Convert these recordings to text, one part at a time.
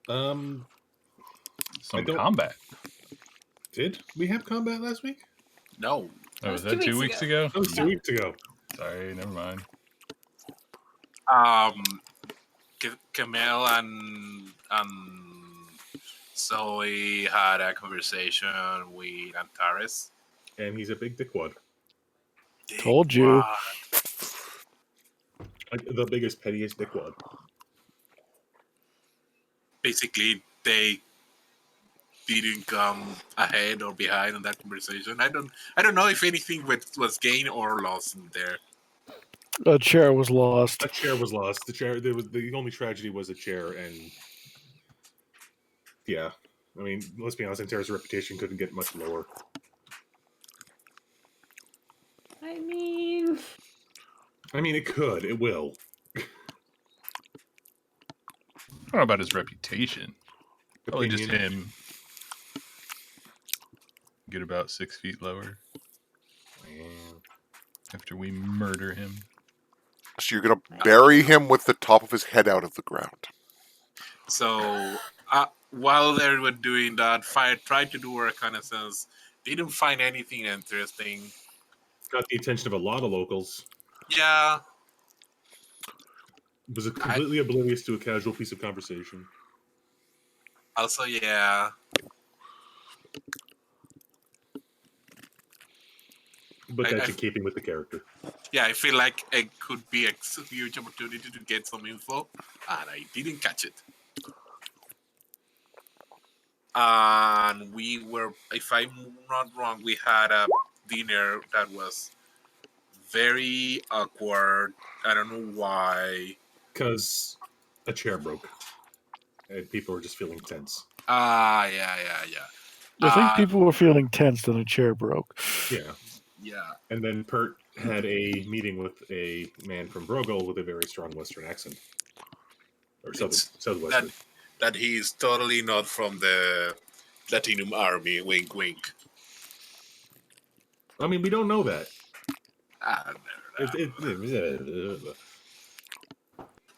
Some don't- combat. Did we have combat last week? No. Oh, was that 2 weeks ago? That was 2 weeks ago. Sorry, never mind. Camille and Zoe had a conversation with Antares. And he's a big dickwad. Told you. Like the biggest, pettiest dickwad. Basically, they didn't come ahead or behind on that conversation. I don't know if anything was gained or lost in there. A chair was lost. A chair was lost. The only tragedy was a chair, and yeah, I mean, let's be honest, Antares' reputation couldn't get much lower. I mean, it could. It will. I don't know about his reputation. Probably just him. Get about 6 feet lower. After we murder him. So you're going to bury him with the top of his head out of the ground. So while they were doing that, Fire tried to do a reconnaissance. Didn't find anything interesting. Got the attention of a lot of locals. Yeah. Was completely oblivious to a casual piece of conversation. Also, yeah. But that's in keeping with the character. Yeah, I feel like it could be a huge opportunity to get some info, and I didn't catch it. And we were, if I'm not wrong, we had a dinner that was very awkward. I don't know why. Because a chair broke. And people were just feeling tense. Yeah. I think people were feeling tense that a chair broke. Yeah. Yeah. And then Pert had a meeting with a man from Brogel with a very strong Western accent. Or Southwestern. That he's totally not from the Latinum army, wink wink. I mean, we don't know that.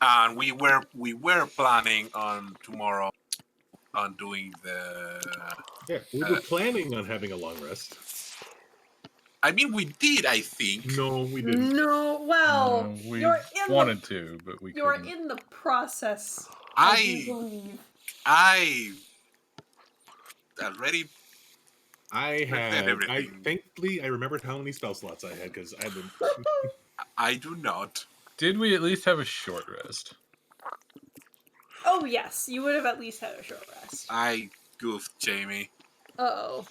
And we were planning on tomorrow on doing the... Yeah, we were planning on having a long rest. I mean, we did, I think. No, we didn't. No, well, we you're wanted to, but we you're couldn't. in the process. I already... Thankfully, I remembered how many spell slots I had, because I've been... I do not. Did we at least have a short rest? Oh, yes. You would have at least had a short rest. I goofed, Jamie. Uh-oh.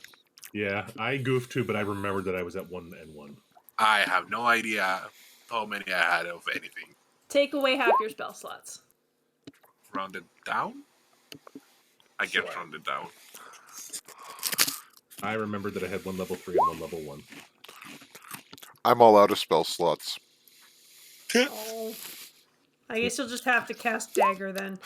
Yeah, I goofed too, but I remembered that I was at 1 and 1. I have no idea how many I had of anything. Take away half your spell slots. Rounded down? I get rounded down. I remembered that I had 1 level 3 and 1 level 1. I'm all out of spell slots. Oh. I guess you'll just have to cast Dagger then.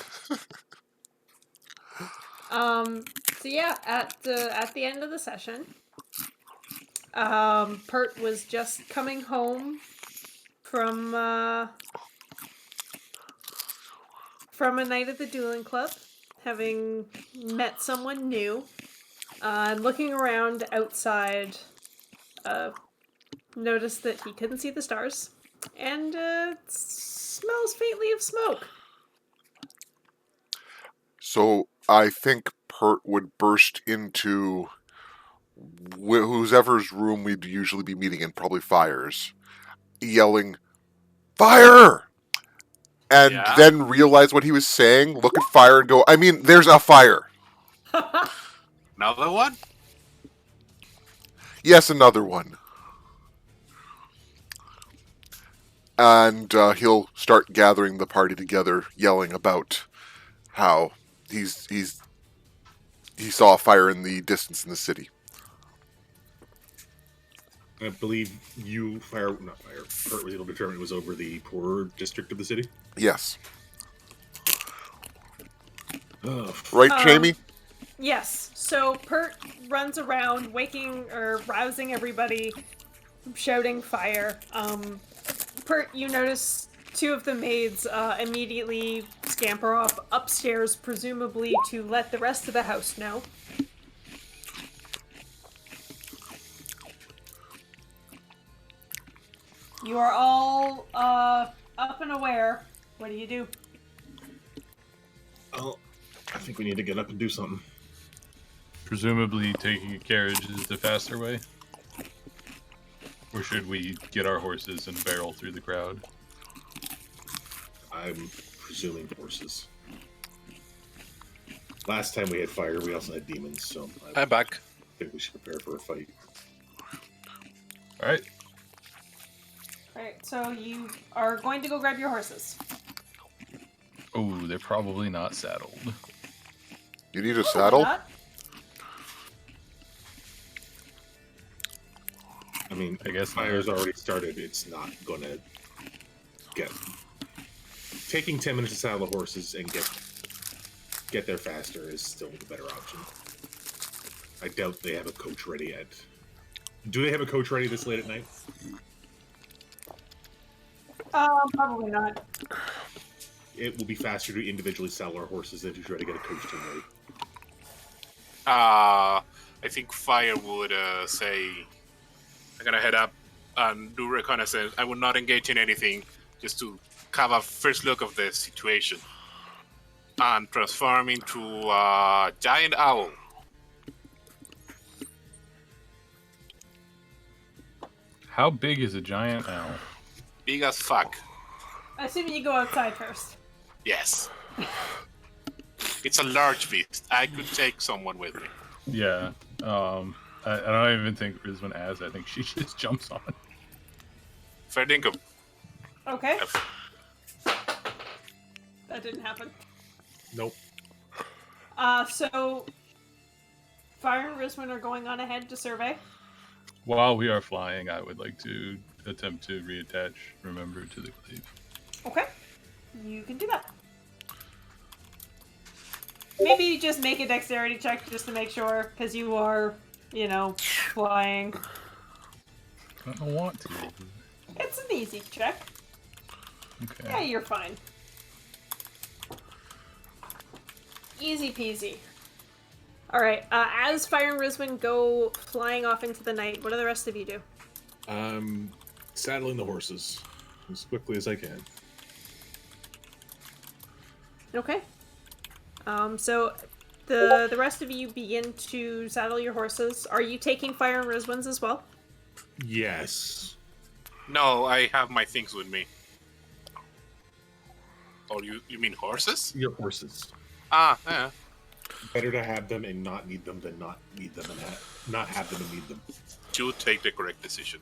So yeah, at the end of the session, Pert was just coming home from a night at the dueling club, having met someone new, and looking around outside, noticed that he couldn't see the stars, and smells faintly of smoke. So I think Pert would burst into whoever's room we'd usually be meeting in, probably Fire's, yelling, "Fire!" And then realize what he was saying, look at Fire and go, I mean, there's a fire. Another one? Yes, another one. And he'll start gathering the party together, yelling about how he saw a fire in the distance in the city. I believe Pert was able to determine it was over the poorer district of the city? Yes. Oh. Right, Jamie? Yes. So Pert runs around, rousing everybody, shouting fire. Pert, you notice two of the maids immediately scamper off upstairs, presumably to let the rest of the house know. You are all up and aware. What do you do? Oh, I think we need to get up and do something. Presumably taking a carriage is the faster way. Or should we get our horses and barrel through the crowd? I'm presuming horses. Last time we had fire, we also had demons, so I I'm back. think we should prepare for a fight. Alright. Alright, so you are going to go grab your horses. Oh, they're probably not saddled. You need a Probably saddle? not. I mean, I guess not. fire's already started. It's not gonna get... Taking 10 minutes to saddle the horses and get there faster is still the better option. I doubt they have a coach ready yet. Do they have a coach ready this late at night? Probably not. It will be faster to individually saddle our horses than to try to get a coach team ready. I think Fire would say, I'm gonna head up and do reconnaissance. I will not engage in anything, just to have a first look of the situation. And transform into a giant owl. How big is a giant owl? Big as fuck. Assuming you go outside first. Yes. It's a large beast. I could take someone with me. Yeah. I don't even think Rizwan has. I think she just jumps on. Fair dinkum. Okay. That didn't happen. Nope. So Fire and Rizwan are going on ahead to survey. While we are flying, I would like to attempt to reattach, remember, to the cleave. Okay. You can do that. Maybe just make a dexterity check just to make sure, because you are, flying. I don't want to. It's an easy check. Okay. Yeah, you're fine. Easy peasy. Alright, as Fire and Rizwan go flying off into the night, what do the rest of you do? Saddling the horses as quickly as I can. Okay. So the rest of you begin to saddle your horses. Are you taking Fire and Rizwan's as well? Yes. No, I have my things with me. Oh, you mean horses? Your horses. Ah, yeah. Better to have them and not need them than not need them and not have them and need them. You take the correct decision.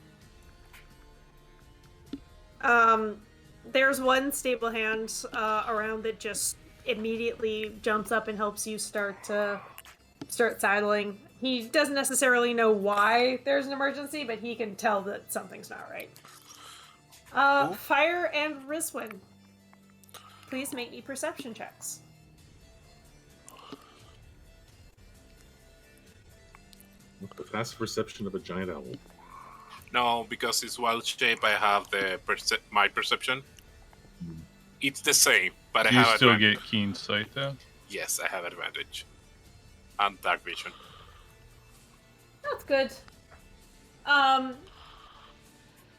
There's one stable hand around that just immediately jumps up and helps you start saddling. He doesn't necessarily know why there's an emergency, but he can tell that something's not right. Fire and Rizwan, please make me perception checks. The fast perception of a giant owl. No, because it's wild shape, I have my perception. It's the same, but Do I you have still advantage. get keen sight, though? Yes, I have advantage. And dark vision. That's good.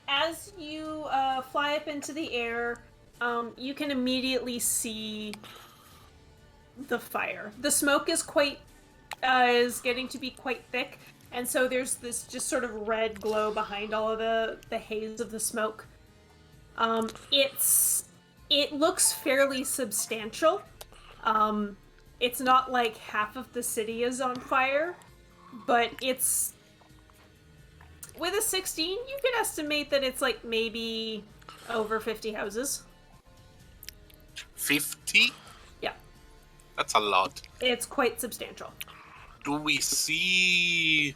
As you fly up into the air, you can immediately see the fire. The smoke is is getting to be quite thick, and so there's this just sort of red glow behind all of the haze of the smoke. It looks fairly substantial. It's not like half of the city is on fire, but it's... With a 16, you can estimate that it's like maybe over 50 houses. 50? Yeah. That's a lot. It's quite substantial. Do we see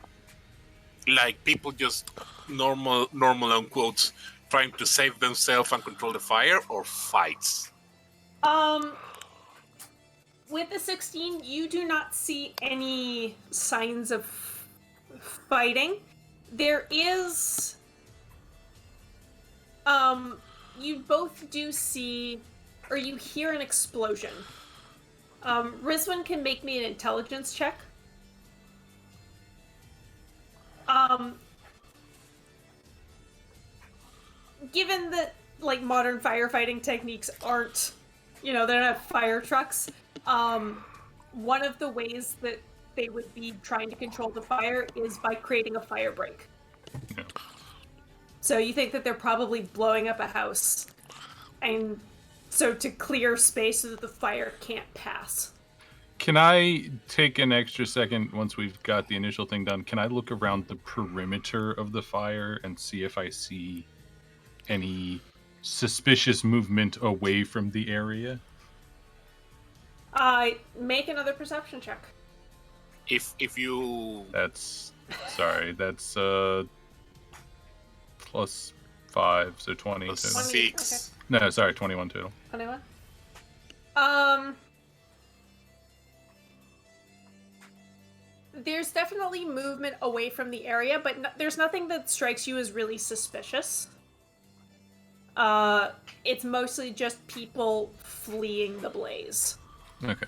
like people just normal on quotes trying to save themselves and control the fire, or fights? With the 16, you do not see any signs of fighting. There is you both do see, or you hear an explosion. Rizwan can make me an intelligence check. Given that like modern firefighting techniques aren't, they don't have fire trucks. One of the ways that they would be trying to control the fire is by creating a fire break. Yeah. So you think that they're probably blowing up a house, and so to clear space so that the fire can't pass. Can I take an extra second once we've got the initial thing done? Can I look around the perimeter of the fire and see if I see any suspicious movement away from the area? Make another perception check. If you That's plus 5, so 20 plus total. 6. No, sorry, 21 total. 21. There's definitely movement away from the area, but there's nothing that strikes you as really suspicious. It's mostly just people fleeing the blaze. Okay.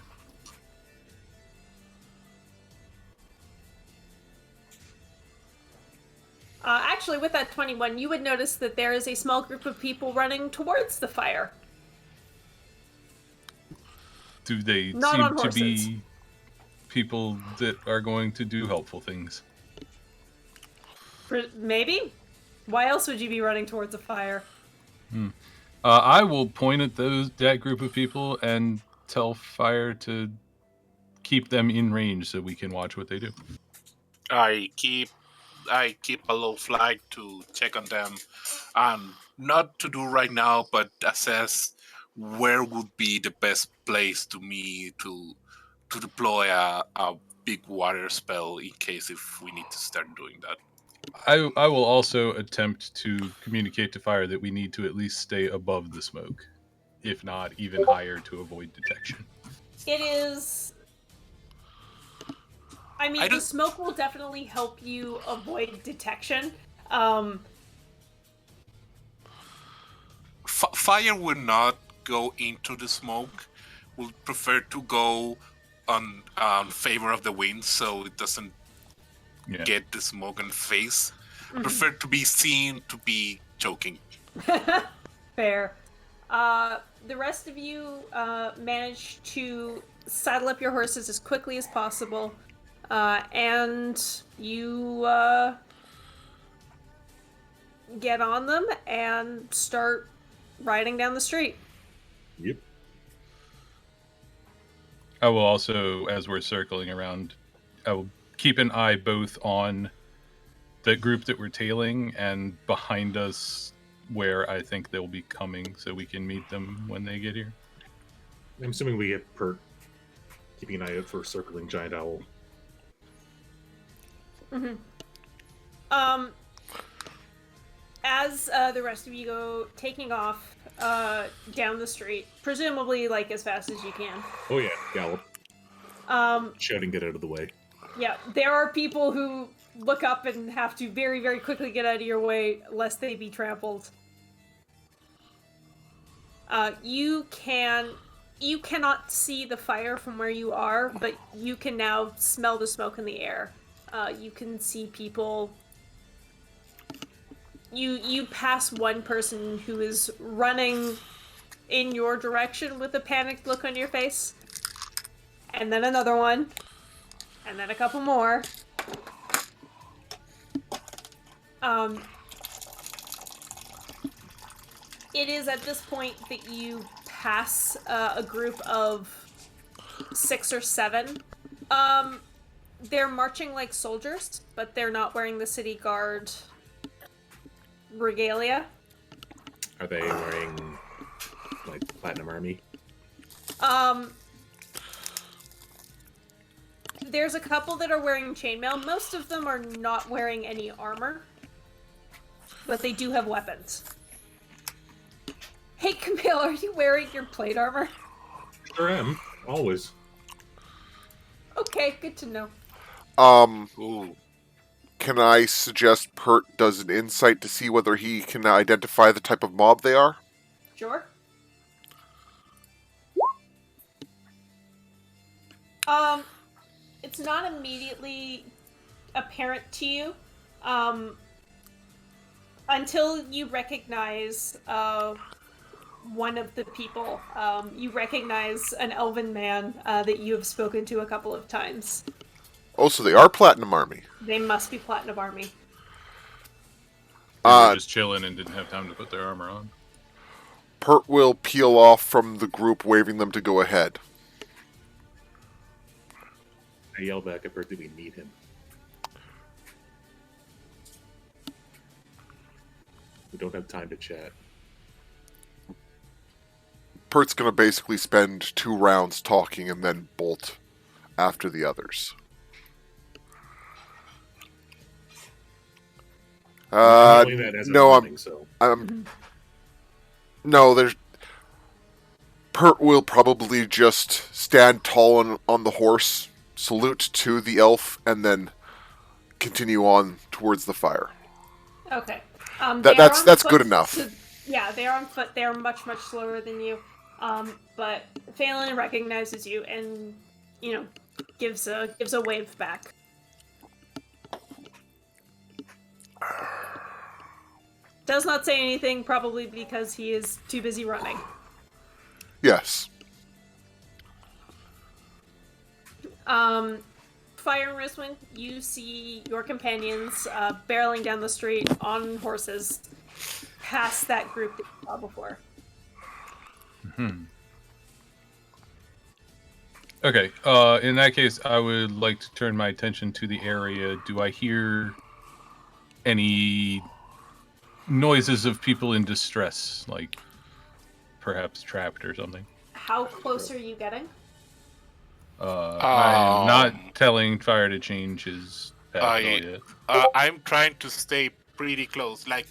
Actually, with that 21, you would notice that there is a small group of people running towards the fire. Do they Not seem on to horses. be people that are going to do helpful things? Maybe? Why else would you be running towards a fire? I will point at that group of people and tell Fire to keep them in range so we can watch what they do. I keep a low flag to check on them, not to do right now, but assess where would be the best place to me to deploy a big water spell in case if we need to start doing that. I will also attempt to communicate to Fire that we need to at least stay above the smoke, if not even higher, to avoid detection. It is... I mean, the smoke will definitely help you avoid detection. Fire would not go into the smoke. Would prefer to go on favor of the wind, so it doesn't get the smoke in the face. Mm-hmm. Prefer to be seen to be choking. Fair. The rest of you manage to saddle up your horses as quickly as possible. And you get on them and start riding down the street. Yep. I will also, as we're circling around, I will keep an eye both on the group that we're tailing and behind us where I think they'll be coming so we can meet them when they get here. I'm assuming we get Pert keeping an eye out for circling giant owl. Mm-hmm. As the rest of you go taking off down the street, presumably like as fast as you can. Oh yeah, gallop. Shouting, get out of the way. Yeah, there are people who look up and have to very, very quickly get out of your way lest they be trampled. You cannot see the fire from where you are, but you can now smell the smoke in the air. You can see people. You pass one person who is running in your direction with a panicked look on your face, and then another one, and then a couple more. It is at this point that you pass a group of 6 or 7. They're marching like soldiers, but they're not wearing the city guard regalia. Are they wearing like Platinum Army? There's a couple that are wearing chainmail. Most of them are not wearing any armor, but they do have weapons. Hey, Camille, are you wearing your plate armor? Sure am. Always. Okay, good to know. Ooh. Can I suggest Pert does an insight to see whether he can identify the type of mob they are? Sure. It's not immediately apparent to you, until you recognize one of the people. You recognize an elven man that you have spoken to a couple of times. Oh, so they are Platinum Army. They must be Platinum Army. They were just chilling and didn't have time to put their armor on. Pert will peel off from the group, waving them to go ahead. I yell back at Bert, do we need him? We don't have time to chat. Pert's going to basically spend 2 rounds talking and then bolt after the others. I'm yelling that as no, I'm running, so. No, there's. Pert will probably just stand tall on the horse, salute to the elf, and then continue on towards the fire. Okay. That's good enough. Yeah, they are on foot. They are much, much slower than you. But Phelan recognizes you and, gives a wave back. Does not say anything, probably because he is too busy running. Yes. Fire and Riswin, you see your companions barreling down the street on horses past that group that you saw before. Okay, in that case, I would like to turn my attention to the area. Do I hear any noises of people in distress, like perhaps trapped or something? How close are you getting? I'm not telling Fire to change his path at all yet. I'm trying to stay pretty close, like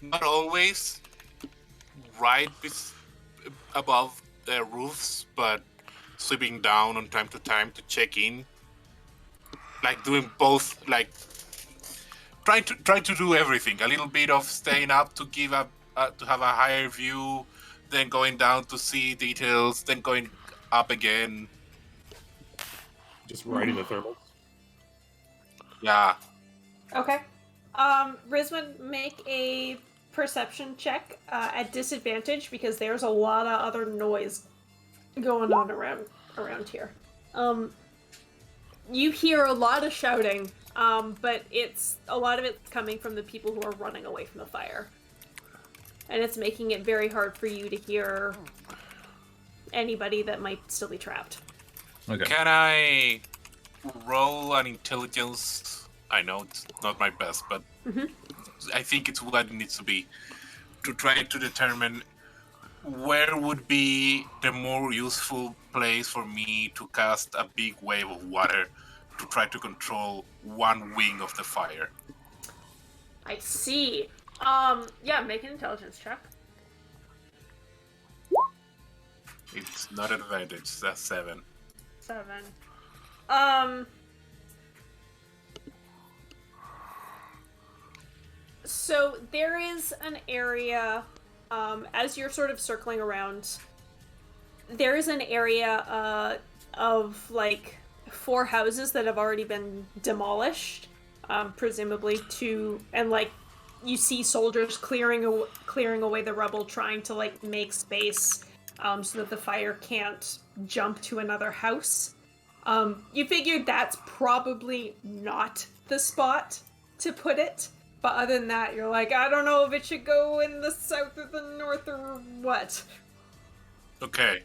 not always right above the roofs, but sweeping down on time to check in, like doing both, like trying to do everything. A little bit of staying up to give up to have a higher view, then going down to see details, then going up again. Just riding the thermals. Yeah. Okay. Rizwin, make a perception check at disadvantage because there's a lot of other noise going on around here. You hear a lot of shouting, but a lot of it's coming from the people who are running away from the fire. And it's making it very hard for you to hear anybody that might still be trapped. Okay. Can I roll an intelligence? I know it's not my best, but I think it's what it needs to be to try to determine where would be the more useful place for me to cast a big wave of water to try to control one wing of the fire. I see. Yeah, make an intelligence check. It's not an advantage, that's 7. 7. So there is an area, as you're sort of circling around, there is an area of like 4 houses that have already been demolished, presumably and like you see soldiers clearing away the rubble, trying to like make space so that the fire can't jump to another house. You figured that's probably not the spot to put it. But other than that, you're like, I don't know if it should go in the south or the north or what. Okay.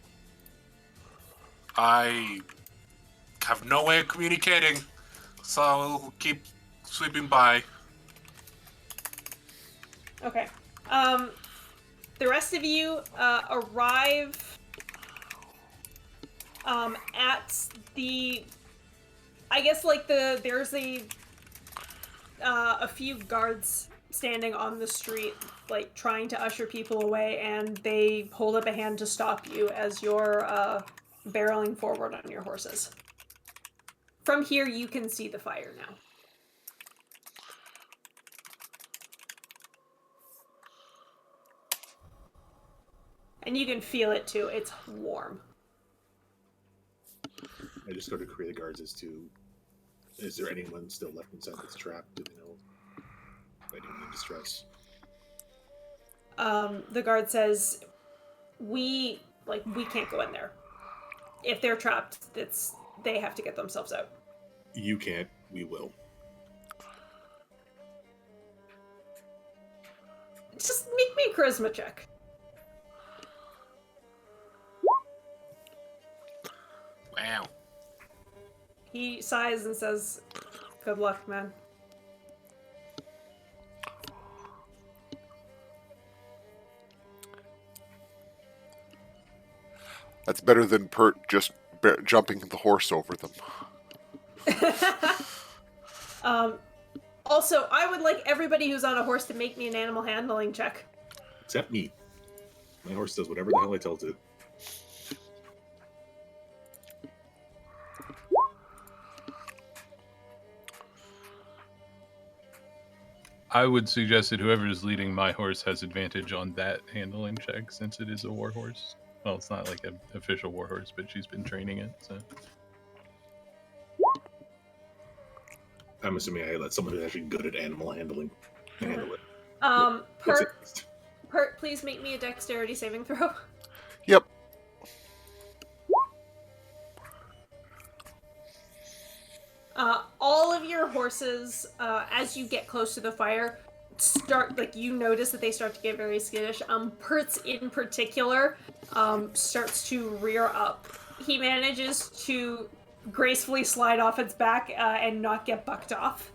I have no way of communicating, so I'll keep sweeping by. Okay. The rest of you arrive at the... I guess, like, there's a few guards standing on the street, like, trying to usher people away, and they hold up a hand to stop you as you're barreling forward on your horses. From here, you can see the fire now. And you can feel it too. It's warm. I just go to Korea guards as to, is there anyone still left inside that's trapped? Do they know anyone in distress? The guard says, we can't go in there. If they're trapped, they have to get themselves out. You can't. We will. Just make me a charisma check. Wow. He sighs and says, good luck, man. That's better than Pert just jumping the horse over them. Also, I would like everybody who's on a horse to make me an animal handling check. Except me. My horse does whatever the hell I tell it to. I would suggest that whoever is leading my horse has advantage on that handling check since it is a war horse. Well, it's not like an official war horse, but she's been training it, so. I'm assuming I let someone who's actually good at animal handling handle it. Pert, please make me a dexterity saving throw. Yep. All of your horses, as you get close to the fire, you notice that they start to get very skittish. Pert's in particular, starts to rear up. He manages to gracefully slide off its back, and not get bucked off.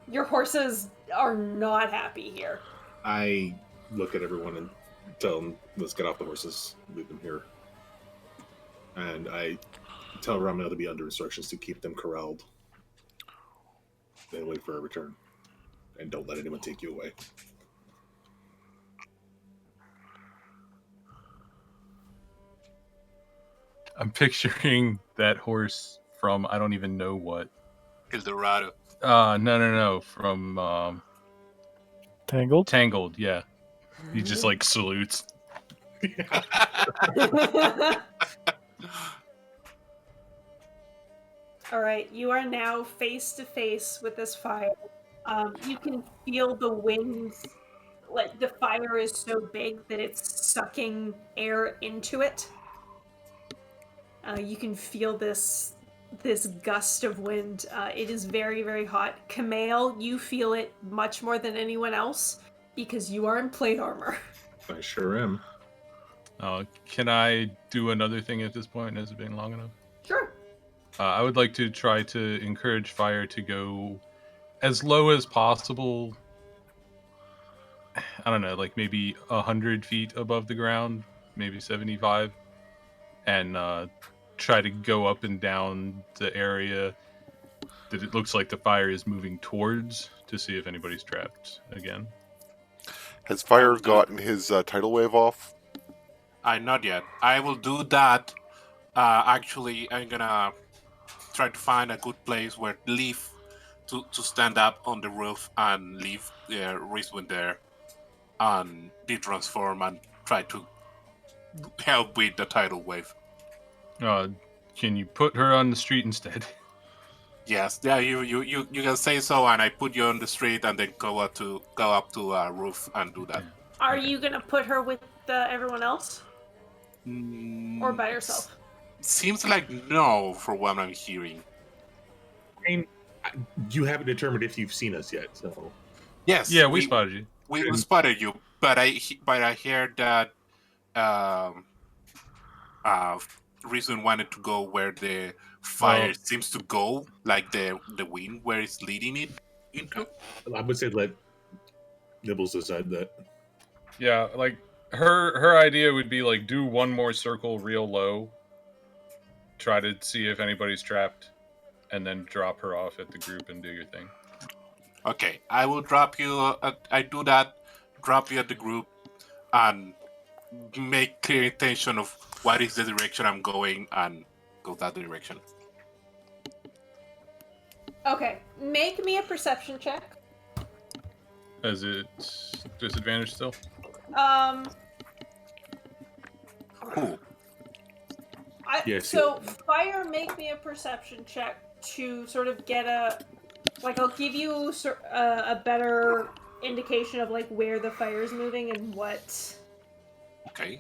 Your horses are not happy here. I look at everyone and tell them, let's get off the horses, leave them here. And I tell Ramel to be under instructions to keep them corralled. Then wait for a return. And don't let anyone take you away. I'm picturing that horse from I don't even know what. El Dorado. No. From Tangled? Tangled, yeah. He just like salutes. All right, you are now face to face with this fire. You can feel the wind. Like the fire is so big that it's sucking air into it. You can feel this gust of wind. It is very, very hot. Kamale, you feel it much more than anyone else because you are in plate armor. I sure am. Can I do another thing at this point? Has it been long enough? Sure. I would like to try to encourage fire to go as low as possible. I don't know, like maybe 100 feet above the ground, maybe 75, and try to go up and down the area that it looks like the fire is moving towards to see if anybody's trapped again. Has Fire gotten his tidal wave off? Not yet. I will do that. Actually, I'm gonna try to find a good place where Leaf to stand up on the roof and leave Rizwin there and de-transform and try to help with the tidal wave. Can you put her on the street instead? Yes, yeah, you can say so, and I put you on the street, and then go up to a roof and do that. Are you gonna put her with everyone else, or by yourself? Seems like no, for what I'm hearing. I mean, you haven't determined if you've seen us yet, so. Yes. Yeah, we spotted you. We spotted you, but I heard that Reason wanted to go where the fire seems to go, like the wind where it's leading it into. I would say let Nibbles decide that. Yeah, like her idea would be like do one more circle real low, try to see if anybody's trapped, and then drop her off at the group and do your thing. Okay, I will drop you. I do that. Drop you at the group, and make clear intention of what is the direction I'm going, and go that direction. Okay, make me a perception check. Is it disadvantage still? Cool. So fire, make me a perception check to sort of get I'll give you a better indication of like where the fire is moving and what. Okay.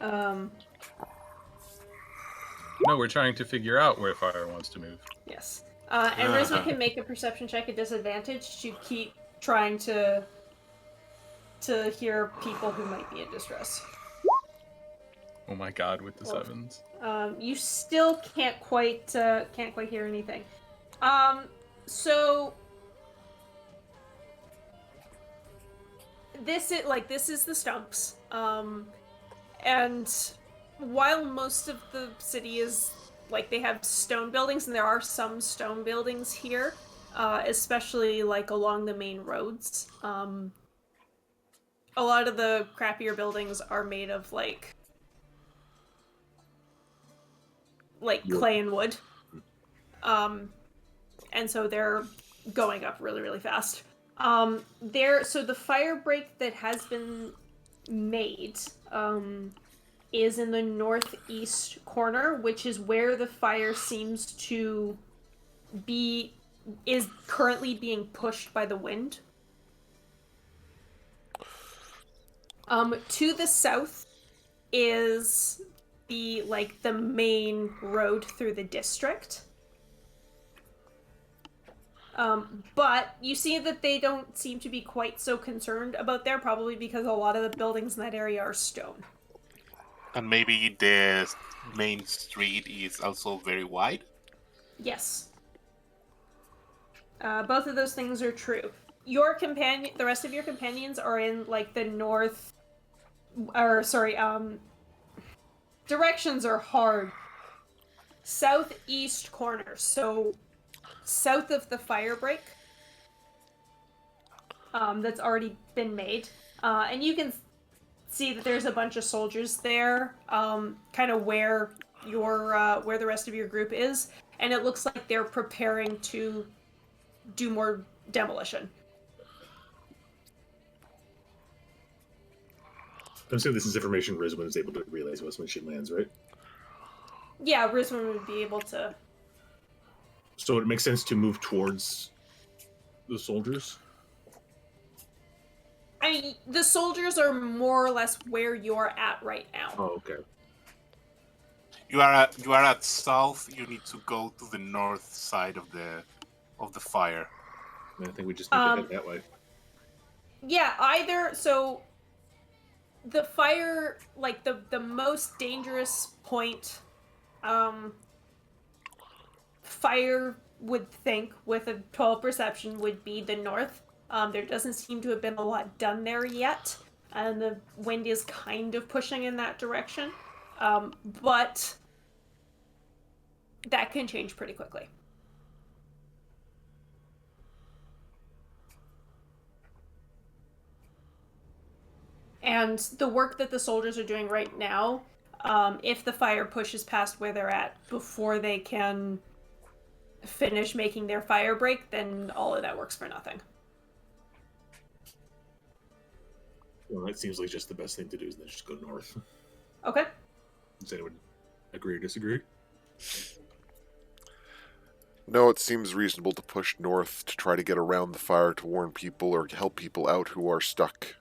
No, we're trying to figure out where fire wants to move. Yes. And Rizma can make a perception check at disadvantage to keep trying to hear people who might be in distress. Oh my god, with the sevens. You still can't quite hear anything. So this is the stumps. And while most of the city is like they have stone buildings, and there are some stone buildings here, especially like along the main roads. A lot of the crappier buildings are made of like clay and wood. And so they're going up really, really fast. So the fire break that has been made is in the northeast corner, which is where the fire seems to is currently being pushed by the wind. To the south is the main road through the district. But you see that they don't seem to be quite so concerned about there, probably because a lot of the buildings in that area are stone. And maybe the main street is also very wide? Yes. Both of those things are true. The rest of your companions are in the north, directions are hard. Southeast corner, so south of the fire break that's already been made. And you can see that there's a bunch of soldiers there, kind of where the rest of your group is, and it looks like they're preparing to do more demolition. I'm assuming this is information Rizwan is able to relay to us when she lands, right? Yeah, Rizwan would be able to. So it makes sense to move towards the soldiers? I mean, the soldiers are more or less where you're at right now. Oh, okay. You are at south. You need to go to the north side of the fire. I think we just need to head that way. Yeah, either so. The fire, the most dangerous point, fire would think with a 12 perception would be the north. There doesn't seem to have been a lot done there yet, and the wind is kind of pushing in that direction. But that can change pretty quickly. And the work that the soldiers are doing right now, if the fire pushes past where they're at before they can finish making their fire break, then all of that works for nothing. Well, that seems like just the best thing to do is then just go north. Okay. Does anyone agree or disagree? No, it seems reasonable to push north to try to get around the fire to warn people or help people out who are stuck.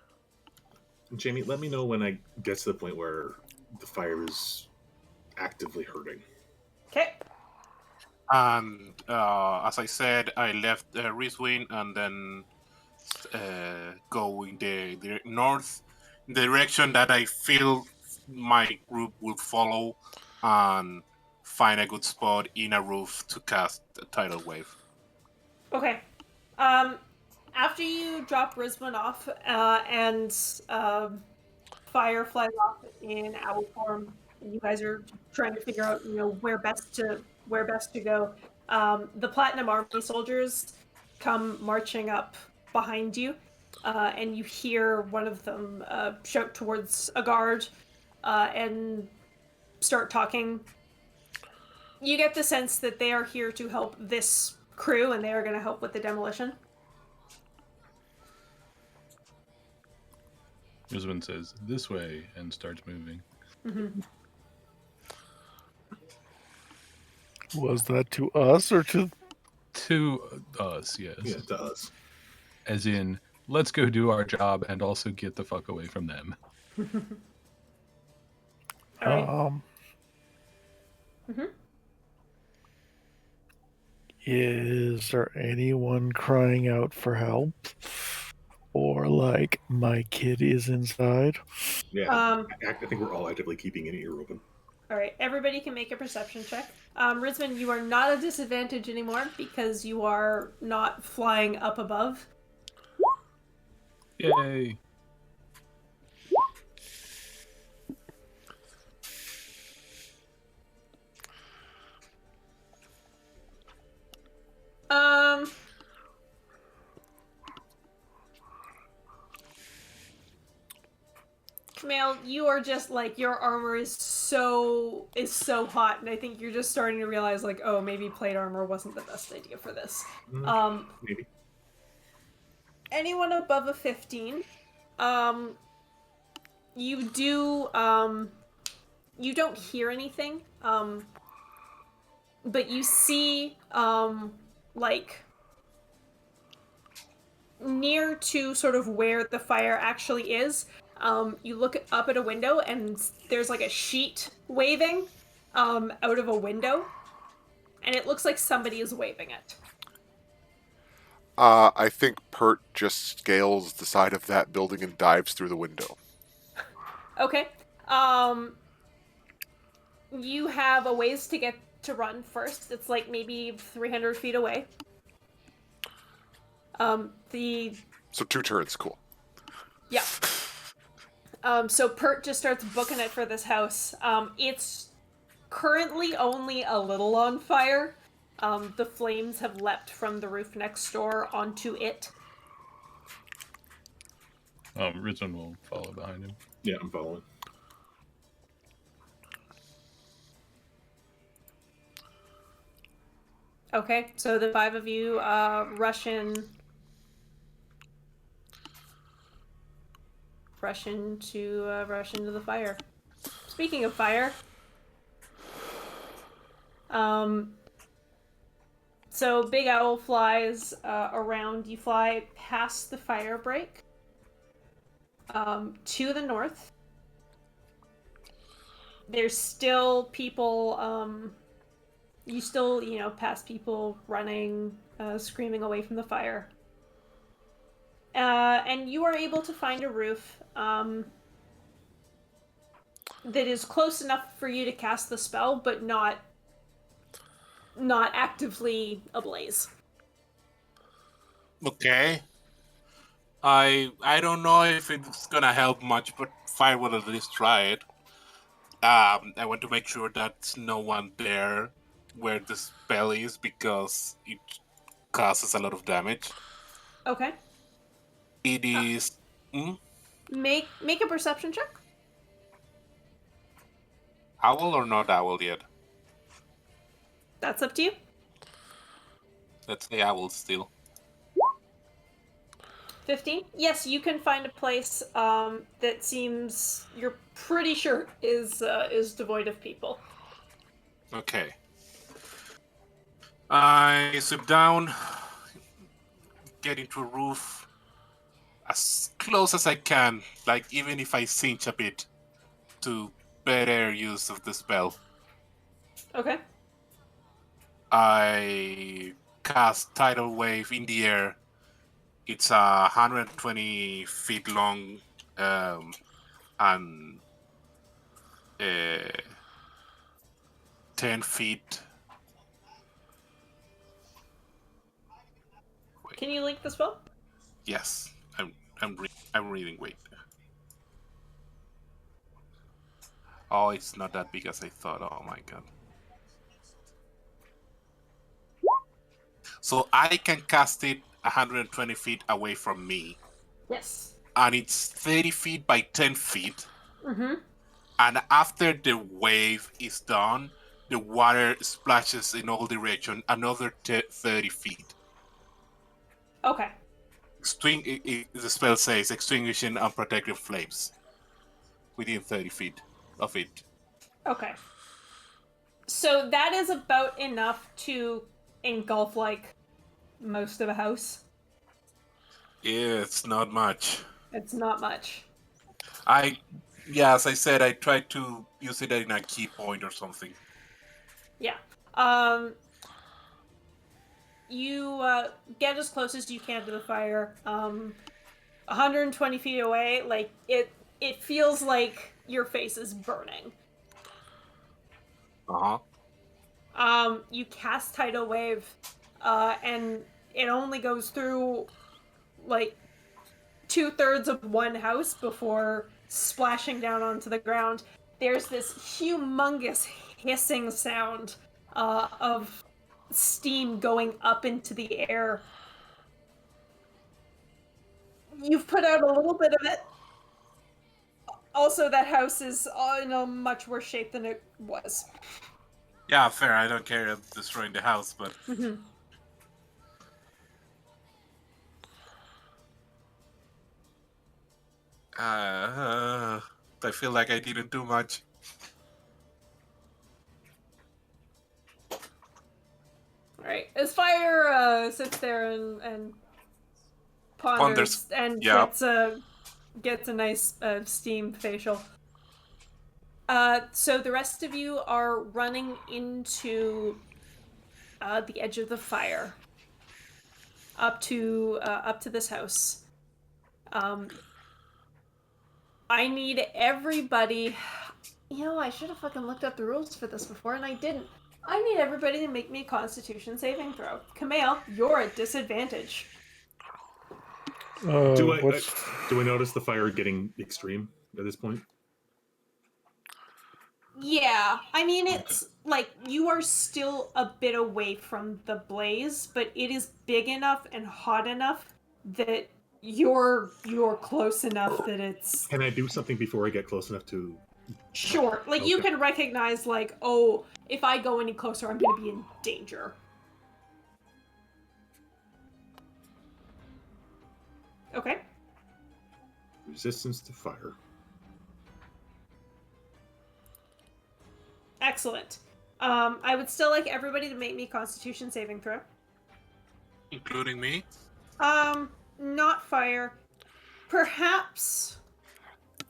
Jamie, let me know when I get to the point where the fire is actively hurting. Okay. And as I said, I left Rizwin and then go in the north, in the direction that I feel my group will follow, and find a good spot in a roof to cast a tidal wave. Okay. After you drop Rizwan off and fire flies off in owl form, you guys are trying to figure out, where best to go. The Platinum Army soldiers come marching up behind you, and you hear one of them shout towards a guard and start talking. You get the sense that they are here to help this crew, and they are going to help with the demolition. Rizwan says, "This way," and starts moving. Mm-hmm. Was that to us or to? To us, yes. Yeah, it does. As in, let's go do our job and also get the fuck away from them. All right. Is there anyone crying out for help? Or like, my kid is inside? Yeah, Um, I think we're all actively keeping an ear open. All right. Everybody can make a perception check. Rizman, you are not at a disadvantage anymore because you are not flying up above. Yay. Camille, you are just like your armor is so hot, and I think you're just starting to realize like, oh, maybe plate armor wasn't the best idea for this. Maybe. Anyone above a 15, you do you don't hear anything, but you see like near to sort of where the fire actually is. You look up at a window and there's like a sheet waving out of a window, and it looks like somebody is waving it. I think Pert just scales the side of that building and dives through the window. Okay. You have a ways to get to run first. It's like maybe 300 feet away. So 2 turns, cool. Yeah. So Pert just starts booking it for this house. It's currently only a little on fire. The flames have leapt from the roof next door onto it. Rizwan will follow behind him. Yeah, I'm following. Okay, so the 5 of you rush into the fire. Speaking of fire, so Big Owl flies around. You fly past the fire break to the north. There's still people. You still, pass people running, screaming away from the fire. And you are able to find a roof that is close enough for you to cast the spell, but not actively ablaze. Okay. I don't know if it's gonna help much, but fire will at least try it. I want to make sure that no one there where the spell is because it causes a lot of damage. Okay. It is. Make a perception check. Owl or not owl yet? That's up to you. Let's say owl still. 15. Yes, you can find a place that seems you're pretty sure is devoid of people. Okay. I slip down, get into a roof as close as I can, like even if I cinch a bit to better use of the spell. Okay. I cast Tidal Wave in the air. It's 120 feet long and 10 feet. Wait. Can you link the spell? Yes, I'm reading. Wait. Oh, it's not that big as I thought. Oh my god. So I can cast it 120 feet away from me. Yes. And it's 30 feet by 10 feet. Mm-hmm. And after the wave is done, the water splashes in all directions another 30 feet. Okay. The spell says extinguishing unprotected flames within 30 feet of it. Okay. So that is about enough to engulf, like, most of a house. Yeah, it's not much. It's not much. As I said, I tried to use it in a key point or something. Yeah. You get as close as you can to the fire. 120 feet away, like, it feels like your face is burning. You cast Tidal Wave, and it only goes through, like, 2/3 of one house before splashing down onto the ground. There's this humongous hissing sound of steam going up into the air. You've put out a little bit of it. Also, that house is in a much worse shape than it was. Yeah, fair. I don't care about destroying the house, but I feel like I didn't do much. Alright, as Fire sits there and ponders and gets a nice steam facial. So the rest of you are running into the edge of the fire, up to this house. I need everybody. You know, I should have fucking looked up the rules for this before, and I didn't. I need everybody to make me a Constitution saving throw. Kamale, you're at disadvantage. Do I notice the fire getting extreme at this point? Yeah, I mean, it's like you are still a bit away from the blaze, but it is big enough and hot enough that you're close enough that it's. Can I do something before I get close enough to? Sure, like you can recognize, like, oh, if I go any closer, I'm going to be in danger. Okay. Resistance to fire. Excellent. I would still like everybody to make me a Constitution saving throw. Including me? Not fire. Perhaps.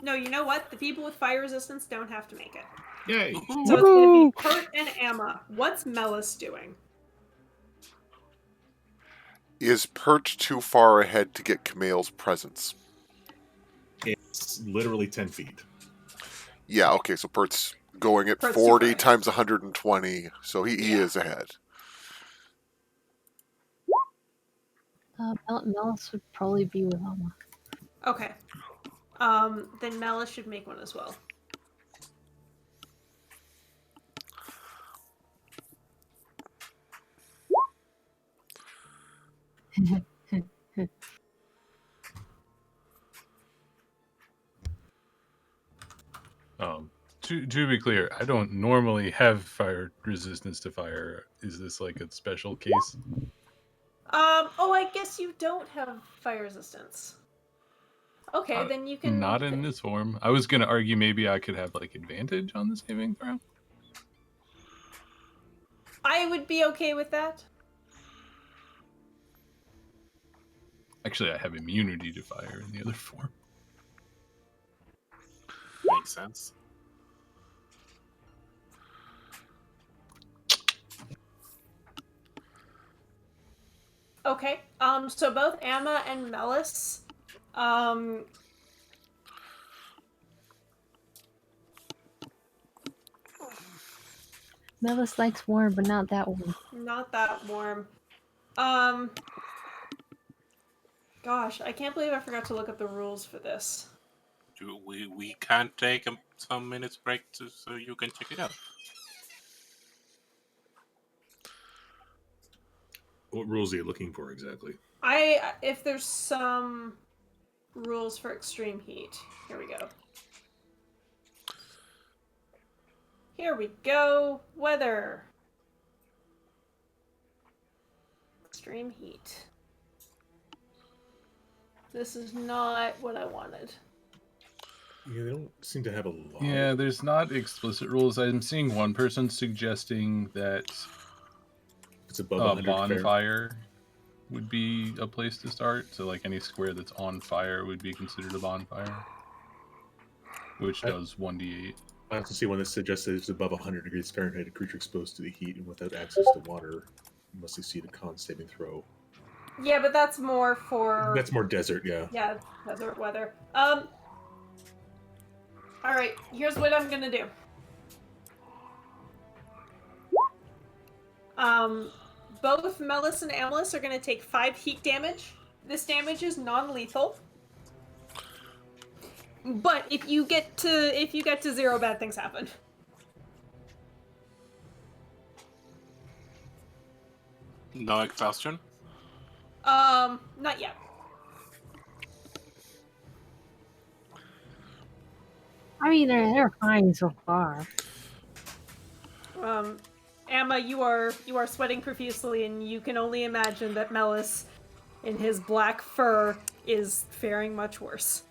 No, you know what? The people with fire resistance don't have to make it. Yay! So it's gonna be Pert and Emma. What's Mellis doing? Is Pert too far ahead to get Kamale's presence? It's literally 10 feet. Yeah, okay, so Pert's going at Pert's 40 times 120, so he is ahead. Mellis would probably be with Alma. Okay. Then Mellis should make one as well. To be clear, I don't normally have fire resistance to fire. Is this like a special case? Oh, I guess you don't have fire resistance. Okay, then you can. Not in this form. I was going to argue maybe I could have like advantage on the saving throw. I would be okay with that. Actually, I have immunity to fire in the other form. Makes sense. Okay. So both Emma and Mellis, Mellis likes warm, but not that warm. not that warm. Gosh, I can't believe I forgot to look up the rules for this. We can't take some minutes break so you can check it out. What rules are you looking for exactly? If there's some rules for extreme heat. Here we go. Here we go. Weather. Extreme heat. This is not what I wanted. Yeah, they don't seem to have a lot. Yeah, there's not explicit rules. I'm seeing one person suggesting that It's above a 100 Fahrenheit. bonfire would be a place to start. So, like, any square that's on fire would be considered a bonfire, which does 1d8. I also see one that suggests that it's above 100 degrees Fahrenheit, a creature exposed to the heat and without access to water must succeed a con saving throw. Yeah, but that's more for... That's more desert, yeah. Yeah, desert weather. Alright, here's what I'm gonna do. Both Melis and Amelis are gonna take 5 heat damage. This damage is non-lethal. But if you get to 0, bad things happen. No exhaustion? Not yet. I mean, they're fine so far. Amma, you are sweating profusely, and you can only imagine that Melis, in his black fur, is faring much worse.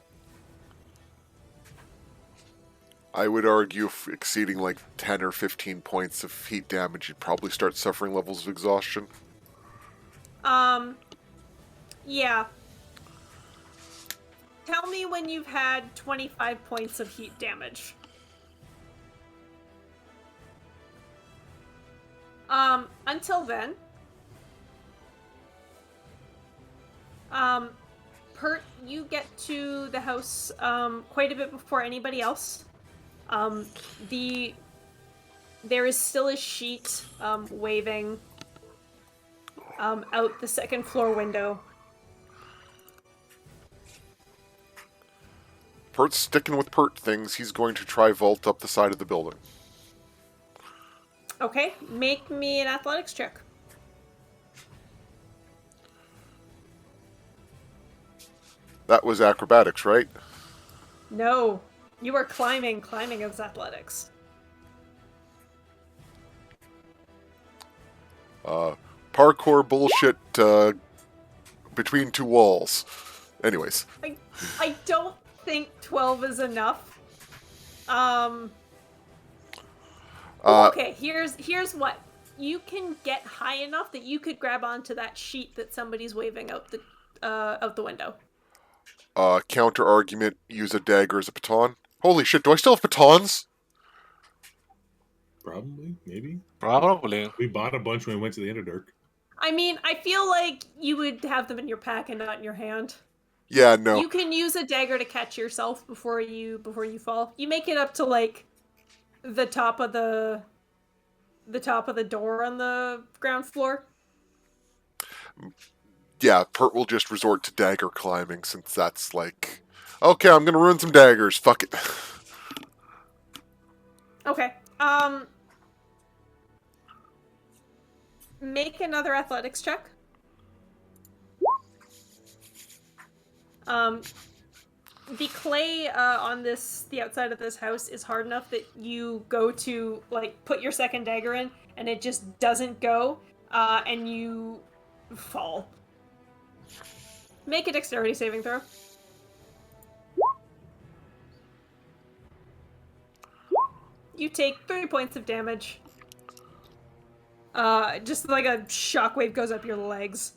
I would argue if exceeding like 10 or 15 points of heat damage, you'd probably start suffering levels of exhaustion. Yeah. Tell me when you've had 25 points of heat damage. Until then, Pert, you get to the house, quite a bit before anybody else. There is still a sheet, waving, out the second floor window. Pert's sticking with Pert things. He's going to try vault up the side of the building. Okay, make me an athletics check. That was acrobatics, right? No, you are climbing. Climbing is athletics. Parkour bullshit between two walls. Anyways. I don't think 12 is enough. Okay, here's what. You can get high enough that you could grab onto that sheet that somebody's waving out the window. Counter argument, use a dagger as a baton. Holy shit, do I still have batons? Probably, maybe. Probably. We bought a bunch when we went to the Underdark. I mean, I feel like you would have them in your pack and not in your hand. Yeah, no. You can use a dagger to catch yourself before you fall. You make it up to like the top of the door on the ground floor. Yeah, Pert will just resort to dagger climbing since that's like, okay, I'm gonna ruin some daggers. Fuck it. Okay. Make another athletics check. The clay on the outside of this house is hard enough that you go to like put your second dagger in and it just doesn't go, and you fall. Make a dexterity saving throw. You take 3 points of damage. Just like a shockwave goes up your legs.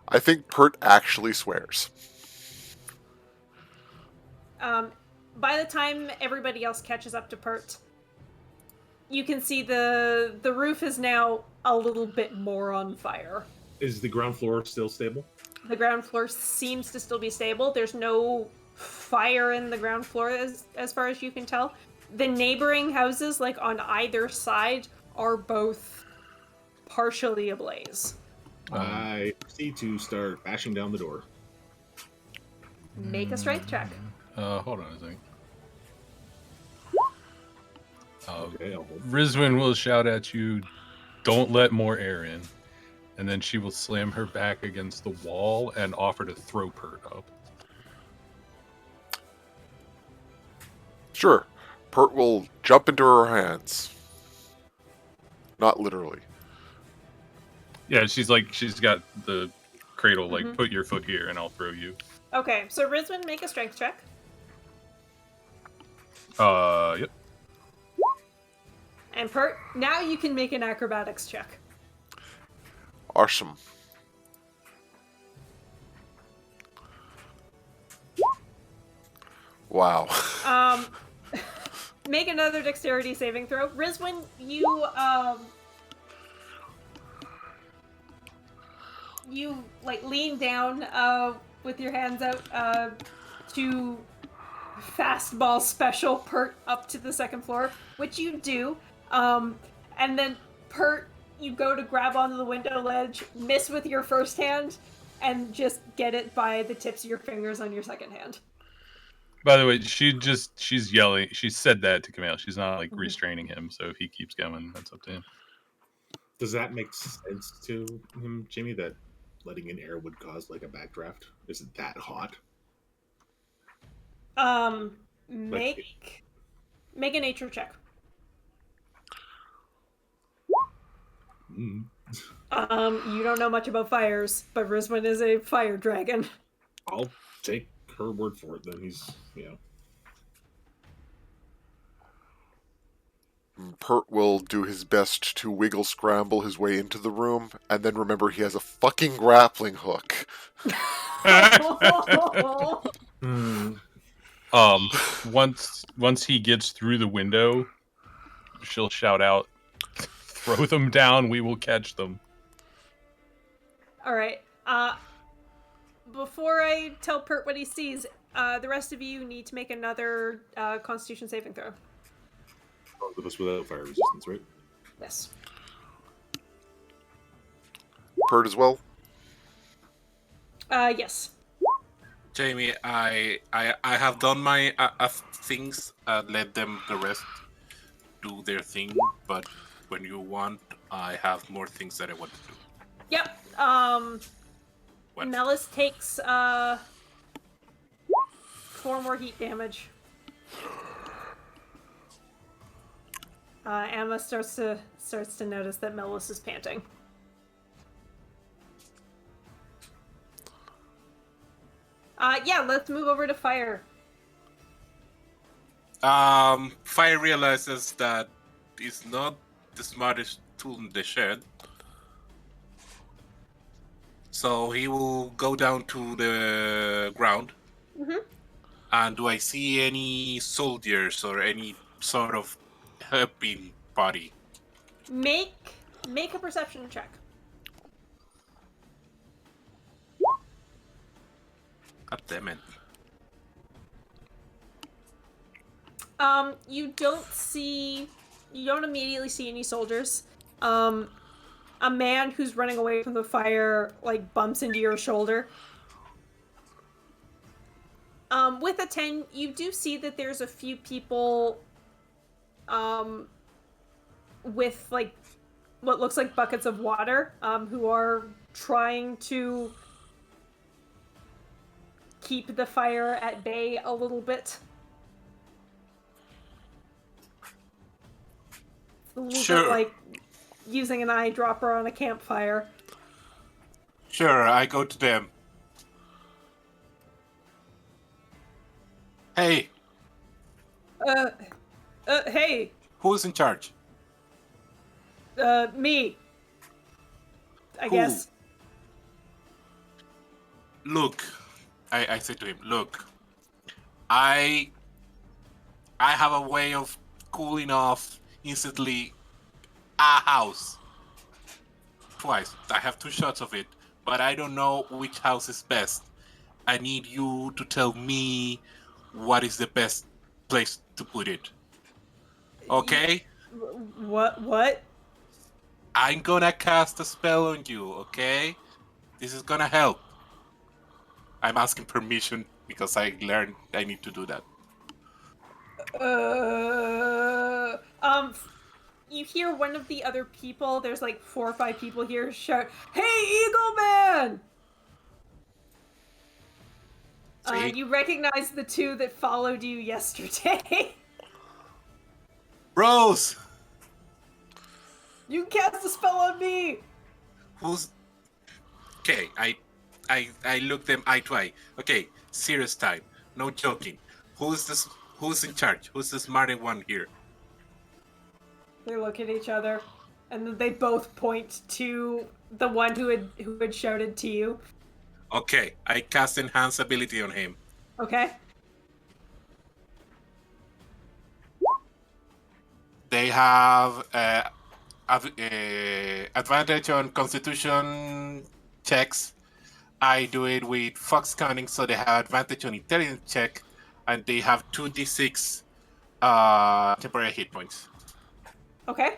I think Pert actually swears. By the time everybody else catches up to Pert, you can see the roof is now a little bit more on fire. Is the ground floor still stable? The ground floor seems to still be stable. There's no fire in the ground floor as far as you can tell. The neighboring houses, like on either side, are both partially ablaze. I proceed to start bashing down the door. Make a strength check. Hold on a second. Okay, I'll hold. Rizwin will shout at you, "Don't let more air in." And then she will slam her back against the wall and offer to throw Pert up. Sure. Pert will jump into her hands. Not literally. Yeah, she's got the cradle, like, put your foot here and I'll throw you. Okay, so Rizwin, make a strength check. Yep. And Pert, now you can make an acrobatics check. Awesome. Wow. Make another dexterity saving throw. Rizwin, you like lean down with your hands out to fastball special Pert up to the second floor, which you do. And then Pert, you go to grab onto the window ledge, miss with your first hand, and just get it by the tips of your fingers on your second hand. By the way, she's yelling. She said that to Camille. She's not like restraining him. So if he keeps going, that's up to him. Does that make sense to him, Jimmy, that letting in air would cause like a backdraft? Is it that hot? Make a nature check. Mm. You don't know much about fires, but Rizwin is a fire dragon. I'll take her word for it. Then he's, Pert will do his best to wiggle scramble his way into the room, and then remember he has a fucking grappling hook. Once he gets through the window, she'll shout out, "Throw them down, we will catch them." All right. Before I tell Pert what he sees, the rest of you need to make another Constitution saving throw. With us without fire resistance, right? Yes. Pert as well? Yes. Jamie, I have done my things. Let the rest do their thing. But when you want, I have more things that I want to do. Yep. What? Melis takes 4 more heat damage. Emma starts to notice that Melis is panting. Yeah, let's move over to Fire. Fire realizes that it's not the smartest tool in the shed. So he will go down to the ground. Mm-hmm. And do I see any soldiers or any sort of helping body? Make a perception check. God damn it. You don't immediately see any soldiers. A man who's running away from the fire, like, bumps into your shoulder. With a 10, you do see that there's a few people, with, like, what looks like buckets of water, who are trying to keep the fire at bay a little bit. It's a little bit like using an eyedropper on a campfire. Sure, I go to them. Hey. Hey. Who's in charge? Me. I guess. Look, I said to him, look, I have a way of cooling off instantly a house. Twice. I have 2 shots of it, but I don't know which house is best. I need you to tell me what is the best place to put it. Okay? What? I'm gonna cast a spell on you, okay? This is gonna help. I'm asking permission because I learned I need to do that. You hear one of the other people, there's like 4 or 5 people here, shout, "Hey, Eagle Man!" You recognize the 2 that followed you yesterday. Rose! You cast a spell on me! Who's... Okay, I look them eye to eye. Okay, serious time. No joking. Who's this Who's in charge? Who's the smarter one here? They look at each other, and then they both point to the one who had shouted to you. Okay, I cast Enhance ability on him. Okay. They have advantage on Constitution checks. I do it with Fox Cunning, so they have advantage on Intelligence check, and they have 2d6 temporary hit points. Okay.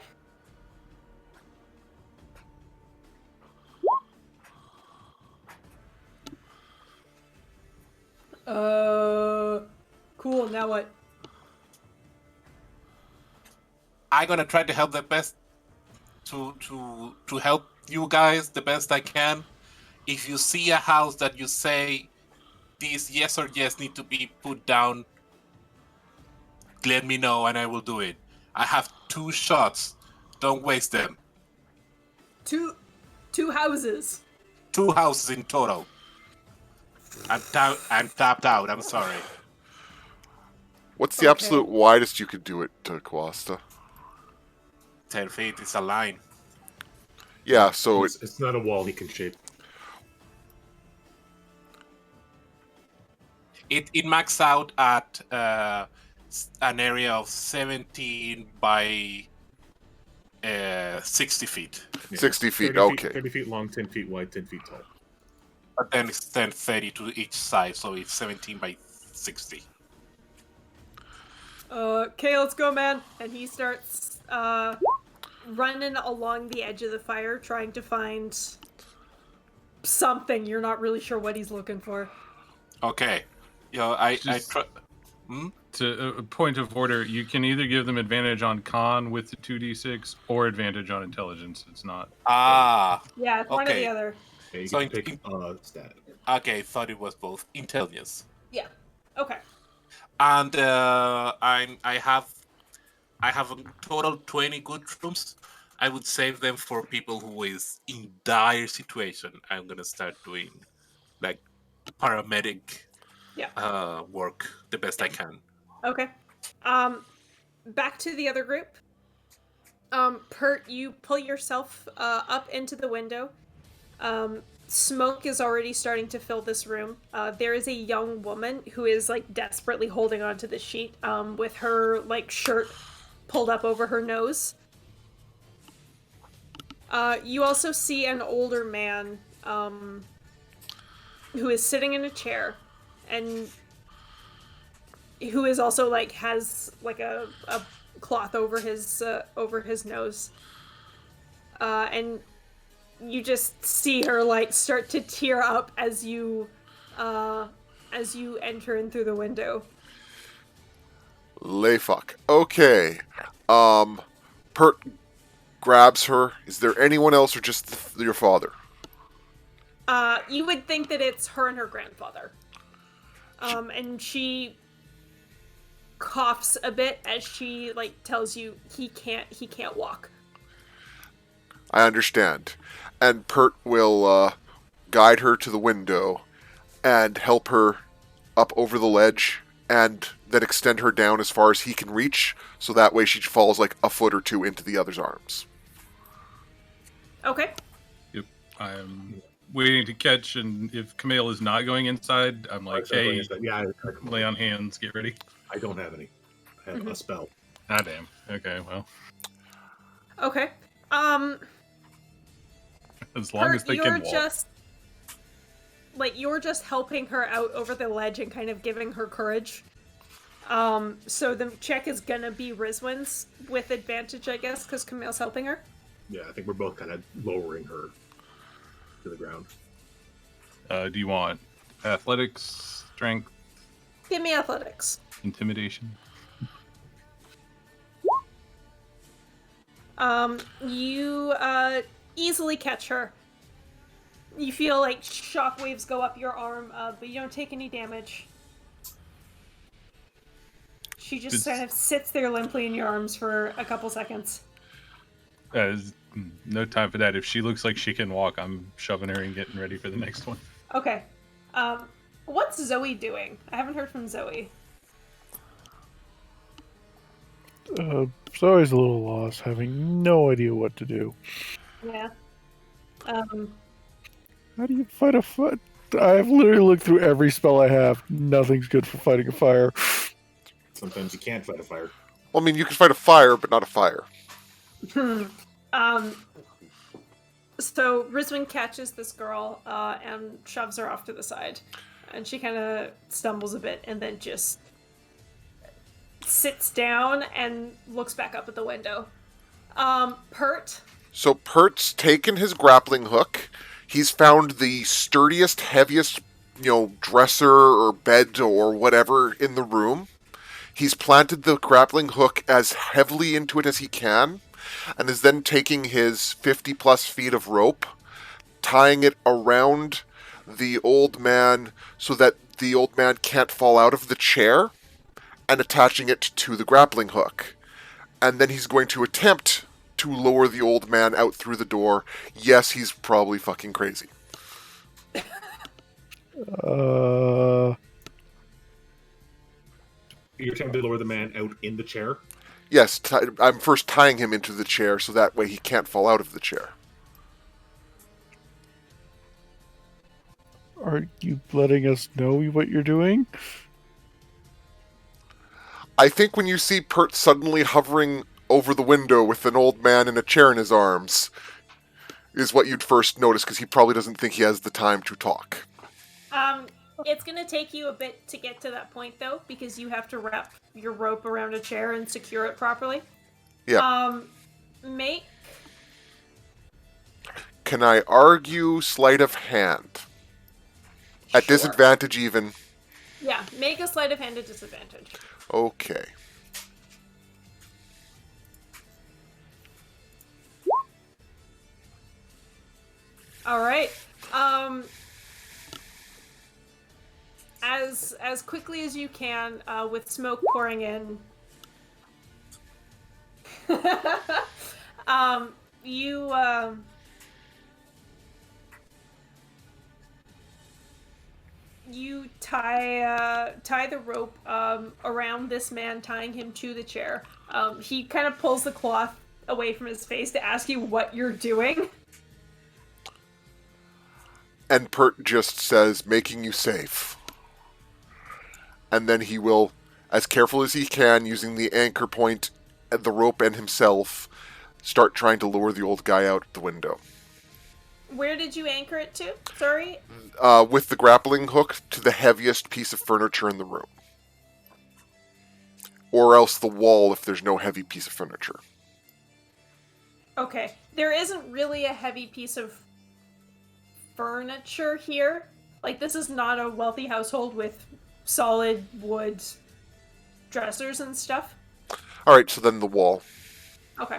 Cool. Now what? I'm gonna try to help the best to help you guys the best I can. If you see a house that you say these yes or yes need to be put down, let me know and I will do it. I have 2 shots. Don't waste them. Two houses. 2 houses in total. I'm tapped out. I'm sorry. What's the Okay. absolute widest you could do it, Costa? 10 feet is a line. Yeah, so It's not a wall he can shape. It maxed out at an area of 17 by 60 feet. 60 feet, 30 okay. 30 feet long, 10 feet wide, 10 feet tall. But then it's 30 to each side, so it's 17 by 60. Okay, let's go, man. And he starts running along the edge of the fire, trying to find something. You're not really sure what he's looking for. Okay. I Just- try. To a point of order, you can either give them advantage on con with the 2d6 or advantage on intelligence. It's not. Yeah, it's one or Okay. the other. Yeah, you So can pick stat. Okay, thought it was both intelligence. Yeah. Okay. And I have a total 20 good rooms. I would save them for people who is in dire situation. I'm gonna start doing like paramedic work the best I can. Okay. Back to the other group. Pert, you pull yourself up into the window. Smoke is already starting to fill this room. There is a young woman who is like desperately holding onto the sheet, with her like shirt pulled up over her nose. You also see an older man, who is sitting in a chair, and who is also like has like a cloth over his nose, and you just see her like start to tear up as you enter in through the window. Lay fuck. Okay. Pert grabs her. Is there anyone else or just your father? You would think that it's her and her grandfather. And she coughs a bit as she like tells you he can't walk. I understand. And Pert will guide her to the window and help her up over the ledge and then extend her down as far as he can reach, so that way she falls like a foot or two into the other's arms. Okay. Yep. I'm waiting to catch, and if Camille is not going inside, I'm like, hey, Yeah, lay on hands, get ready. I don't have any. I have a spell. Ah, damn. Okay, well, Okay. as long as they can walk. You're just helping her out over the ledge and kind of giving her courage. So the check is gonna be Rizwin's with advantage, I guess, because Camille's helping her. Yeah, I think we're both kind of lowering her to the ground. Do you want athletics, strength, Give me athletics. intimidation? You easily catch her. You feel like shockwaves go up your arm, but you don't take any damage. She just kind of sits there limply in your arms for a couple seconds. No time for that. If she looks like she can walk, I'm shoving her and getting ready for the next one. Okay. What's Zoe doing? I haven't heard from Zoe. Zoe's a little lost, having no idea what to do. Yeah. How do you fight a fight? I've literally looked through every spell I have. Nothing's good for fighting a fire. Sometimes you can't fight a fire. Well, I mean, you can fight a fire, but not a fire. So Rizwin catches this girl and shoves her off to the side. And she kind of stumbles a bit and then just sits down and looks back up at the window. Pert. So Pert's taken his grappling hook. He's found the sturdiest, heaviest, dresser or bed or whatever in the room. He's planted the grappling hook as heavily into it as he can, and is then taking his 50 plus feet of rope, tying it around the old man so that the old man can't fall out of the chair, and attaching it to the grappling hook. And then he's going to attempt to lower the old man out through the door. Yes, he's probably fucking crazy. You're attempting to lower the man out in the chair? Yes, I'm first tying him into the chair so that way he can't fall out of the chair. Are you letting us know what you're doing? I think when you see Pert suddenly hovering over the window with an old man in a chair in his arms is what you'd first notice, because he probably doesn't think he has the time to talk. It's gonna take you a bit to get to that point, though, because you have to wrap your rope around a chair and secure it properly. Yeah. Make... Can I argue sleight of hand? At Sure. disadvantage even. Yeah, make a sleight of hand at disadvantage. Okay. Alright. As quickly as you can, with smoke pouring in, you tie the rope around this man, tying him to the chair. He kind of pulls the cloth away from his face to ask you what you're doing. And Pert just says, making you safe. And then he will, as careful as he can, using the anchor point, the rope, and himself, start trying to lower the old guy out the window. Where did you anchor it to? Sorry? With the grappling hook to the heaviest piece of furniture in the room. Or else the wall if there's no heavy piece of furniture. Okay. There isn't really a heavy piece of furniture here. Like, this is not a wealthy household with solid wood dressers and stuff. Alright, so then the wall. Okay.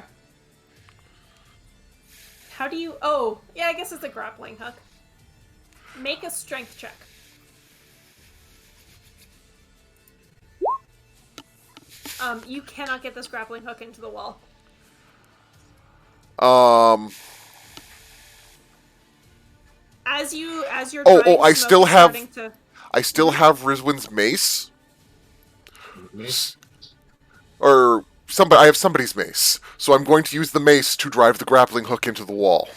How do you... Oh, yeah, I guess it's a grappling hook. Make a strength check. You cannot get this grappling hook into the wall. As you're I I still have Rizwin's mace. Or I have somebody's mace. So I'm going to use the mace to drive the grappling hook into the wall.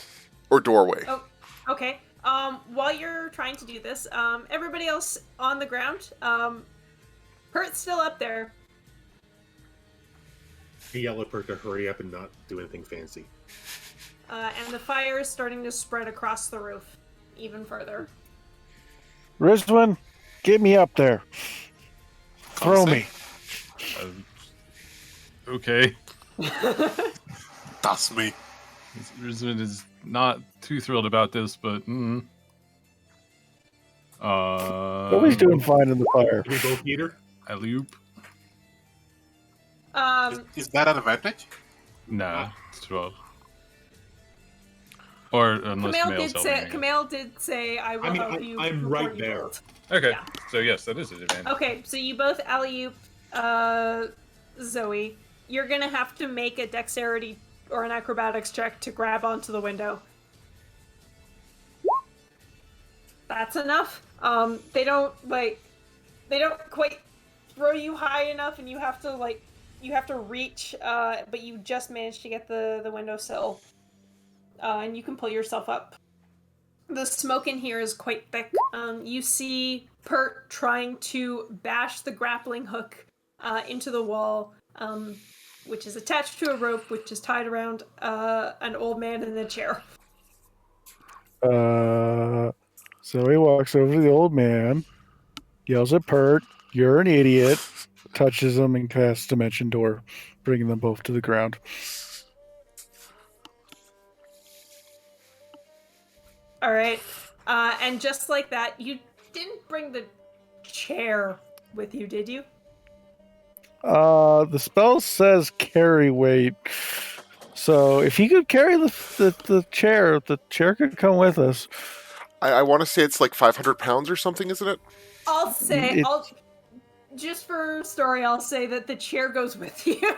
Or doorway. Oh, okay. While you're trying to do this, everybody else on the ground, Pert's still up there. I yell at Pert to hurry up and not do anything fancy. And the fire is starting to spread across the roof even further. Rizwin, get me up there. Throw me. Okay. That's me. Rizman is not too thrilled about this, but Always doing fine in the fire. Can we both eat her? I loop. Is that an advantage? Nah, it's 12. Or unless Kumail's helping me. Kumail did say, I will help you. I'm before right you there. bolt." Okay, Yeah. so yes, that is an advantage. Okay, so you both alley-oop Zoe. You're gonna have to make a dexterity or an acrobatics check to grab onto the window. That's enough. They don't quite throw you high enough, and you have to you have to reach, but you just managed to get the windowsill, and you can pull yourself up. The smoke in here is quite thick. You see Pert trying to bash the grappling hook into the wall, which is attached to a rope, which is tied around an old man in a chair. So he walks over to the old man, yells at Pert, "You're an idiot," touches him and casts Dimension Door, bringing them both to the ground. All right. And just like that, you didn't bring the chair with you, did you? The spell says carry weight. So if he could carry the chair could come with us. I want to say it's like 500 pounds or something, isn't it? I'll say, just for story, I'll say that the chair goes with you.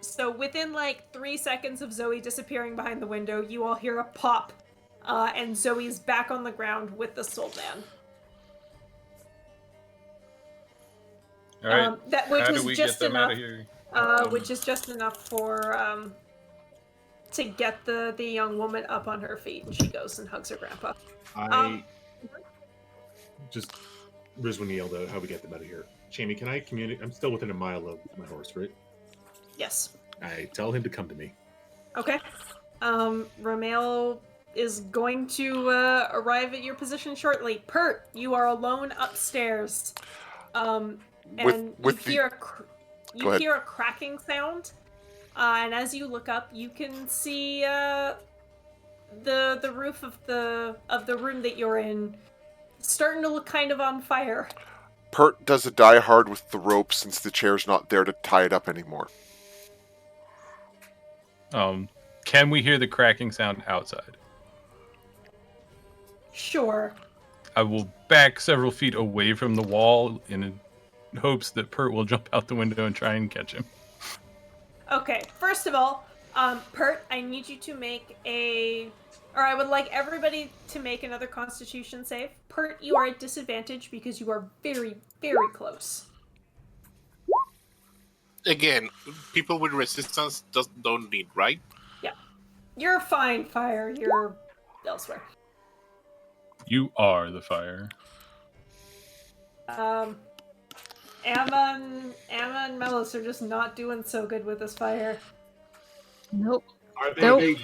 So within like 3 seconds of Zoe disappearing behind the window, you all hear a pop, and Zoe's back on the ground with the soul man. All right. Which How was do we just get them enough. out of here? Which is just enough for to get the young woman up on her feet, and she goes and hugs her grandpa. Just Rizwin yelled out how we get them out of here. Jamie, can I communicate? I'm still within a mile of my horse, right? Yes. I tell him to come to me. Okay. Romail is going to arrive at your position shortly. Pert, you are alone upstairs. And you hear a cracking sound. And as you look up, you can see the roof of the room that you're in starting to look kind of on fire. Pert does a die hard with the rope since the chair's not there to tie it up anymore. Can we hear the cracking sound outside? Sure. I will back several feet away from the wall in hopes that Pert will jump out the window and try and catch him. Okay, first of all, Pert, I need you to make I would like everybody to make another Constitution save. Pert, you are at disadvantage because you are very, very close. Again, people with resistance don't need, right? Yeah. You're fine, Fire. You're elsewhere. You are the fire. Amma and Melis are just not doing so good with this fire. Nope. Are they? Nope. They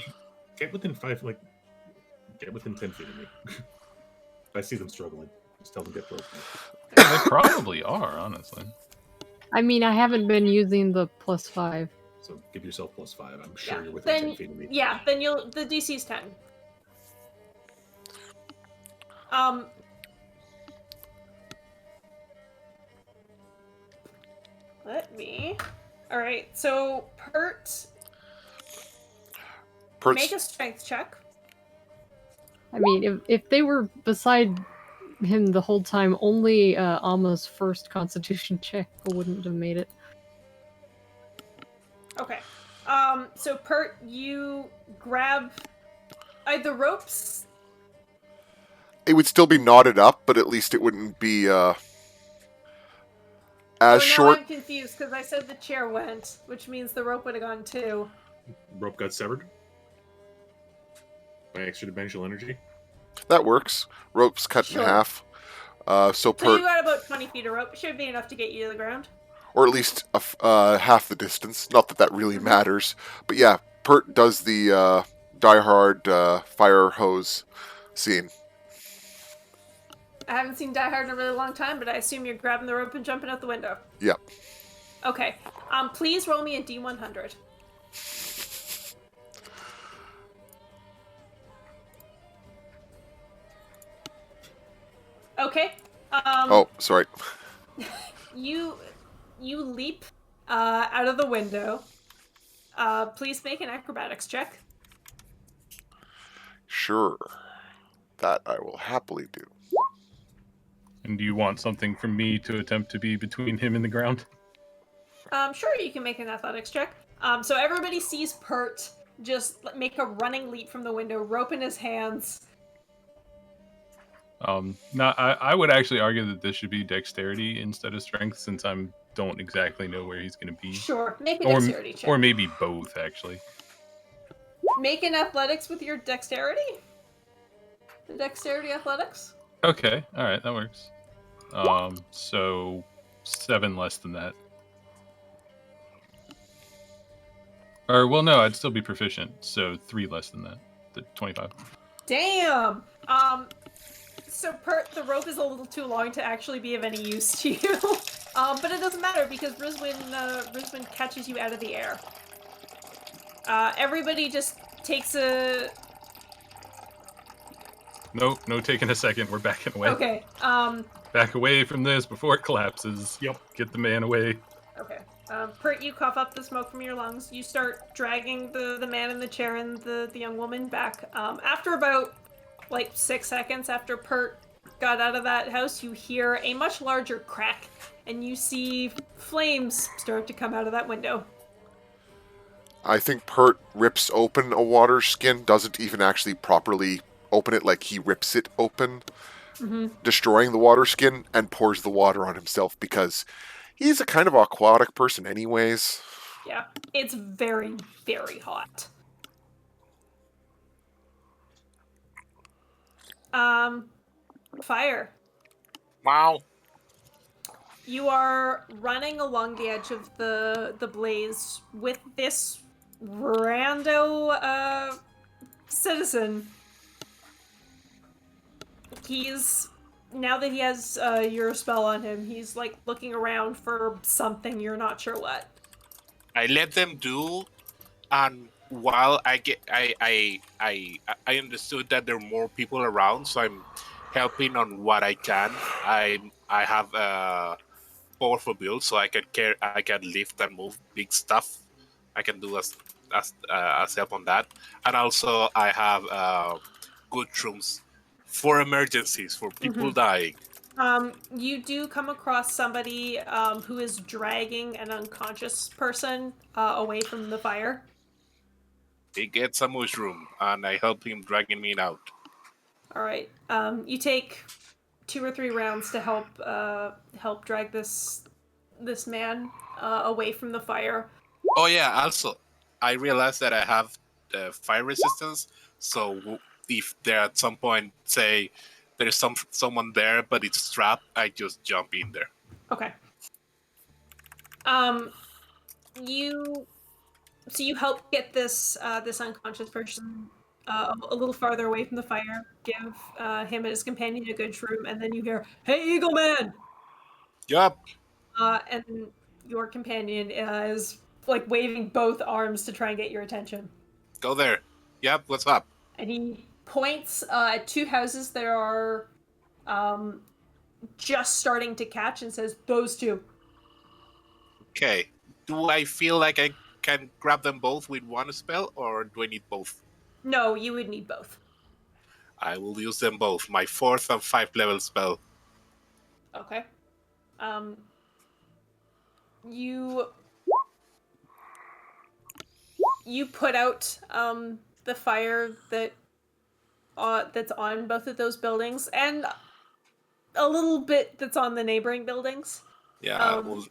get within 10 feet of me. If I see them struggling, just tell them to get broken. They probably are, honestly. I mean, I haven't been using the +5. So give yourself +5. I'm sure you're within 10 feet of me. Yeah, then the DC's 10. Alright, so Pert's make a strength check. I mean, if they were beside him the whole time, only Alma's first Constitution check wouldn't have made it. Okay. So Pert, you grab the ropes. It would still be knotted up, but at least it wouldn't be as short. I'm confused because I said the chair went, which means the rope would have gone too. Rope got severed by extra dimensional energy. That works. Rope's cut in half. So you got about 20 feet of rope. Should be enough to get you to the ground. Or at least half the distance. Not that really matters. But yeah, Pert does the die-hard fire hose scene. I haven't seen Die Hard in a really long time, but I assume you're grabbing the rope and jumping out the window. Yep. Okay. Please roll me a D100. Okay. Oh, sorry. You leap out of the window. Please make an acrobatics check. Sure. That I will happily do. And do you want something from me to attempt to be between him and the ground? Sure, you can make an athletics check. So everybody sees Pert just make a running leap from the window, rope in his hands. No, I would actually argue that this should be dexterity instead of strength, since don't exactly know where he's going to be, Sure. Make a or dexterity check. or maybe both actually. Make an athletics with your dexterity. The dexterity athletics. Okay, all right, that works. So 7 less than that. Or well, no, I'd still be proficient, so 3 less than that. The 25. Damn. So Pert, the rope is a little too long to actually be of any use to you. But it doesn't matter because Rizwin catches you out of the air. Everybody just takes a. Nope, no taking a second. We're backing away. Okay. Back away from this before it collapses. Yep. Get the man away. Okay. Pert, you cough up the smoke from your lungs. You start dragging the man in the chair and the young woman back. After about 6 seconds after Pert got out of that house, you hear a much larger crack, and you see flames start to come out of that window. I think Pert rips open a water skin, doesn't even actually properly open it, like he rips it open, destroying the water skin, and pours the water on himself because he's a kind of aquatic person anyways. Yeah, it's very, very hot. Fire. Wow. You are running along the edge of the blaze with this rando citizen. Now that he has your spell on him, he's looking around for something, you're not sure what. I let them do, and while I understood that there are more people around, so I'm helping on what I can. I have a powerful build, so I can lift and move big stuff. I can do as help on that, and also I have good rooms for emergencies for people dying. You do come across somebody who is dragging an unconscious person away from the fire. He gets a mushroom, and I help him dragging me out. All right. You take 2 or 3 rounds to help drag this man away from the fire. Oh yeah, also, I realized that I have fire resistance, so if there at some point, say, there's someone there, but it's trapped, I just jump in there. Okay. You help get this unconscious person a little farther away from the fire, give him and his companion a good shroom, and then you hear, "Hey, Eagle Man!" Yup. And your companion is waving both arms to try and get your attention. Go there. Yep, what's up? And he points at 2 houses that are just starting to catch and says, "Those 2." Okay. Do I feel like I can grab them both with one spell, or do I need both? No, you would need both. I will use them both. My 4th and 5th level spell. Okay. You put out the fire that's on both of those buildings, and a little bit that's on the neighboring buildings. Yeah, I will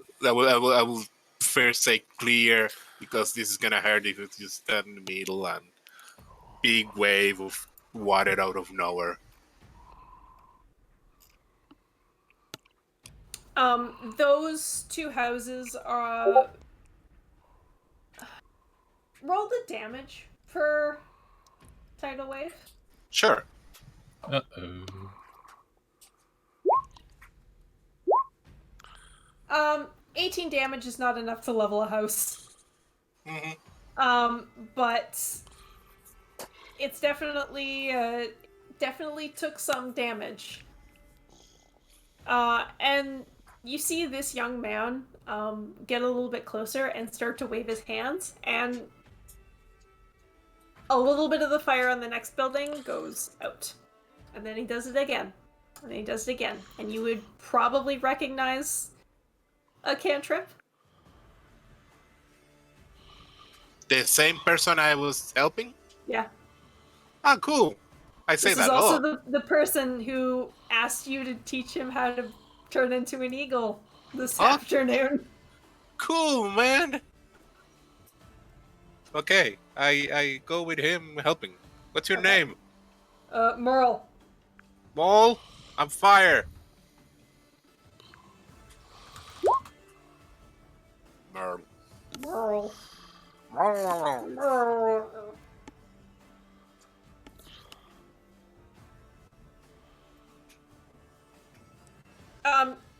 first say clear, because this is gonna hurt if it's just stand in the middle and big wave of water out of nowhere. Those 2 houses are. Roll the damage for tidal wave. Sure. 18 damage is not enough to level a house. Mm-hmm. But it's definitely took some damage. And you see this young man get a little bit closer and start to wave his hands, and a little bit of the fire on the next building goes out. And then he does it again. And then he does it again. And you would probably recognize a cantrip. The same person I was helping? Yeah. Ah, cool. I say This that. is also Oh, the person who asked you to teach him how to turn into an eagle this Huh? afternoon. cool, man. Okay, I go with him helping. What's your Okay. name? Merle. Maul? I'm fire. Merle. Merle. Merle. Merle.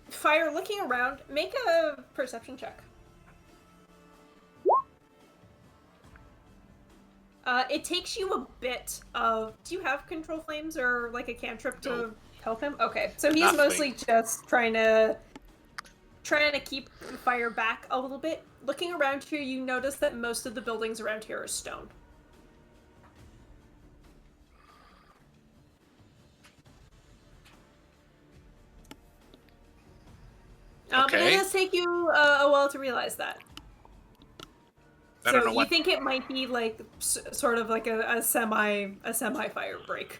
Fire, looking around, make a perception check. It takes you a bit of... Do you have control flames or like a cantrip to No. help him? Okay, so he's Nothing. mostly just trying to keep the fire back a little bit. Looking around here, you notice that most of the buildings around here are stone. But it Okay. does take you a while to realize that. I don't So know you what. think it might be like sort of like a semi fire break.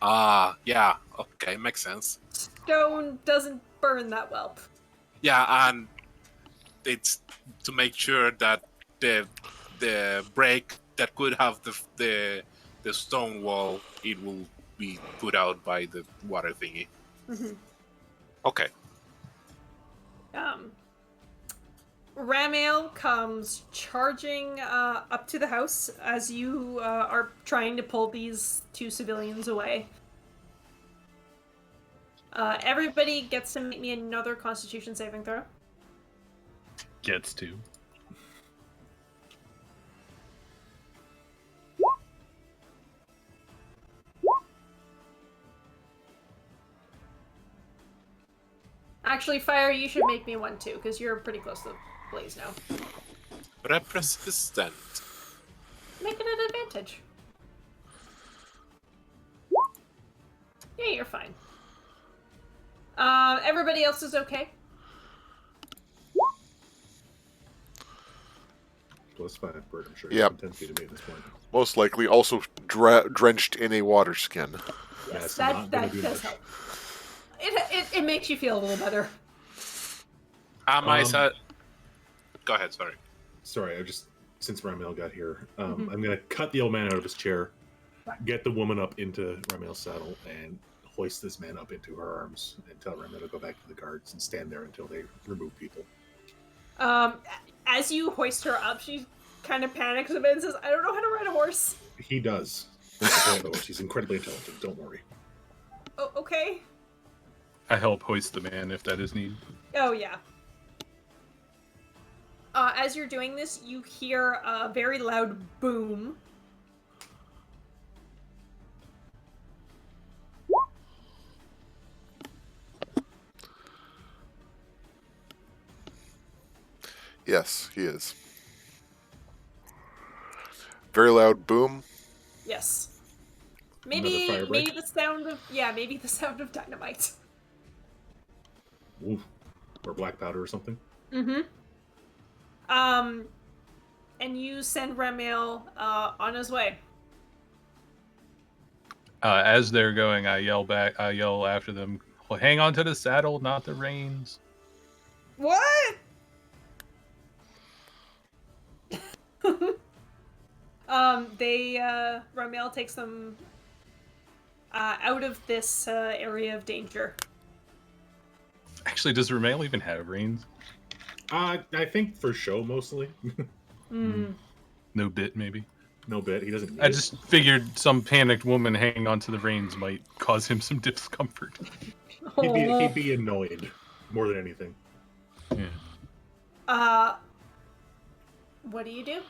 Yeah. Okay, makes sense. Stone doesn't burn that well. Yeah, and it's to make sure that the break that could have the stone wall, it will be put out by the water thingy. Mm-hmm. Okay. Ramail comes charging up to the house as you are trying to pull these two civilians away. Everybody gets to make me another Constitution saving throw. Gets to. Actually, Fire, you should make me one too, because you're pretty close to the blaze now. Resistant. Make it an advantage. Yeah, you're fine. Everybody else is okay? +5, Bert. I'm sure. Yep. It's 10 feet of me at this point. Most likely also drenched in a water skin. Yes, That's not gonna that do does much. help. It makes you feel a little better. Go ahead, sorry. Sorry, since Ramiel got here, I'm gonna cut the old man out of his chair, get the woman up into Ramiel's saddle, and hoist this man up into her arms, and tell Ramiel to go back to the guards and stand there until they remove people. As you hoist her up, she kind of panics a bit and says, "I don't know how to ride a horse." He does. He's incredibly intelligent. Don't worry. Oh, okay. I help hoist the man if that is needed. Oh, yeah. As you're doing this, you hear a very loud boom. Yes, he is. Very loud boom. Yes. Another fire break? Maybe the sound of dynamite. Oof. Or black powder or something. Mm-hmm. And you send Ramiel on his way. As they're going, I yell after them, well, hang on to the saddle, not the reins. What? Ramiel takes them out of this area of danger. Actually, does Ramail even have reins? I think for show mostly. No bit, maybe. No bit. He doesn't. Need I it. just figured some panicked woman hanging onto the reins might cause him some discomfort. He'd be annoyed more than anything. Yeah. What do you do?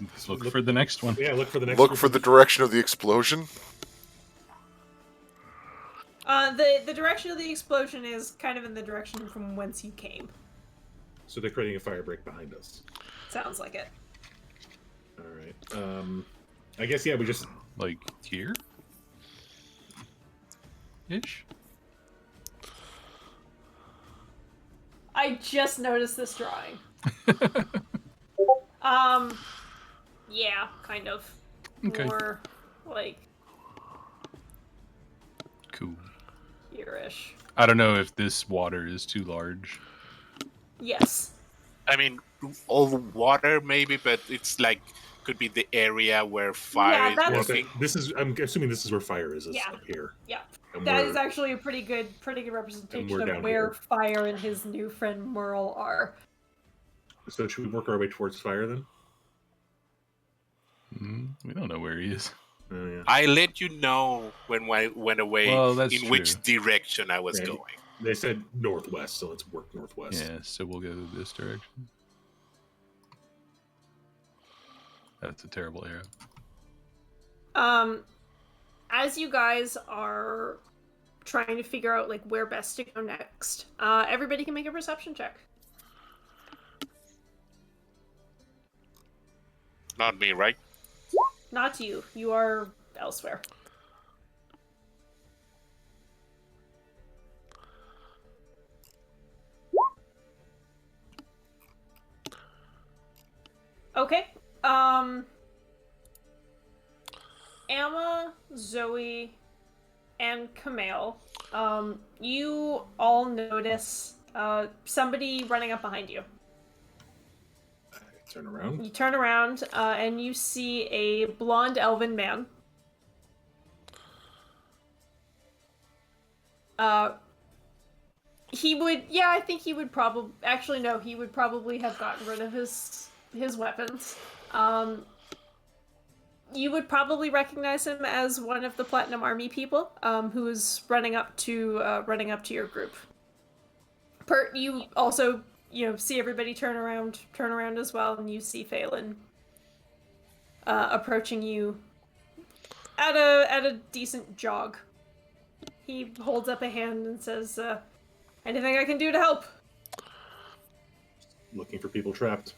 Let's look for the next one. Yeah, look for the next. Look for the direction of the explosion. The direction of the explosion is kind of in the direction from whence you came. So they're creating a fire break behind us. Sounds like it. All right. I guess we just Like here? Ish? I just noticed this drawing. Yeah, kind of. Okay. More like Cool. here-ish. I don't know if this water is too large. Yes. I mean, all the water maybe, but it's like could be the area where fire Yeah, is that's- Yeah, so working. this is. I'm assuming this is where fire is Yeah. up here. Yeah. And That we're, is actually a pretty good representation we're of down where here. Fire and his new friend Merle are. So should we work our way towards fire then? We don't know where he is. Oh yeah. I let you know when I went away Well, that's in true. which direction I was Right. going. They said northwest, so let's work northwest. Yeah, so we'll go this direction. That's a terrible arrow. As you guys are trying to figure out like where best to go next, everybody can make a perception check. Not me, right? Not you. You are elsewhere. Okay. Emma, Zoe, and Camille, you all notice somebody running up behind you. Turn around. You turn around, and you see a blonde elven man. He would, yeah, I think he would probably, actually no, he would probably have gotten rid of his weapons. You would probably recognize him as one of the Platinum Army people, who is running up to your group. Pert, you also, see everybody turn around as well, and you see Phelan approaching you at a decent jog. He holds up a hand and says, "Anything I can do to help?" Looking for people trapped.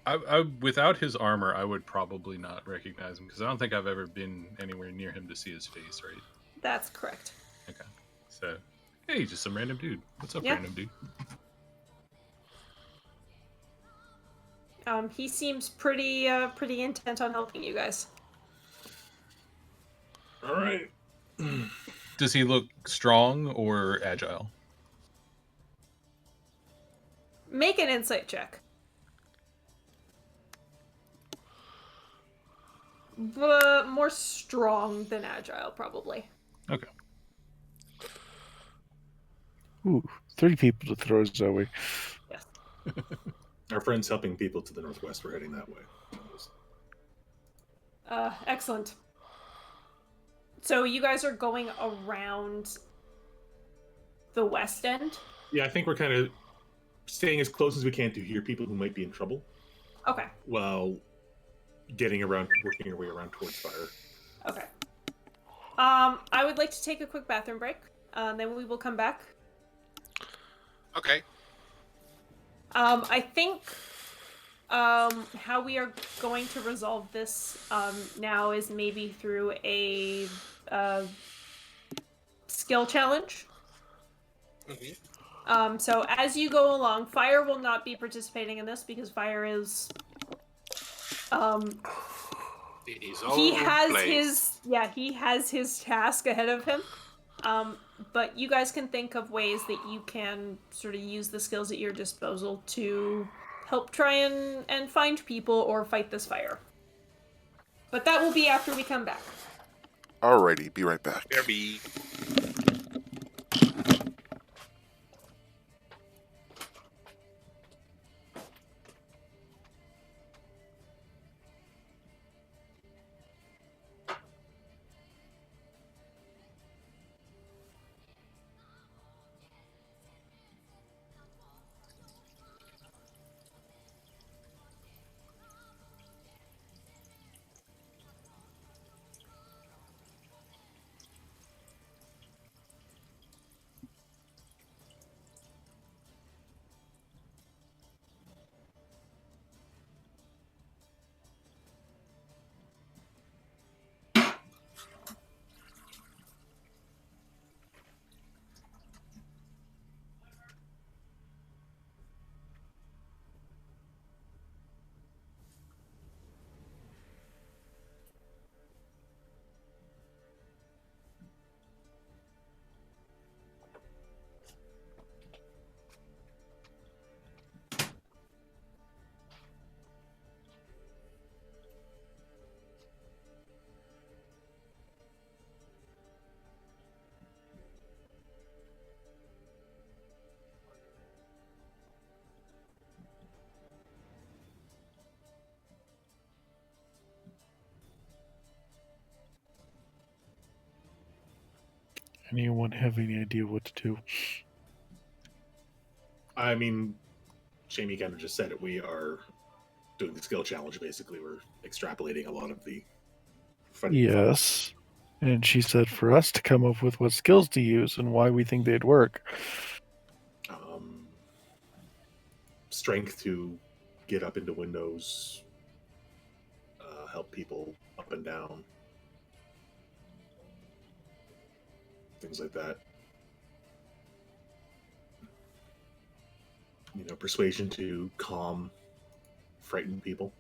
I without his armor, I would probably not recognize him because I don't think I've ever been anywhere near him to see his face. Right? That's correct. Okay. So, hey, just some random dude. What's up, Yeah. random dude? He seems pretty intent on helping you guys. All right. Does he look strong or agile? Make an insight check. But more strong than agile, probably. Okay. Ooh, 3 people to throw Zoe. Yes. Our friends helping people to the northwest. We're heading that way. Excellent. So you guys are going around the west end? Yeah, I think we're kind of staying as close as we can to hear people who might be in trouble, Okay. while working our way around towards fire. Okay. I would like to take a quick bathroom break. Then we will come back. Okay. I think how we are going to resolve this now is maybe through a skill challenge. Mm-hmm. So as you go along, Fire will not be participating in this because Fire is It is he all has place. he has his task ahead of him. But you guys can think of ways that you can sort of use the skills at your disposal to help try and find people or fight this fire. But that will be after we come back. Alrighty, be right back. Kirby. Anyone have any idea what to do? I mean, Jamie kind of just said it. We are doing the skill challenge, basically. We're extrapolating a lot of the fighting. Yes. And she said for us to come up with what skills to use and why we think they'd work. Strength to get up into windows, help people up and down, things like that. You know, persuasion to calm frightened people.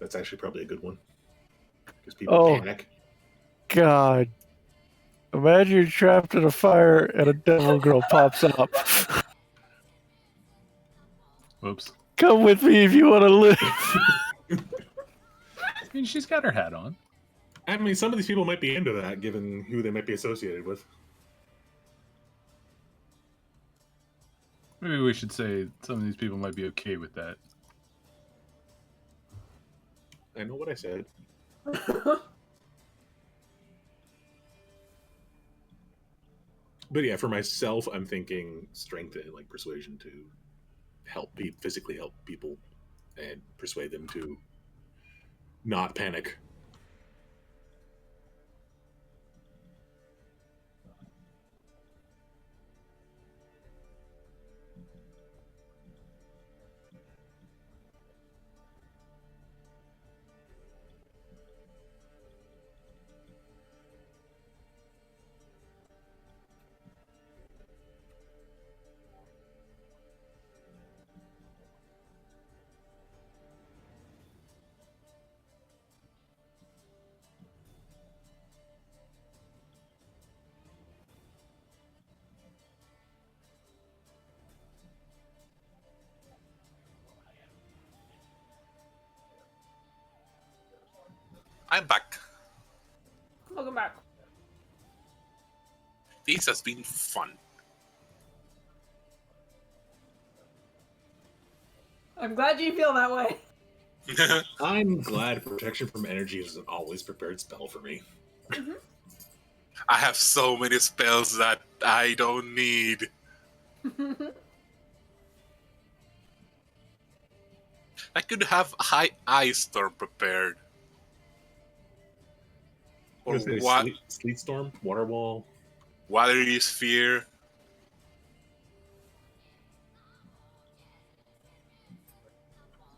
That's actually probably a good one because people panic. God. Imagine you're trapped in a fire and a devil girl pops up. Whoops. Come with me if you want to live. I mean, she's got her hat on. I mean, some of these people might be into that, given who they might be associated with. Maybe we should say some of these people might be okay with that. I know what I said. But yeah, for myself, I'm thinking strength and like persuasion to physically help people and persuade them to not panic. I'm back. Welcome back. This has been fun. I'm glad you feel that way. I'm glad protection from energy is an always prepared spell for me. I have so many spells that I don't need. I could have High Ice Storm prepared. Or what? Sleet Storm, Water Wall. Watery Sphere.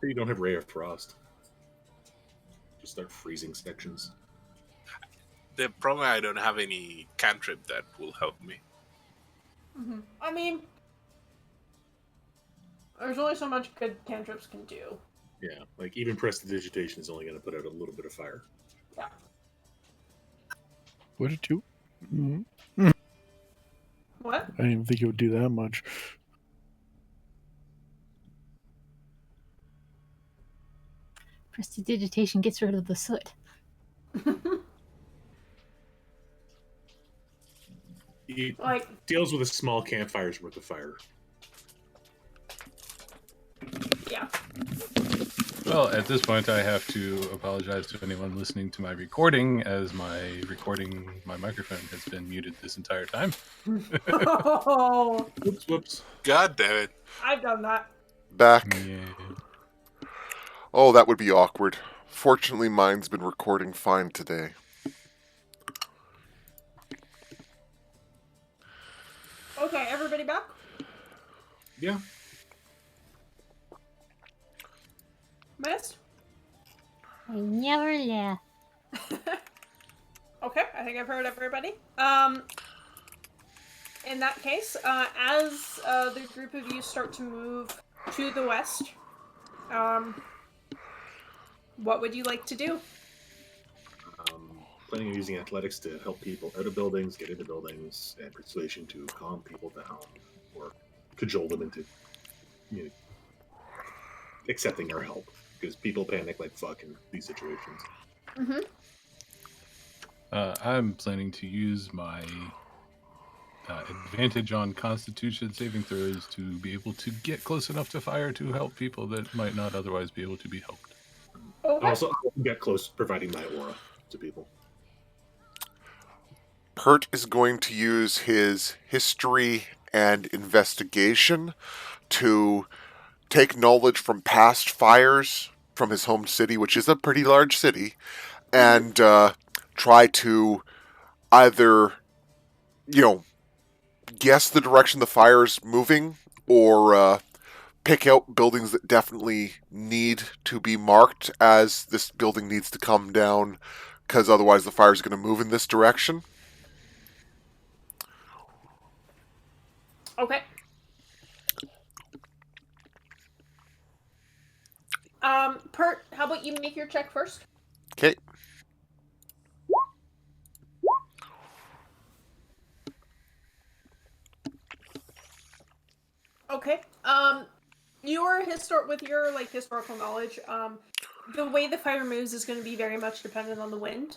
You don't have Ray of Frost. Just start freezing sections. The problem, I don't have any cantrip that will help me. I mean, there's only so much good cantrips can do. Yeah, like even Prestidigitation is only going to put out a little bit of fire. Yeah. Would it do? What? I didn't even think it would do that much. Prestidigitation gets rid of the soot. It Like, deals with a small campfire's worth of fire. yeah. Well, at this point, I have to apologize to anyone listening to my recording, as my microphone has been muted this entire time. Oh, Whoops. God damn it. I've done that. Back. Yeah. Oh, that would be awkward. Fortunately, mine's been recording fine today. Okay, everybody back? Yeah. Missed? I never left. Okay, I think I've heard everybody. In that case, as the group of you start to move to the west, what would you like to do? Planning on using athletics to help people out of buildings, get into buildings, and persuasion to calm people down or cajole them into accepting our help. Because people panic like fuck in these situations. I'm planning to use my advantage on Constitution saving throws to be able to get close enough to fire to help people that might not otherwise be able to be helped. Okay. Also, get close, providing my aura to people. Pert is going to use his history and investigation to take knowledge from past fires from his home city, which is a pretty large city, and try to either, guess the direction the fire is moving, or pick out buildings that definitely need to be marked as this building needs to come down, because otherwise the fire is going to move in this direction. Okay. Pert, how about you make your check first? Okay. Okay. With your historical knowledge, the way the fire moves is going to be very much dependent on the wind.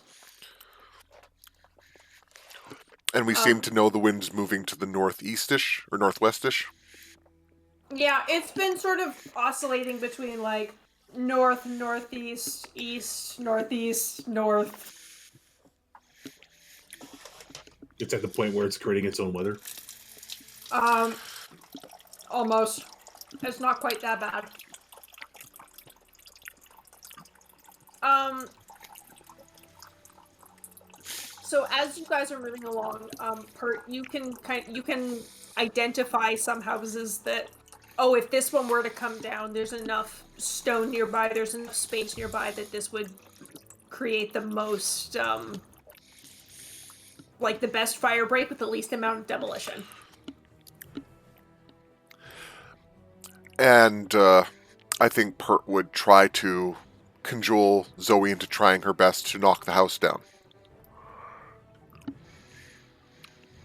And we seem to know the wind's moving to the northeastish or northwestish. Yeah, it's been sort of oscillating between north, northeast, east, northeast, north. It's at the point where it's creating its own weather. Almost. It's not quite that bad. So as you guys are moving along, Pert, you can identify some houses that, if this one were to come down, there's enough stone nearby, there's enough space nearby that this would create the most, the best fire break with the least amount of demolition. And I think Pert would try to cajole Zoe into trying her best to knock the house down.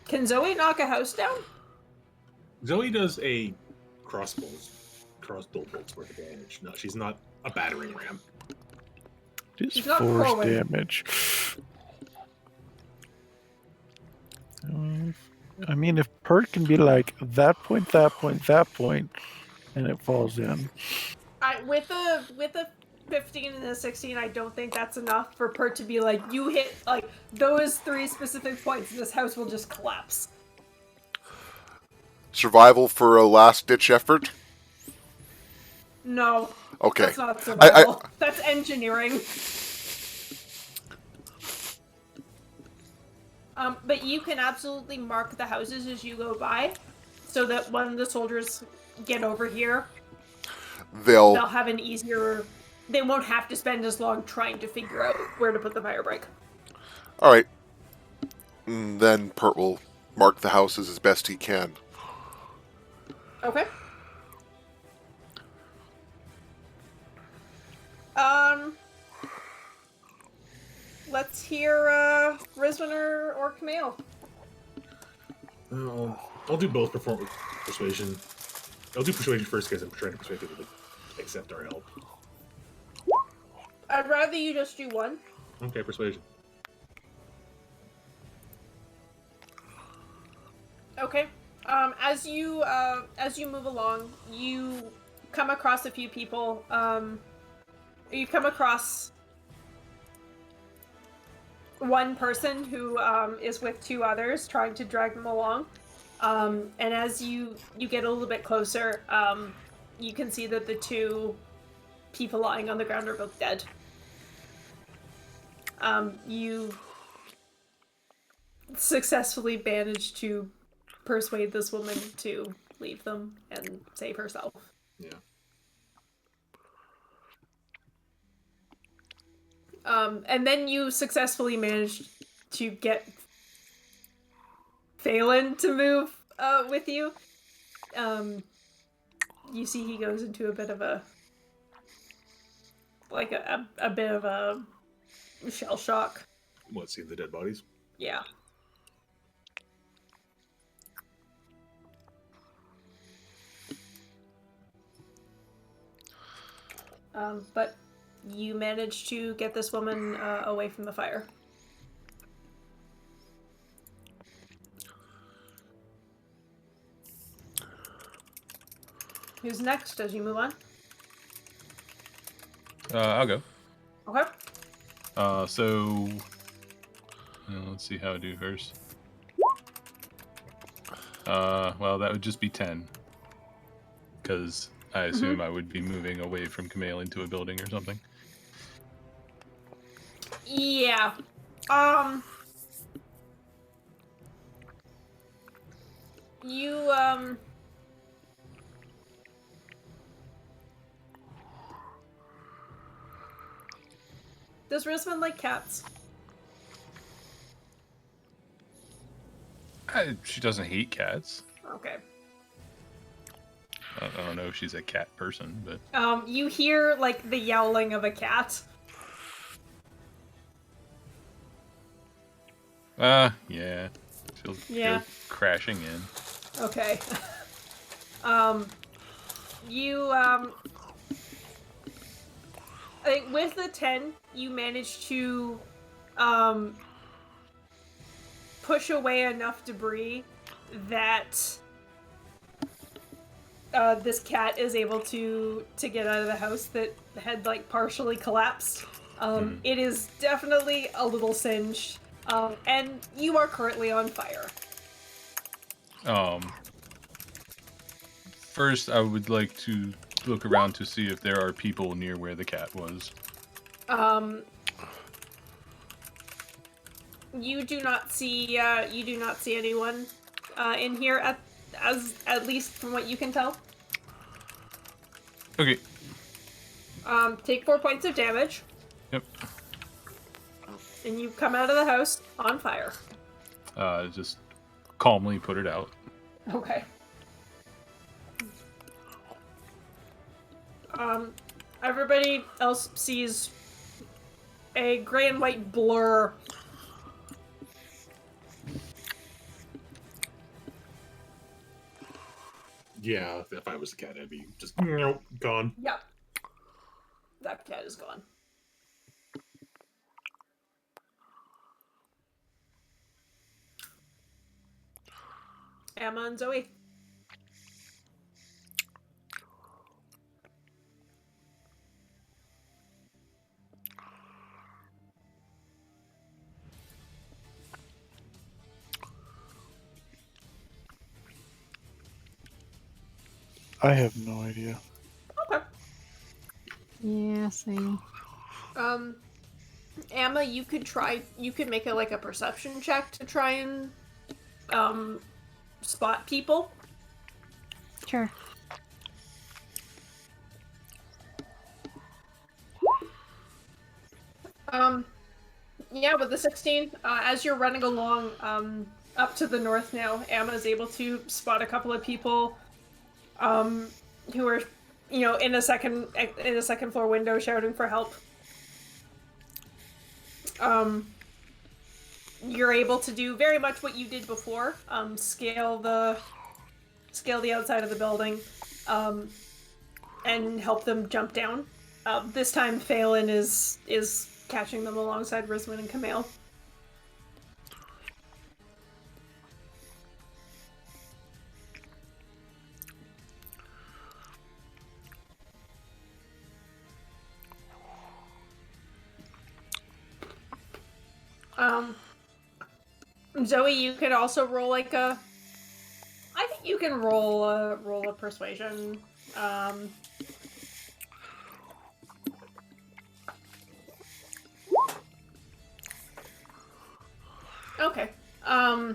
Can Zoe knock a house down? Zoe does a crossbow bolt's worth of damage. No, she's not a battering ram. Just She's not force Corwin. damage. I mean, if Pert can be like that point, that point, that point, and it falls in. With a 15 and a 16, I don't think that's enough for Pert to be like, you hit those 3 specific points, this house will just collapse. Survival for a last-ditch effort? No. Okay. That's not survival. That's engineering. But you can absolutely mark the houses as you go by, so that when the soldiers get over here, they'll have an easier... They won't have to spend as long trying to figure out where to put the fire break. Alright. Then Pert will mark the houses as best he can. Okay. Let's hear Rizwan or Camille. I'll do both persuasion. I'll do persuasion first because I'm trying to persuade people to accept our help. I'd rather you just do one. Okay, persuasion. Okay. As you move along, you come across a few people. You come across one person who is with 2 others, trying to drag them along. And as you get a little bit closer, you can see that the 2 people lying on the ground are both dead. You successfully managed to persuade this woman to leave them and save herself. Yeah. And then you successfully managed to get Phelan to move with you. You see he goes into a bit of a bit of a shell shock. What, seeing the dead bodies? Yeah. But you managed to get this woman away from the fire. Who's next as you move on? I'll go. Okay. So let's see how I do first. Well, that would just be 10. Because I assume I would be moving away from Camille into a building or something. Yeah. You, Does Risman like cats? She doesn't hate cats. Okay. I don't know if she's a cat person, but... You hear, like, the yowling of a cat. Yeah. She'll Yeah. go crashing in. Okay. You, I think with the 10, you manage to, push away enough debris that, this cat is able to get out of the house that had, like, partially collapsed. It is definitely a little singed, and you are currently on fire. First, I would like to look around to see if there are people near where the cat was. You do not see anyone in here at least from what you can tell. Okay. Take 4 points of damage. Yep. And you come out of the house on fire. Just calmly put it out. Okay. Everybody else sees a gray and white blur. Yeah, if I was a cat, I'd be just gone. Yep. That cat is gone. Emma and Zoe. I have no idea. Okay. Yeah, same. Emma, you could make a perception check to try and spot people. Sure. Yeah, with the 16, as you're running along up to the north now, Emma is able to spot a couple of people who are, in a second floor window shouting for help. You're able to do very much what you did before, scale the outside of the building, and help them jump down. This time, Phelan is catching them alongside Risman and Camille. Zoe, you could also roll I think you can roll a persuasion. Okay. I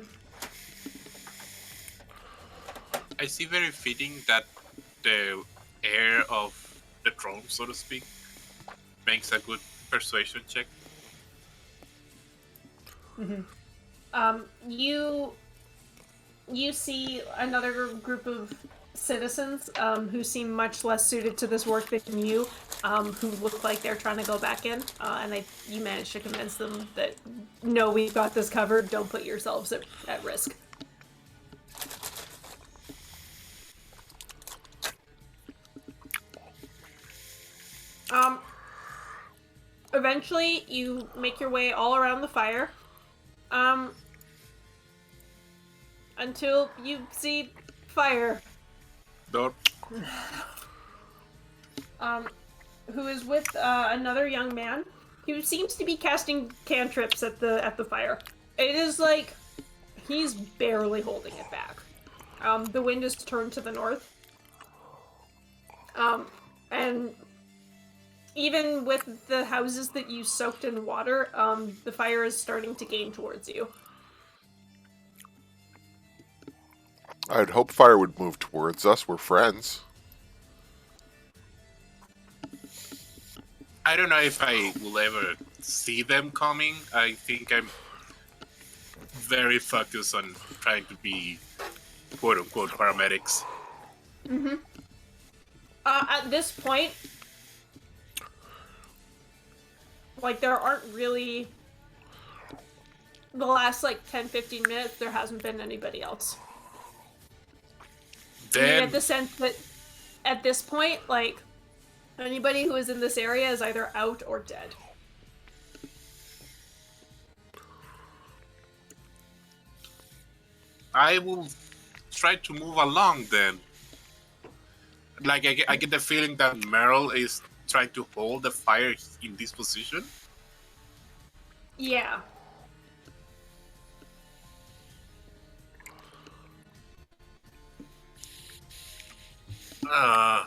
see very fitting that the heir of the throne, so to speak, makes a good persuasion check. Mm-hmm. You see another group of citizens who seem much less suited to this work than you, who look like they're trying to go back in, and you manage to convince them that, no, we've got this covered, don't put yourselves at risk. Eventually, you make your way all around the fire, until you see fire. Door. Who is with another young man who seems to be casting cantrips at the fire. It is like he's barely holding it back. The wind is turned to the north. And even with the houses that you soaked in water, the fire is starting to gain towards you. I'd hope fire would move towards us. We're friends. I don't know if I will ever see them coming. I think I'm very focused on trying to be quote-unquote paramedics. Mm-hmm. At this point, like, there aren't really... The last, 10-15 minutes, there hasn't been anybody else. You get the sense that at this point, anybody who is in this area is either out or dead. I will try to move along then. I get the feeling that Meryl is trying to hold the fire in this position. Yeah. I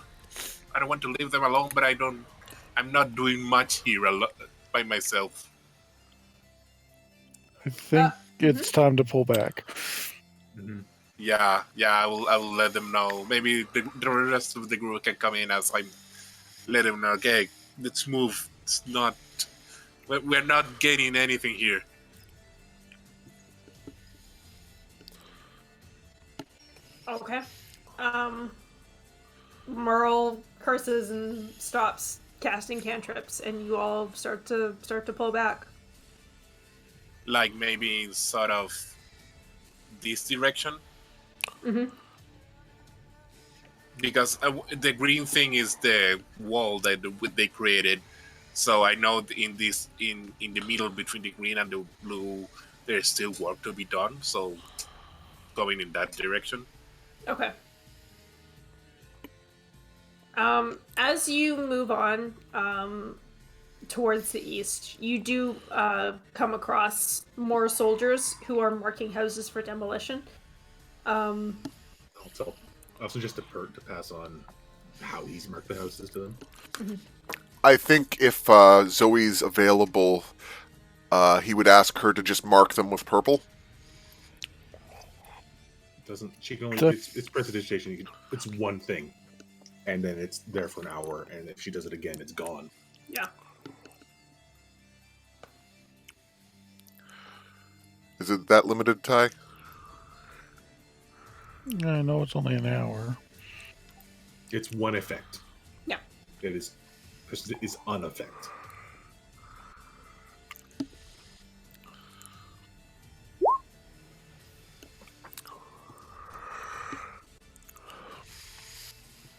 don't want to leave them alone, but I'm not doing much here by myself. I think it's time to pull back. Mm-hmm. Yeah, I will let them know. Maybe the rest of the group can come in as I let them know. Okay, let's move. It's not. We're not gaining anything here. Okay. Merle curses and stops casting cantrips, and you all start to pull back. Like maybe in sort of this direction. Mm-hmm. Because the green thing is the wall that they created, so I know in the middle between the green and the blue, there's still work to be done. So going in that direction. Okay. As you move on, towards the east, you do come across more soldiers who are marking houses for demolition. I'll also just to Pert to pass on how he's marked the houses to them. Mm-hmm. I think if Zoe's available, he would ask her to just mark them with purple. Doesn't she can only it's prestidigitation. It's one thing, and then it's there for an hour, and if she does it again, it's gone. Yeah. Is it that limited, Ty? I know it's only an hour. It's one effect. Yeah. It is uneffect.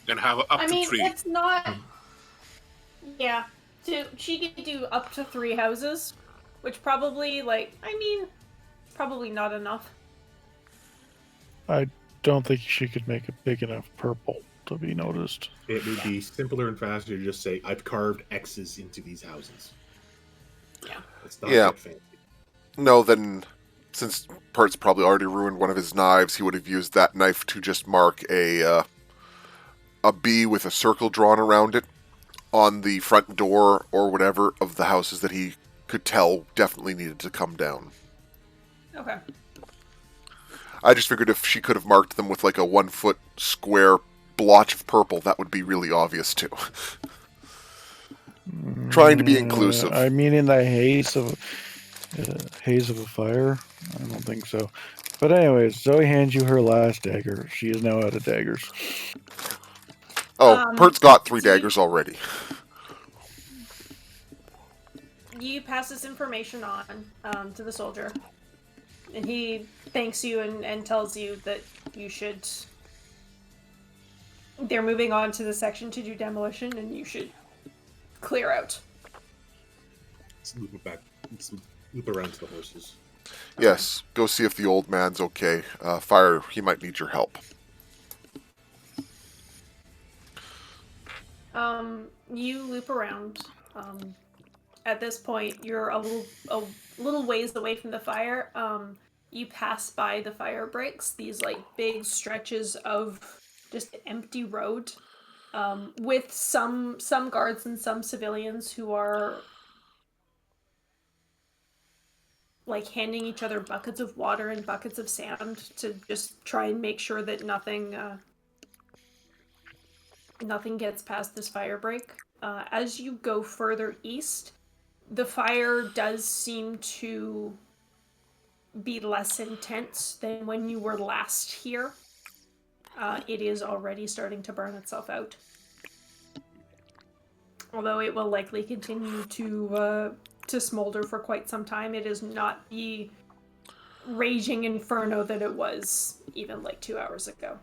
Then have up to 3. It's not. Yeah. She could do up to 3 houses, which probably, probably not enough. I don't think she could make a big enough purple to be noticed. It would be simpler and faster to just say, I've carved X's into these houses. Yeah. It's not Yeah. that fancy. No, then since Pert's probably already ruined one of his knives, he would have used that knife to just mark a B with a circle drawn around it on the front door or whatever of the houses that he could tell definitely needed to come down. Okay. I just figured if she could have marked them with like a 1 foot square blotch of purple, that would be really obvious too. Trying to be inclusive. I mean, in the haze of a fire, I don't think so. But anyways, Zoe hands you her last dagger. She is now out of daggers. Oh, Pert's got 3 daggers already. You pass this information on to the soldier, and he thanks you and tells you that you should... They're moving on to the section to do demolition, and you should clear out. Let's loop it back. Let's loop around to the horses. Yes, go see if the old man's okay. Fire, he might need your help. You loop around. At this point, you're a little ways away from the fire. you pass by the fire breaks, these like big stretches of just empty road, with some guards and some civilians who are like handing each other buckets of water and buckets of sand to just try and make sure that nothing gets past this fire break. As you go further east, the fire does seem to be less intense than when you were last here. It is already starting to burn itself out. Although it will likely continue to smolder for quite some time, it is not the raging inferno that it was even like 2 hours ago.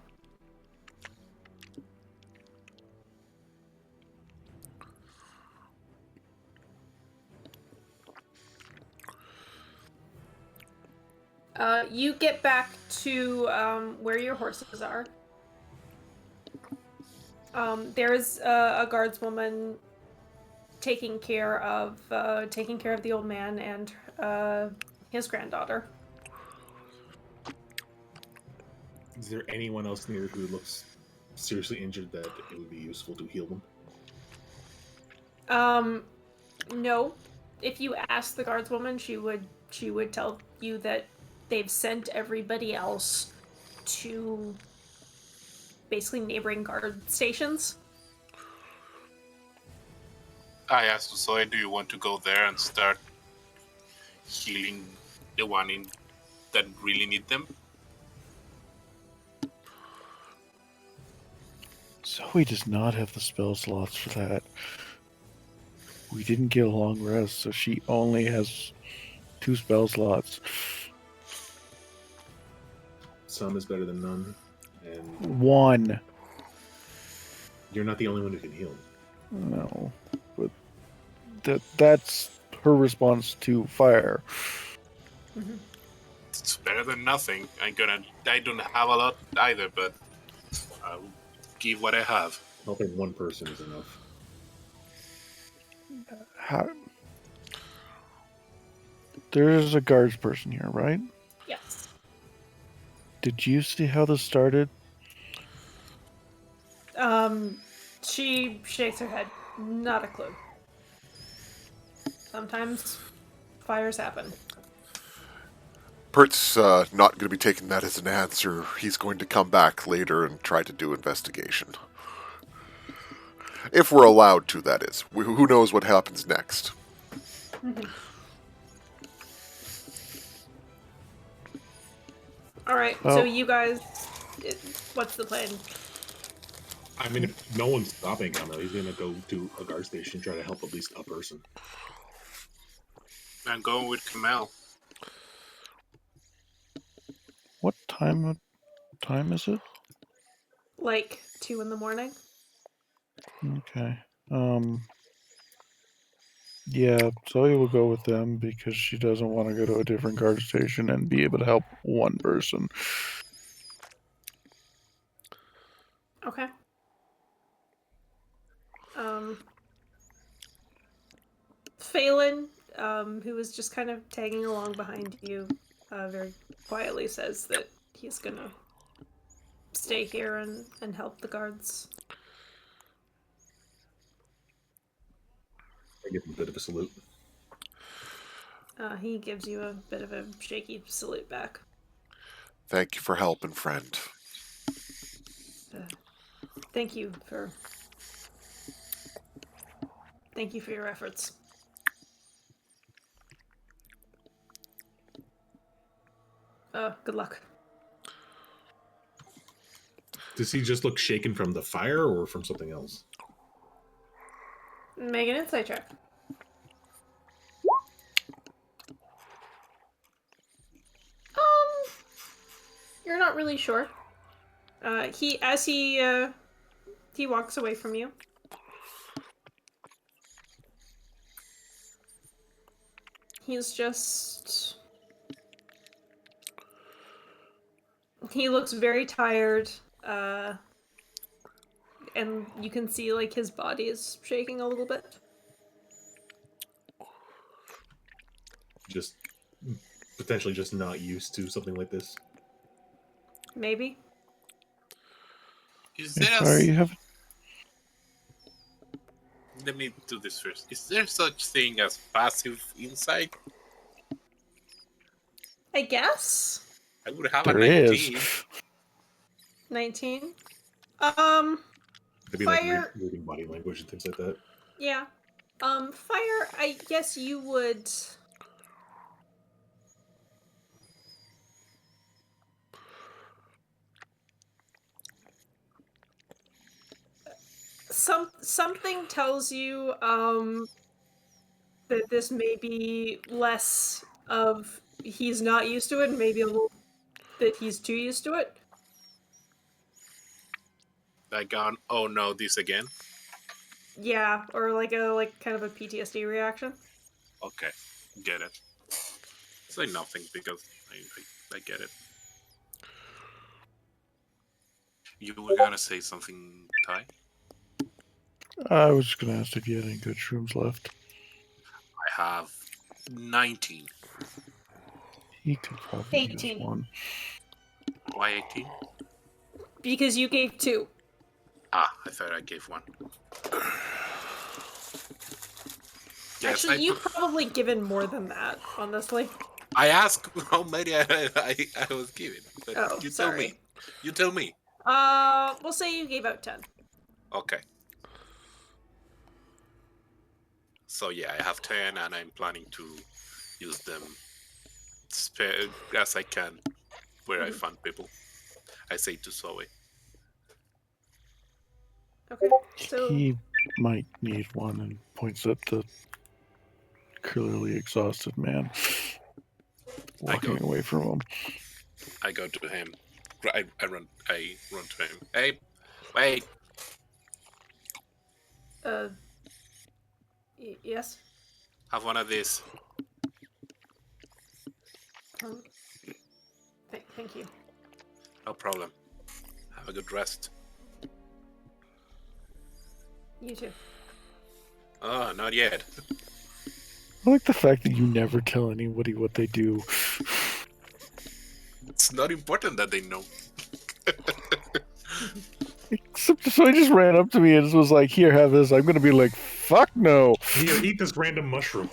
You get back to where your horses are. There's a guardswoman taking care of the old man and his granddaughter. Is there anyone else near who looks seriously injured that it would be useful to heal them? No. If you ask the guardswoman, she would tell you that they've sent everybody else to basically neighboring guard stations. I asked Zoe, do you want to go there and start healing the one that really need them? Zoe does not have the spell slots for that. We didn't get a long rest, so she only has 2 spell slots. Some is better than none, and 1. you're not the only one who can heal. No, but that's her response to fire. Mm-hmm. It's better than nothing. I don't have a lot either, but I'll give what I have. Helping one person is enough. There's a guards person here, right? Yes. Did you see how this started? She shakes her head. Not a clue. Sometimes fires happen. Pert's not going to be taking that as an answer. He's going to come back later and try to do investigation. If we're allowed to, that is. Who knows what happens next? All right, so you guys, what's the plan? I mean, if no one's stopping him, he's going to go to a guard station and try to help at least a person. I'm going with Kamel. What time is it? Like 2 a.m. Okay. Yeah, Zoe will go with them because she doesn't want to go to a different guard station and be able to help one person. Okay. Phelan, who was just kind of tagging along behind you, very quietly says that he's gonna stay here and help the guards. I give him a bit of a salute. He gives you a bit of a shaky salute back. Thank you for helping, friend. Thank you for your efforts. Good luck. Does he just look shaken from the fire or from something else? Make an insight check. You're not really sure. He walks away from you. He's just... He looks very tired, and you can see, like, his body is shaking a little bit. Just potentially just not used to something like this. Maybe. Is Hey, there Fire, a... you have Let me do this first. Is there such thing as passive insight? I guess. I would have a there is. 19. 19. It'd be like Fire. reading body language and things like that. Yeah. Fire, I guess you would. Something tells you that this may be less of he's not used to it and maybe a little that he's too used to it. Like, oh no, this again? Yeah, or like kind of a PTSD reaction. Okay, get it. Say nothing because I get it. You were gonna say something, Ty? I was just gonna ask if you had any good shrooms left. I have 19. He could probably use 18. one. Why 18? Because you gave 2. Ah, I thought I gave 1. Yes, Actually, you've probably given more than that, honestly. I asked how many I was given, but Oh, you sorry. tell me. You tell me. We'll say you gave out 10. Okay. So yeah, I have 10, and I'm planning to use them as I can where I find people. I say to Zoe. Okay, so He might need one and points at the clearly exhausted man walking away from him. I go to him. I run to him. Hey, wait. Yes. Have one of these. Thank you. No problem. Have a good rest. You too. Oh, not yet. I like the fact that you never tell anybody what they do. It's not important that they know. Except, so he just ran up to me and just was like, "Here, have this." I'm gonna be like, "Fuck no!" Here, eat this random mushroom.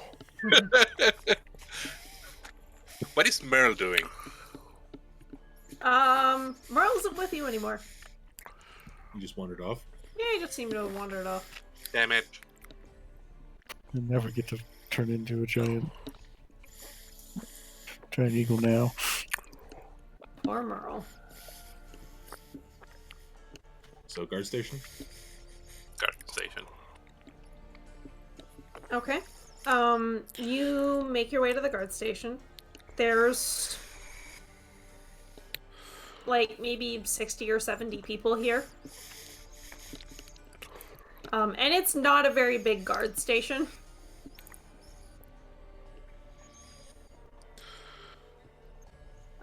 What is Merle doing? Merle isn't with you anymore. You just wandered off. Yeah, he just seemed to have wandered off. Damn it. I never get to turn into a giant eagle now. Poor Merle. So, guard station? Guard station. Okay. You make your way to the guard station. There's like maybe 60 or 70 people here. And it's not a very big guard station.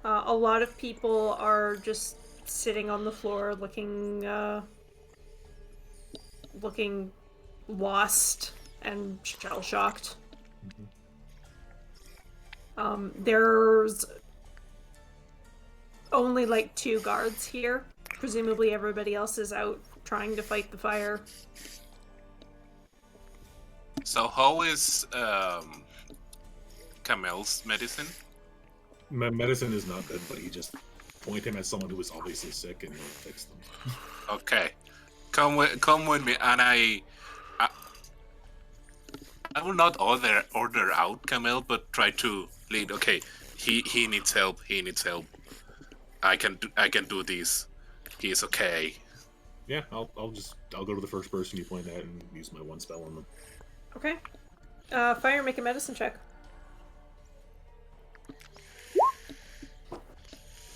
A lot of people are just sitting on the floor looking lost and shell-shocked. There's only like 2 guards here. Presumably everybody else is out trying to fight the fire. So how is Camel's medicine? Medicine is not good, but you just point him at someone who is obviously sick and you'll fix them. Okay, come with me, and I will not order out Camel, but try to lead. Okay, he needs help. He needs help. I can do this. He's okay. Yeah, I'll go to the first person you point at and use my one spell on them. Okay. Fire, make a medicine check.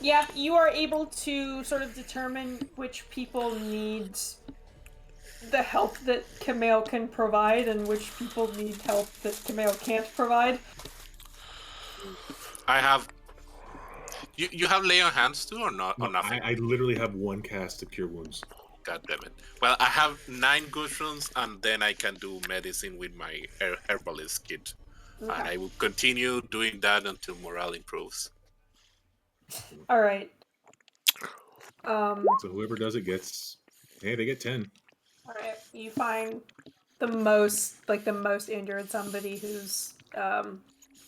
Yeah, you are able to sort of determine which people need the help that Camille can provide and which people need help that Camille can't provide. I have. You have lay on hands too, or not? Or nothing? I literally have one cast to cure wounds. God damn it. Well, I have 9 good runes, and then I can do medicine with my herbalist kit. And Okay. I will continue doing that until morale improves. All right. So whoever does it gets. Hey, they get 10. All right. You find the most injured, somebody who's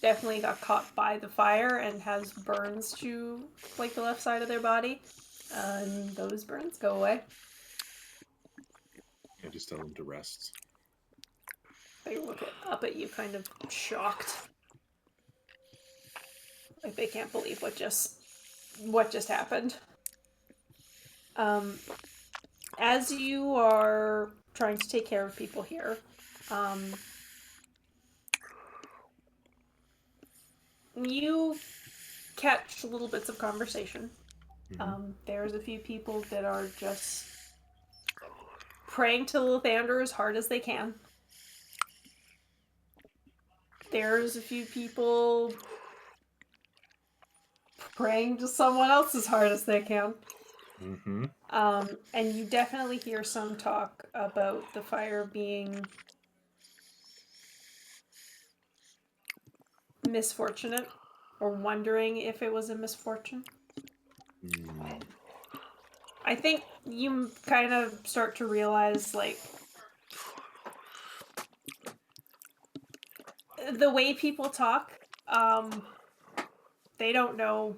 definitely got caught by the fire and has burns to like the left side of their body, and those burns go away. And just tell them to rest. They look up at you, kind of shocked, like they can't believe what just happened. As you are trying to take care of people here, you catch little bits of conversation. There's a few people that are just praying to Lathander as hard as they can. There's a few people praying to someone else as hard as they can. Mm-hmm. And you definitely hear some talk about the fire being misfortunate, or wondering if it was a misfortune. I think you kind of start to realize, like, the way people talk, they don't know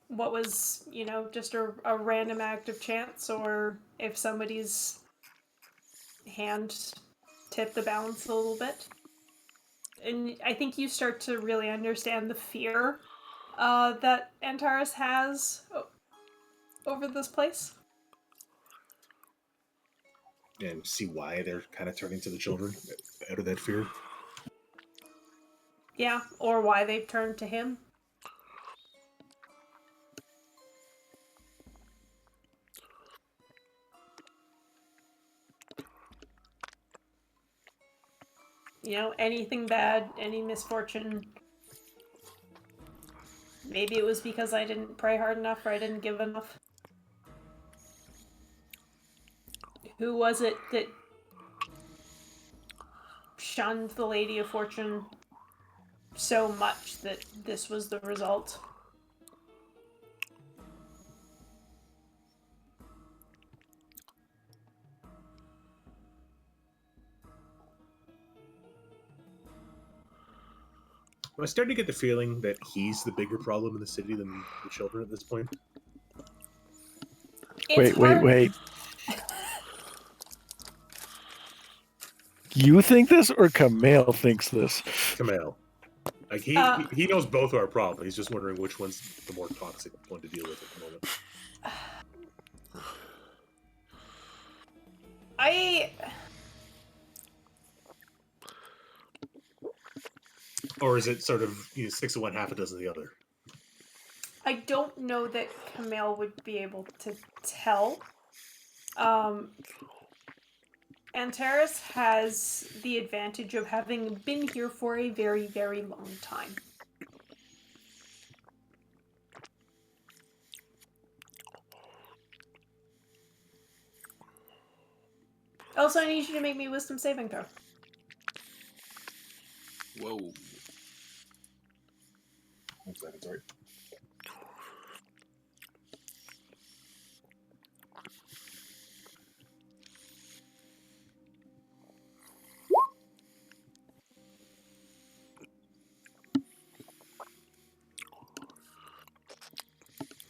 what was, just a random act of chance, or if somebody's hand tipped the balance a little bit. And I think you start to really understand the fear that Antares has over this place. And see why they're kind of turning to the children out of that fear. Yeah, or why they've turned to him. Anything bad, any misfortune. Maybe it was because I didn't pray hard enough or I didn't give enough. Who was it that shunned the Lady of Fortune so much that this was the result? I'm starting to get the feeling that he's the bigger problem in the city than the children at this point. Wait. You think this, or Camille thinks this? Camille. Like, he knows both are a problem. He's just wondering which one's the more toxic one to deal with at the moment. Or is it sort of 6 of one, half a dozen of the other? I don't know that Camille would be able to tell. Antares has the advantage of having been here for a very, very long time. Also, I need you to make me a wisdom saving throw. Whoa. 1 second, sorry.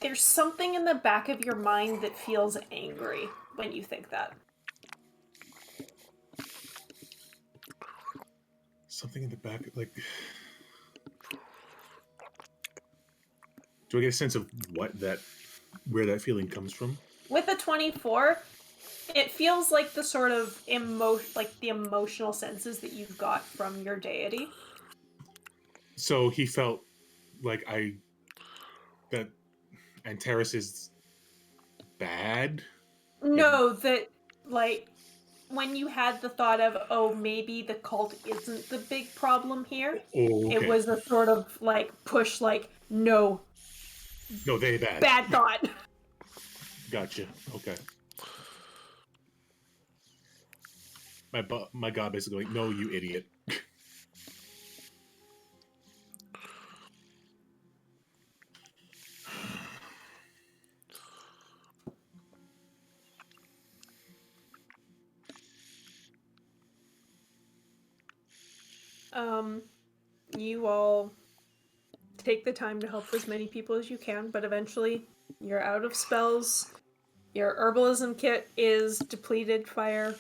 There's something in the back of your mind that feels angry when you think that. Something in the back, like... Do I get a sense of where that feeling comes from? With a 24, it feels like the sort of the emotional senses that you've got from your deity. So he felt like that Antares is bad? No, that, like, when you had the thought of, oh, maybe the cult isn't the big problem here, Oh, okay. It was a sort of, like, push, like, no. No, they bad. Bad thought. Gotcha. Okay. My god basically going, no, you idiot. You all take the time to help as many people as you can, but eventually you're out of spells. Your herbalism kit is depleted, Fire.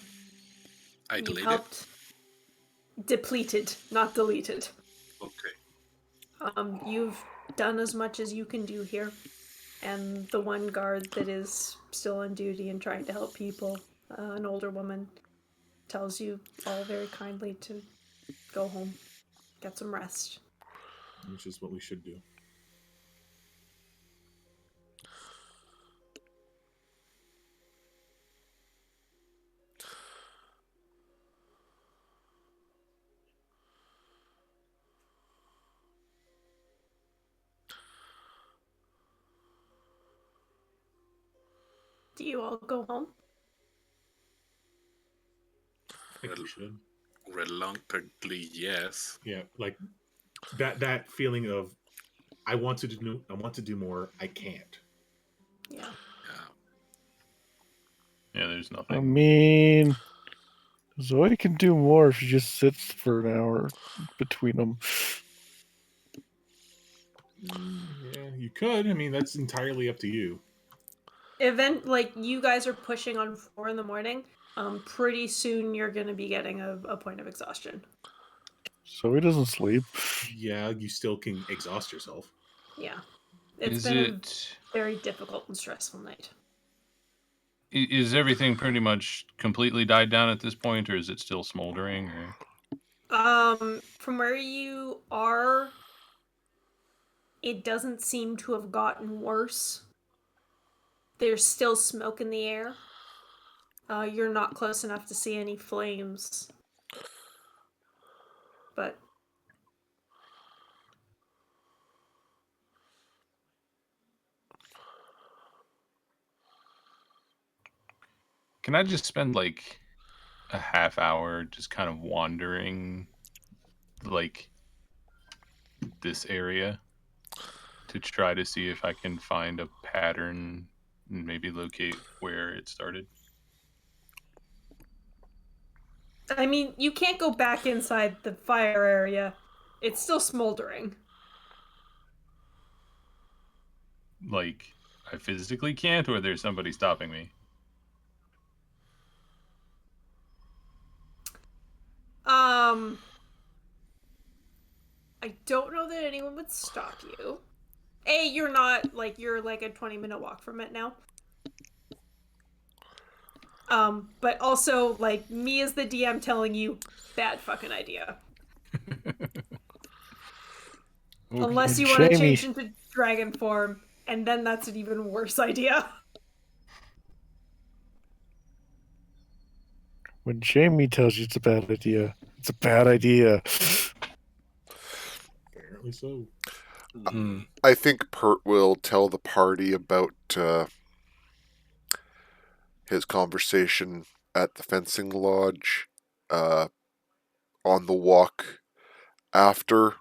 I You've deleted. helped. Depleted, not deleted. Okay. You've done as much as you can do here. And the one guard that is still on duty and trying to help people, an older woman, tells you all very kindly to go home, get some rest. Which is what we should do. Do you all go home? I think we should. Reluctantly, yes. Yeah, like that feeling of I want to do more, I can't. Yeah. Yeah, there's I nothing. mean, Zoe can do more if she just sits for an hour between them. Yeah, you could. I mean, that's entirely up to you. You guys are pushing on 4 in the morning. Pretty soon you're gonna be getting a point of exhaustion. Zoe doesn't sleep. Yeah, you still can exhaust yourself. Yeah. It's Is been it? a very difficult and stressful night. Is everything pretty much completely died down at this point, or is it still smoldering? Or... From where you are, it doesn't seem to have gotten worse. There's still smoke in the air. You're not close enough to see any flames. But Can I just spend like a half hour just kind of wandering like this area to try to see if I can find a pattern and maybe locate where it started? I mean, you can't go back inside the fire area. It's still smoldering. Like, I physically can't, or there's somebody stopping me? I don't know that anyone would stop you. You're not, you're like a 20-minute walk from it now. But also, me as the DM telling you, bad fucking idea. Unless you want to change into dragon form, and then that's an even worse idea. When Jamie tells you it's a bad idea, it's a bad idea. Apparently so. I think Pert will tell the party about his conversation at the fencing lodge on the walk after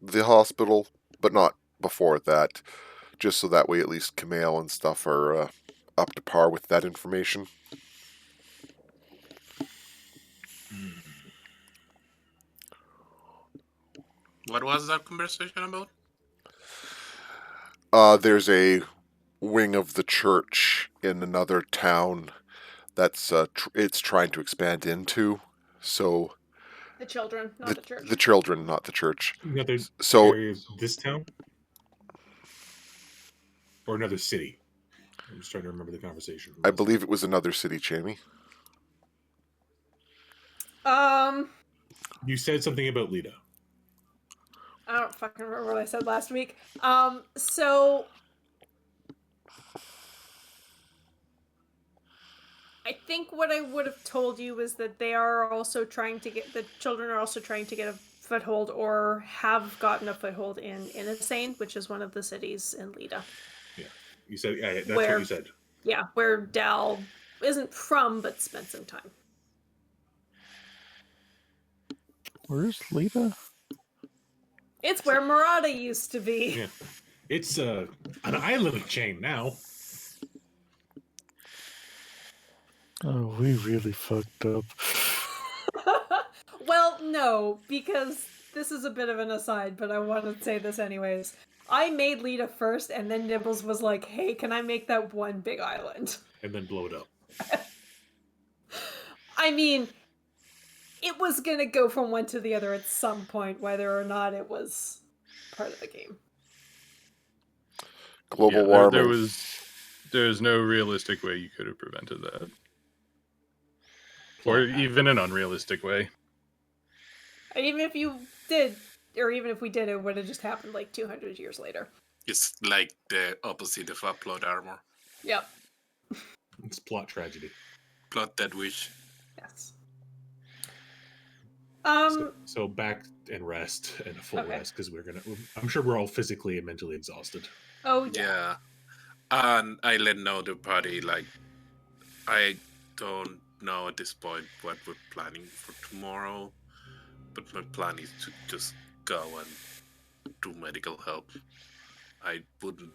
the hospital, but not before that, just so that way at least Kamel and stuff are up to par with that information. What was that conversation about? There's a wing of the church in another town that's it's trying to expand into. So The children, not the church. The children, not the church. Another So area of this town? Or another city? I'm just trying to remember the conversation. I believe it was another city, Jamie. You said something about Lita. I don't fucking remember what I said last week. So I think what I would have told you was that the children are also trying to get a foothold or have gotten a foothold in Innisane, which is one of the cities in Lita. Yeah. You said, that's what you said. Yeah, where Dal isn't from, but spent some time. Where's Lita? It's where Murata used to be. Yeah. It's an island chain now. Oh, we really fucked up. Well, no, because this is a bit of an aside, but I want to say this anyways. I made Lita first, and then Nibbles was like, hey, can I make that one big island? And then blow it up. I mean, it was gonna go from one to the other at some point, whether or not it was part of the game. Global Yeah, warming. there's no realistic way you could have prevented that. Or even an unrealistic way. And even if you did, or even if we did, it would have just happened like 200 years later. It's like the opposite of a plot armor. Yep. It's plot tragedy. Plot dead wish. Yes. So back and rest and a full Okay. rest because I'm sure we're all physically and mentally exhausted. Oh, yeah. Yeah. And I let know the party, like, I don't know at this point what we're planning for tomorrow, but my plan is to just go and do medical help. I wouldn't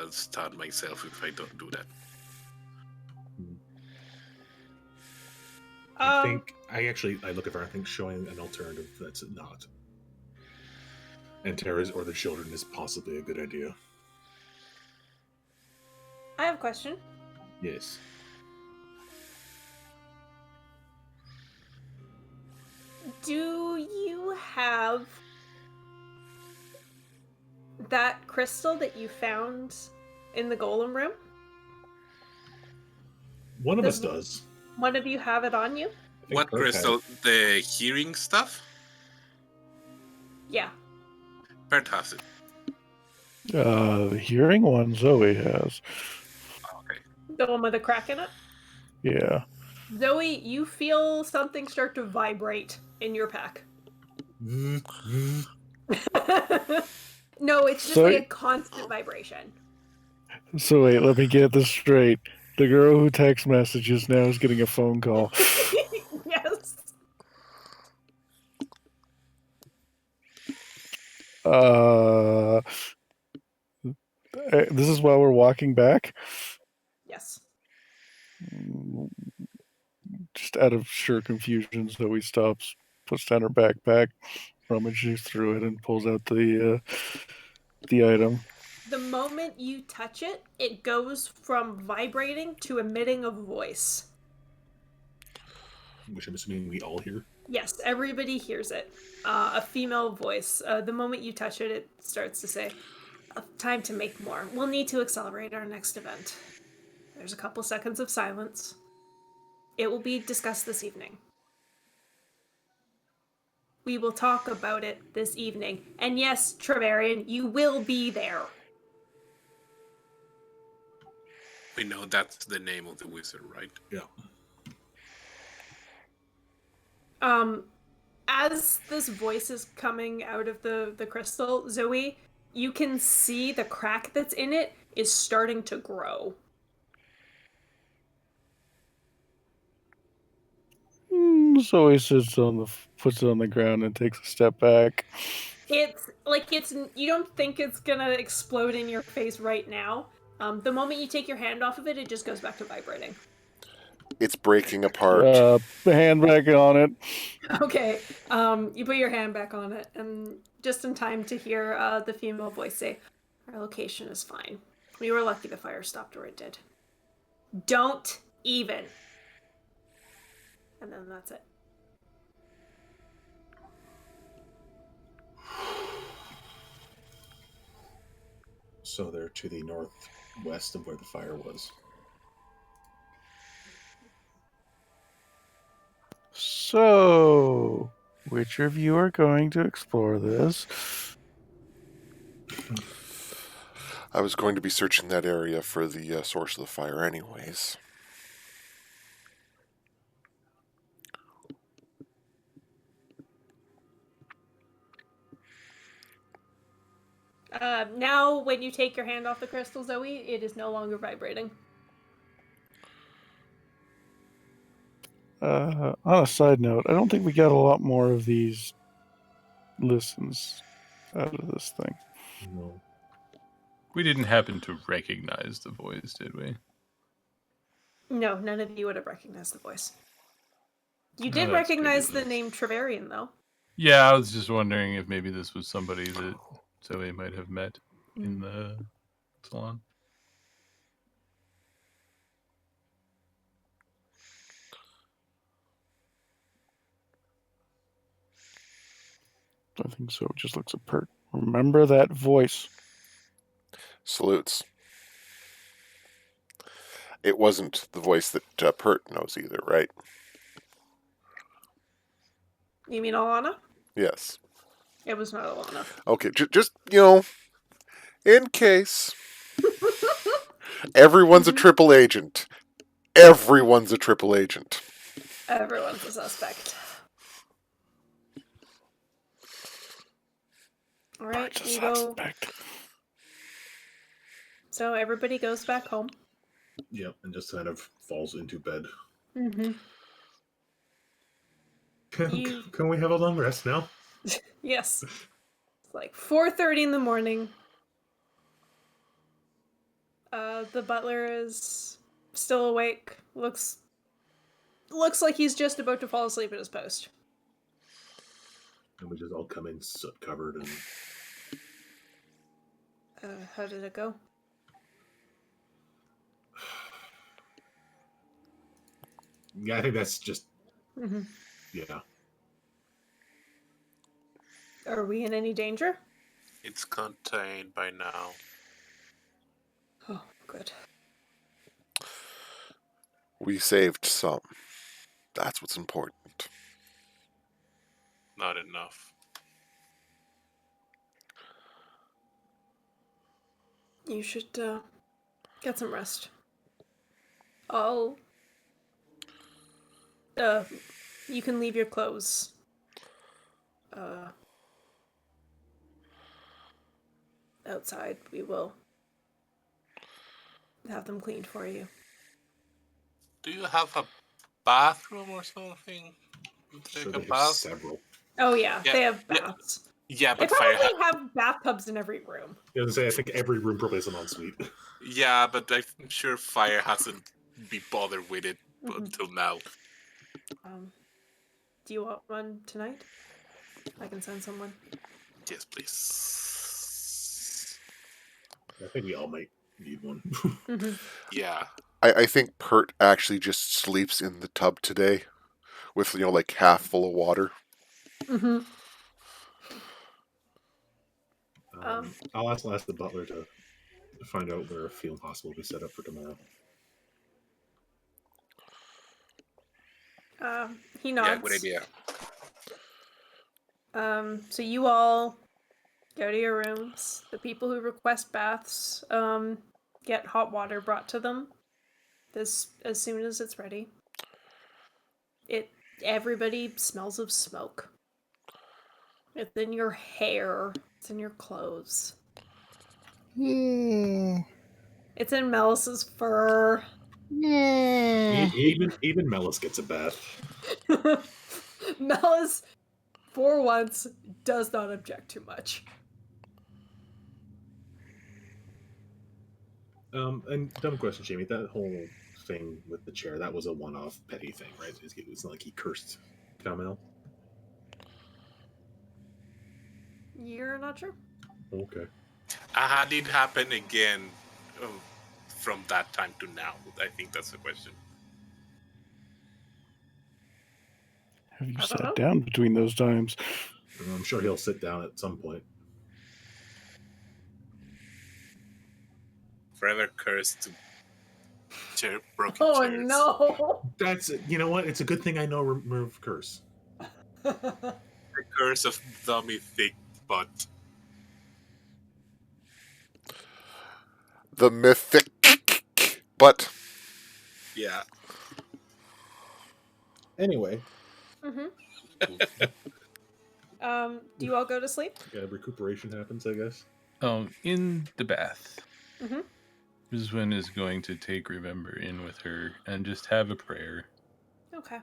start myself if I don't do that. I think I look at her. I think showing an alternative that's not Antares or the children is possibly a good idea. I have a question. Yes. Do you have that crystal that you found in the golem room? One of us Does- does. One of you have it on you? I think What Perk had crystal? it. The hearing stuff? Yeah. Bert has it. The hearing one Zoe has. Okay. The one with the crack in it? Yeah. Zoe, you feel something start to vibrate in your pack. No, it's just Sorry? like a constant vibration. So wait, let me get this straight. The girl who text messages now is getting a phone call. Yes. This is while we're walking back. Yes. Just out of sheer confusion, Zoe stops, puts down her backpack, rummages through it, and pulls out the item. The moment you touch it, it goes from vibrating to emitting a voice. Which I'm assuming we all hear. Yes, everybody hears it. A female voice. The moment you touch it, it starts to say, time to make more. We'll need to accelerate our next event. There's a couple seconds of silence. It will be discussed this evening. We will talk about it this evening. And yes, Trevarian, you will be there. We know that's the name of the wizard, right? Yeah. As this voice is coming out of the crystal, Zoe, you can see the crack that's in it is starting to grow. Zoe puts it on the ground and takes a step back. It's you don't think it's gonna explode in your face right now. The moment you take your hand off of it, it just goes back to vibrating. It's breaking apart. The hand back on it. Okay, you put your hand back on it, and just in time to hear the female voice say, "Our location is fine. We were lucky the fire stopped where it did. Don't even." And then that's it. So they're to the northwest of where the fire was. So, which of you are going to explore this? I was going to be searching that area for the source of the fire anyways. Now, when you take your hand off the crystal, Zoe, it is no longer vibrating. On a side note, I don't think we got a lot more of these listens out of this thing. No. We didn't happen to recognize the voice, did we? No, none of you would have recognized the voice. You Oh, did that's recognize good. the name Trevarian, though. Yeah, I was just wondering if maybe this was somebody that Zoe might have met in the salon. I think so. It just looks at Pert. Remember that voice. Salutes. It wasn't the voice that Pert knows either, right? You mean Alana? Yes. It was not Alana. Okay, just, in case. Everyone's a triple agent. Everyone's a triple agent. Everyone's a suspect. All right, Pert's a you go. suspect. So everybody goes back home. Yep, and just kind of falls into bed. Mm-hmm. You- Can we have a long rest now? Yes. It's like 4:30 in the morning. The butler is still awake. Looks like he's just about to fall asleep at his post. And we just all come in soot covered and How did it go? yeah, I think that's just Mm-hmm. yeah. Are we in any danger? It's contained by now. Oh, good. We saved some. That's what's important. Not enough. You should get some rest. I'll. You can leave your clothes. Outside. We will have them cleaned for you. Do you have a bathroom or something? Sure, Take they a have bath? several. Oh yeah, Yeah, they have yeah. baths. Yeah, They but fire. probably have bathtubs in every room. I was gonna say I think every room probably has an ensuite. Yeah, but I'm sure fire hasn't been bothered with it Mhm. until now. Do you want one tonight? I can send someone. Yes, please. I think we all might need one. Mm-hmm. Yeah. I think Pert actually just sleeps in the tub today with, like half full of water. Mm-hmm. I'll ask the butler to find out where a field hospital will be set up for tomorrow. He nods. Yeah, good idea. So you all go to your rooms. The people who request baths get hot water brought to them as soon as it's ready. Everybody smells of smoke. It's in your hair. It's in your clothes. It's in Melis's fur. Even Melis gets a bath. Melis, for once, does not object too much. And dumb question, Jamie. That whole thing with the chair, that was a one-off petty thing, right? It's not like he cursed Kamel. You're not sure? Okay. Had it happened again from that time to now? I think that's the question. Have you I don't sat know. down between those times? I'm sure he'll sit down at some point. Forever cursed to broken Oh chairs. no! That's you know what? It's a good thing I know remove curse. The curse of dummy thick butt. The mythic. But Yeah. Anyway, Do you all go to sleep? yeah, recuperation happens, I guess. In the bath, Mm-hmm. Rizwin is going to take Remember in with her and just have a prayer. Okay.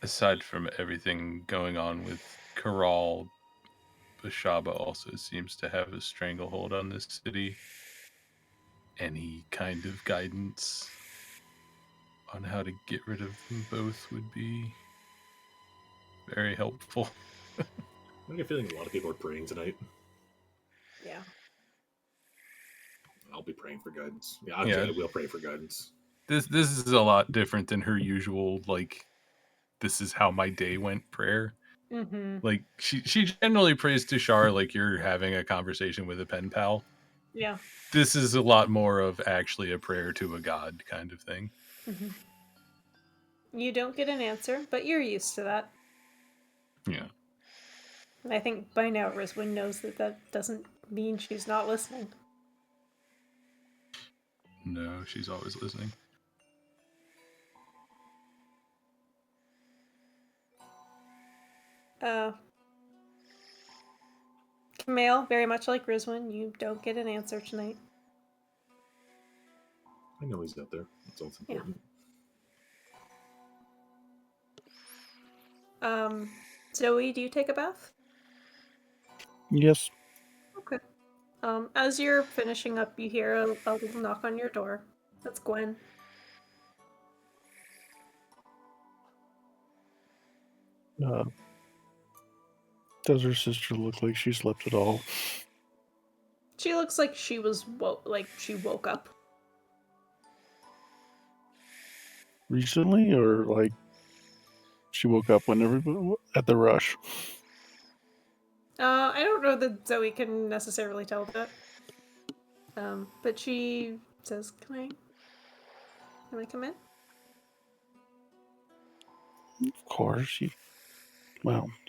Aside from everything going on with Karal, Bashaba also seems to have a stranglehold on this city. any kind of guidance on how to get rid of them both would be very helpful. I get a feeling a lot of people are praying tonight. Yeah. I'll be praying for guidance. Yeah, I will pray for guidance. This is a lot different than her usual, like, this is how my day went prayer. Mm-hmm. Like, she generally prays to Shar like you're having a conversation with a pen pal. Yeah. This is a lot more of actually a prayer to a god kind of thing. Mm-hmm. You don't get an answer, but you're used to that. Yeah. And I think by now Rizwin knows that that doesn't mean she's not listening. No, she's always listening. Camille, very much like Rizwin, you don't get an answer tonight. I know he's out there. That's all that's important. Zoe, do you take a bath? Yes. Okay. As you're finishing up, you hear a little knock on your door. That's Gwen. Does her sister look like she slept at all? She looks like she was she woke up. Recently, or like she woke up when everybody at the rush? I don't know that Zoe can necessarily tell that. But she says, Can I come in?" Of course.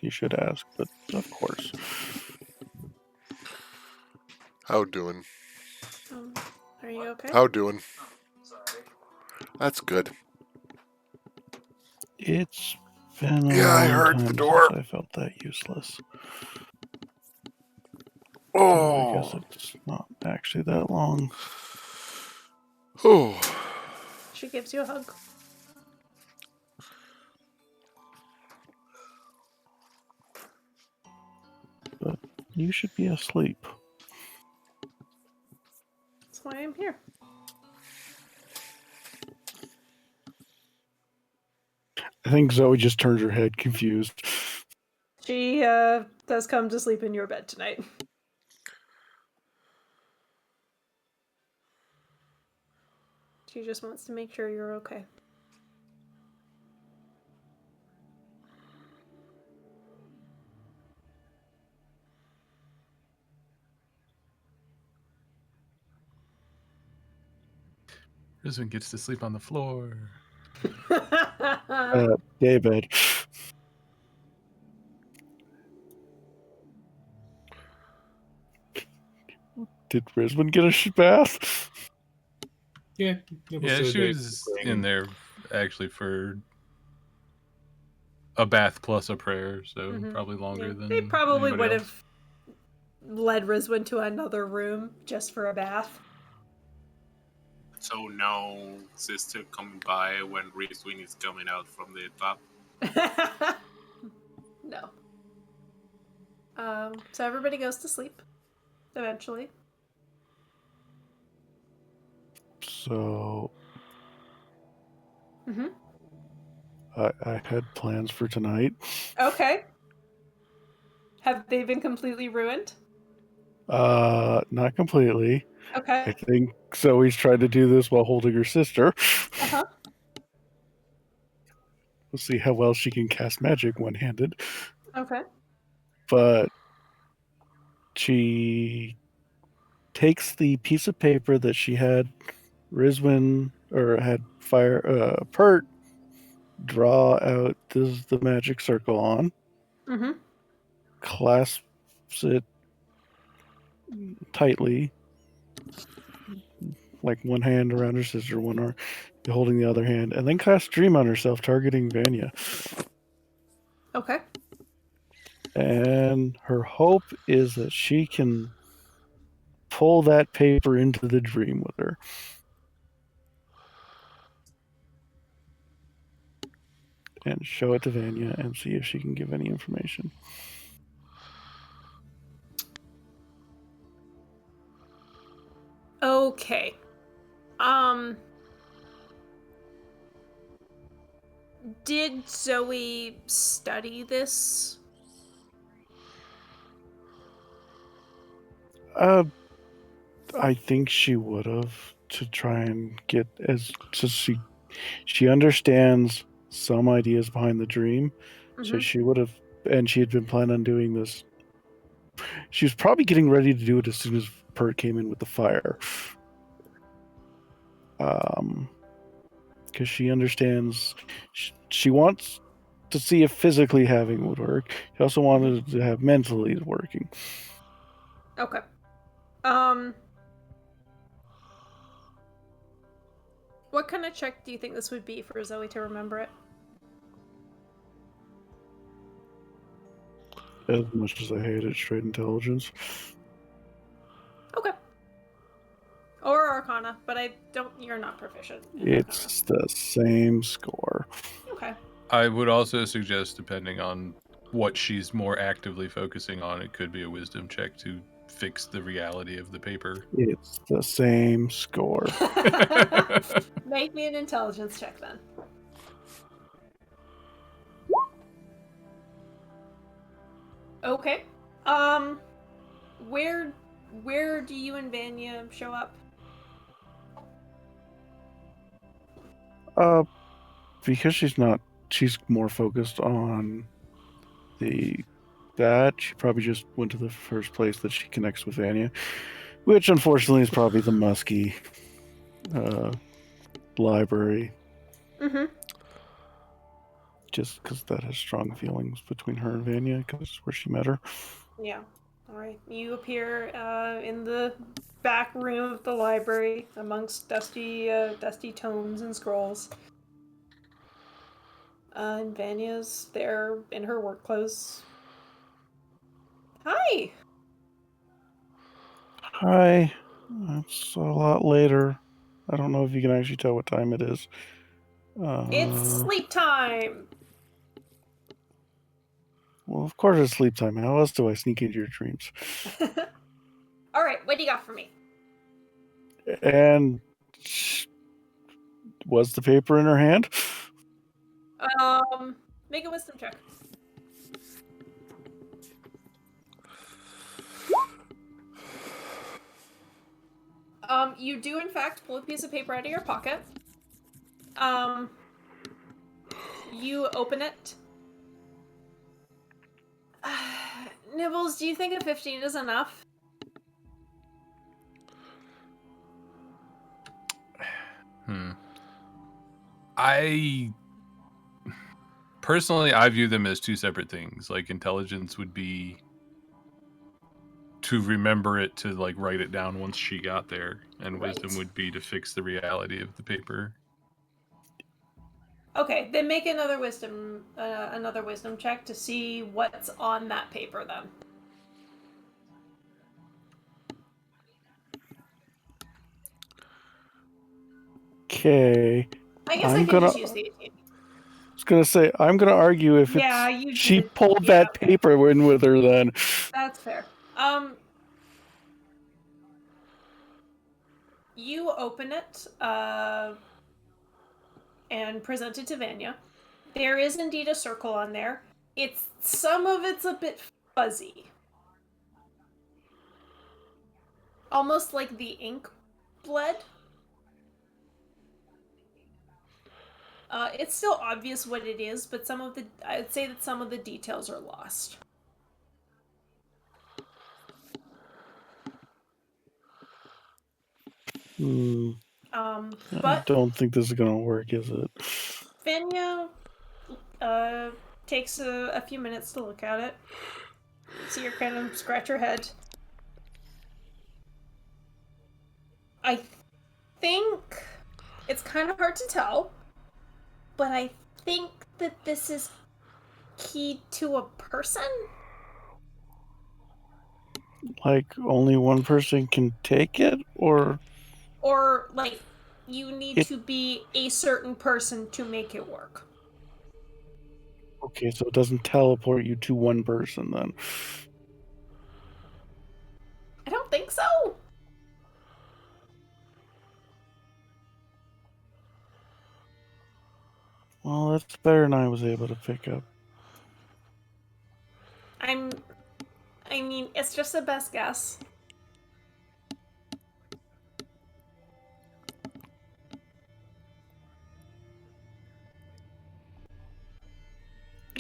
You should ask, but of course. How doing? Are you okay? How doing? That's good. It's been a Yeah, I long heard time the door. since I felt that useless. Oh. I guess it's not actually that long. Oh. She gives you a hug. But you should be asleep. That's why I'm here. I think Zoe just turns her head confused. She does come to sleep in your bed tonight. She just wants to make sure you're okay. Rizwin gets to sleep on the floor. David. Did Rizwin get a bath? Yeah. Yeah, she was in there actually for a bath plus a prayer, so probably longer than they probably anybody would else. have led Rizwin to another room just for a bath. So no sister coming by when Rizwin is coming out from the top. No. So everybody goes to sleep eventually. So Mm-hmm. I had plans for tonight. Okay. Have they been completely ruined? Not completely. Okay. I think Zoe's tried to do this while holding her sister. Uh-huh. We'll see how well she can cast magic one-handed. Okay. But she takes the piece of paper that she had Pert draw out the magic circle on, Mm-hmm. clasps it tightly, like one hand around her sister, one arm holding the other hand, and then casts Dream on herself, targeting Vanya. Okay. And her hope is that she can pull that paper into the dream with her. And show it to Vanya and see if she can give any information. Okay. Did Zoe study this? I think she would have, to try and get she understands some ideas behind the dream, so she would have, and she had been planning on doing this. She was probably getting ready to do it as soon as Pert came in with the fire. Because she understands, she wants to see if physically having would work. She also wanted to have mentally working. Okay. What kind of check do you think this would be for Zoe to remember it? As much as I hate it, straight intelligence. Okay. Or Arcana, but you're not proficient in It's the same score. Arcana. Okay. I would also suggest, depending on what she's more actively focusing on, it could be a wisdom check to fix the reality of the paper. It's the same score. Make me an intelligence check then. Okay. Where do you and Vanya show up? Because she's more focused on that, she probably just went to the first place that she connects with Vanya, which unfortunately is probably the Muskie library. Mm-hmm. Just because that has strong feelings between her and Vanya, because it's where she met her. Yeah. All right. You appear in the back room of the library amongst dusty tomes and scrolls. And Vanya's there in her work clothes. Hi. Hi. It's a lot later. I don't know if you can actually tell what time it is. It's sleep time. Well, of course it's sleep time. How else do I sneak into your dreams? All right, what do you got for me? And was the paper in her hand? Make a wisdom check. You do in fact pull a piece of paper out of your pocket. You open it. Nibbles, do you think a 15 is enough? I personally, I view them as two separate things. Like, intelligence would be to remember it, to like write it down once she got there, and wisdom would be to fix the reality of the paper. Okay, then make another wisdom check to see what's on that paper then. Okay. I guess I can just use the 18. I was gonna say, I'm gonna argue if she pulled that paper in with her then. That's fair. You open it and present it to Vanya. There is indeed a circle on there. Some of it's a bit fuzzy. Almost like the ink bled. It's still obvious what it is, but I'd say that some of the details are lost. I don't think this is gonna work, is it? Vanya takes a few minutes to look at it. See her kind of scratch her head. I think it's kind of hard to tell, but I think that this is keyed to a person. Like, only one person can take it, or like you need to be a certain person to make it work. Okay, so it doesn't teleport you to one person then. I don't think so. Well, that's better than I was able to pick up. I mean, it's just the best guess.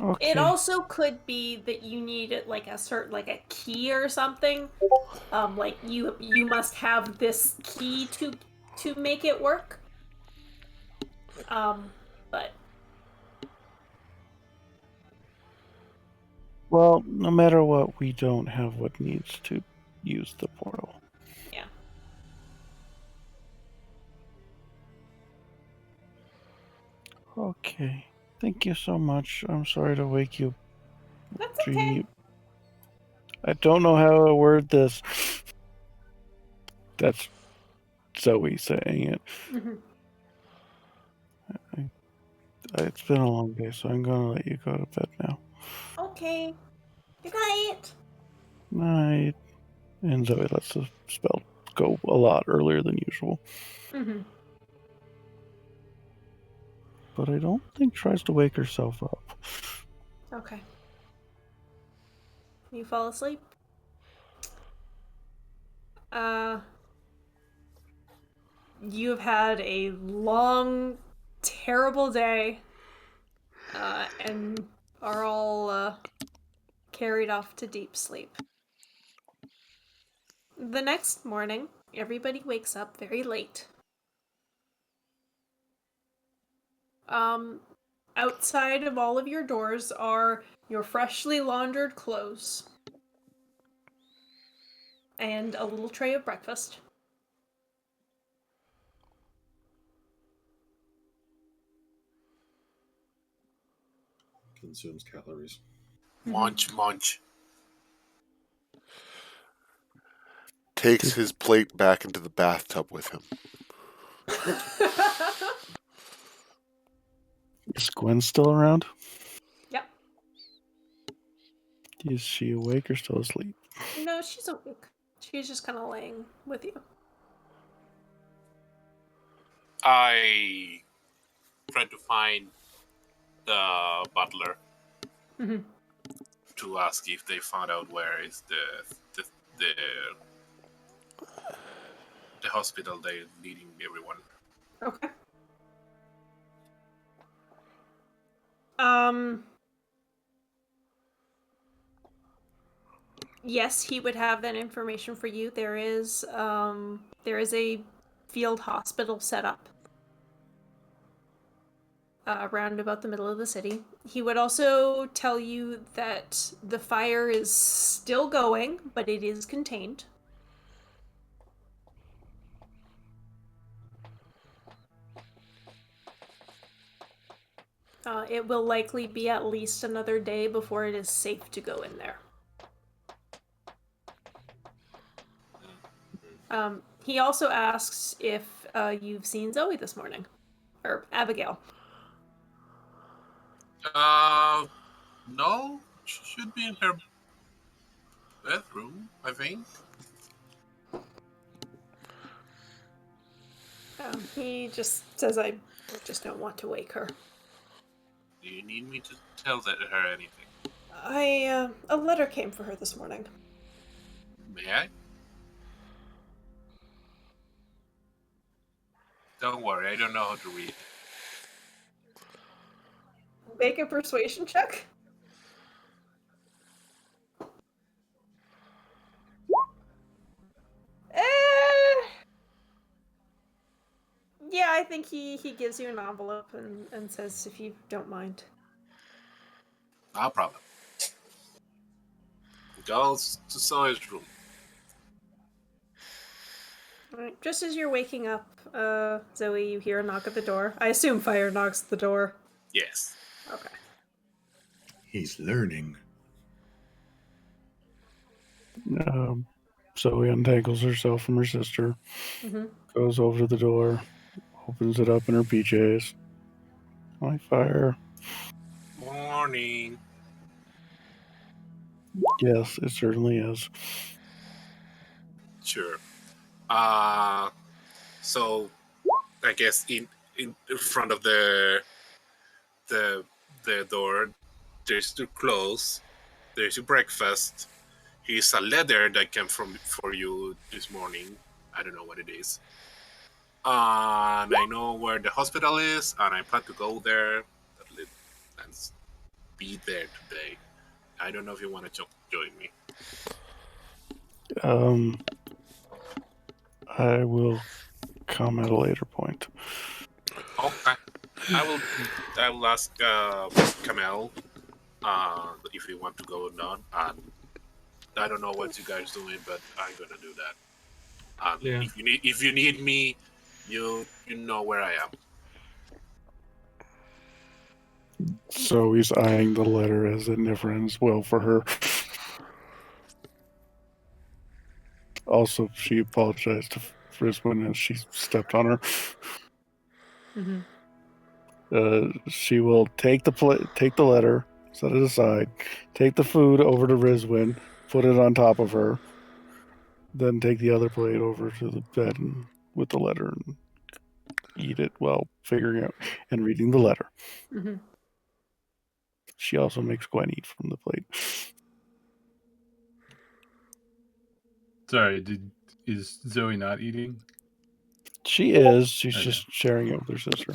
Okay. It also could be that you need like a certain like a key or something. Like you must have this key to make it work. But Well, no matter what, we don't have what needs to use the portal. yeah. Okay. Thank you so much. I'm sorry to wake you. That's okay. I don't know how to word this. That's Zoe saying it. Mm-hmm. It's been a long day, so I'm gonna let you go to bed now. Okay. Good night. Night. And Zoe lets the spell go a lot earlier than usual. Mm-hmm. But I don't think tries to wake herself up. Okay. You fall asleep. You've had a long, terrible day, and are all carried off to deep sleep. The next morning, everybody wakes up very late. Um, Outside of all of your doors are your freshly laundered clothes and a little tray of breakfast. Consumes calories. Munch, munch. Takes his plate back into the bathtub with him. Is Gwen still around? Yep. Is she awake or still asleep? No, she's awake. She's just kind of laying with you. I try to find the butler Mm-hmm. to ask if they found out where is the hospital they're leading everyone. Okay. Um. Yes, he would have that information for you. There is a field hospital set up around about the middle of the city. He would also tell you that the fire is still going, but it is contained. It will likely be at least another day before it is safe to go in there. He also asks if you've seen Zoe this morning, or Abigail. No, she should be in her bedroom, I think. He just says, I just don't want to wake her. Do you need me to tell her anything? A letter came for her this morning. May I? Don't worry, I don't know how to read. Make a persuasion check. Yeah, I think he gives you an envelope and says if you don't mind. No problem. Goes to Zoe's room. Alright, just as you're waking up, Zoe, you hear a knock at the door. I assume Fire knocks at the door. Yes. Okay. He's learning. Zoe untangles herself from her sister, Mm-hmm. goes over to the door, opens it up in her PJs. Hi, Fire. Morning. Yes, it certainly is. Sure. So I guess in front of the the door. There's your clothes. There's your breakfast. Here's a letter that came for you this morning. I don't know what it is. And I know where the hospital is, and I plan to go there and be there today. I don't know if you want to join me. I will come at a later point. Okay. I will ask Kamel if you want to go or not. And I don't know what you guys doing, but I'm gonna do that. And Yeah. if you need me, you know where I am. So he's eyeing the letter as it never ends well for her. Also, she apologized to Frisbin as she stepped on her. She will take the letter, set it aside, take the food over to Rizwin, put it on top of her, then take the other plate over to the bed with the letter and eat it while figuring out and reading the letter. Mm-hmm. She also makes Gwen eat from the plate. Sorry, is Zoe not eating? She is. She's Okay. just sharing it with her sister.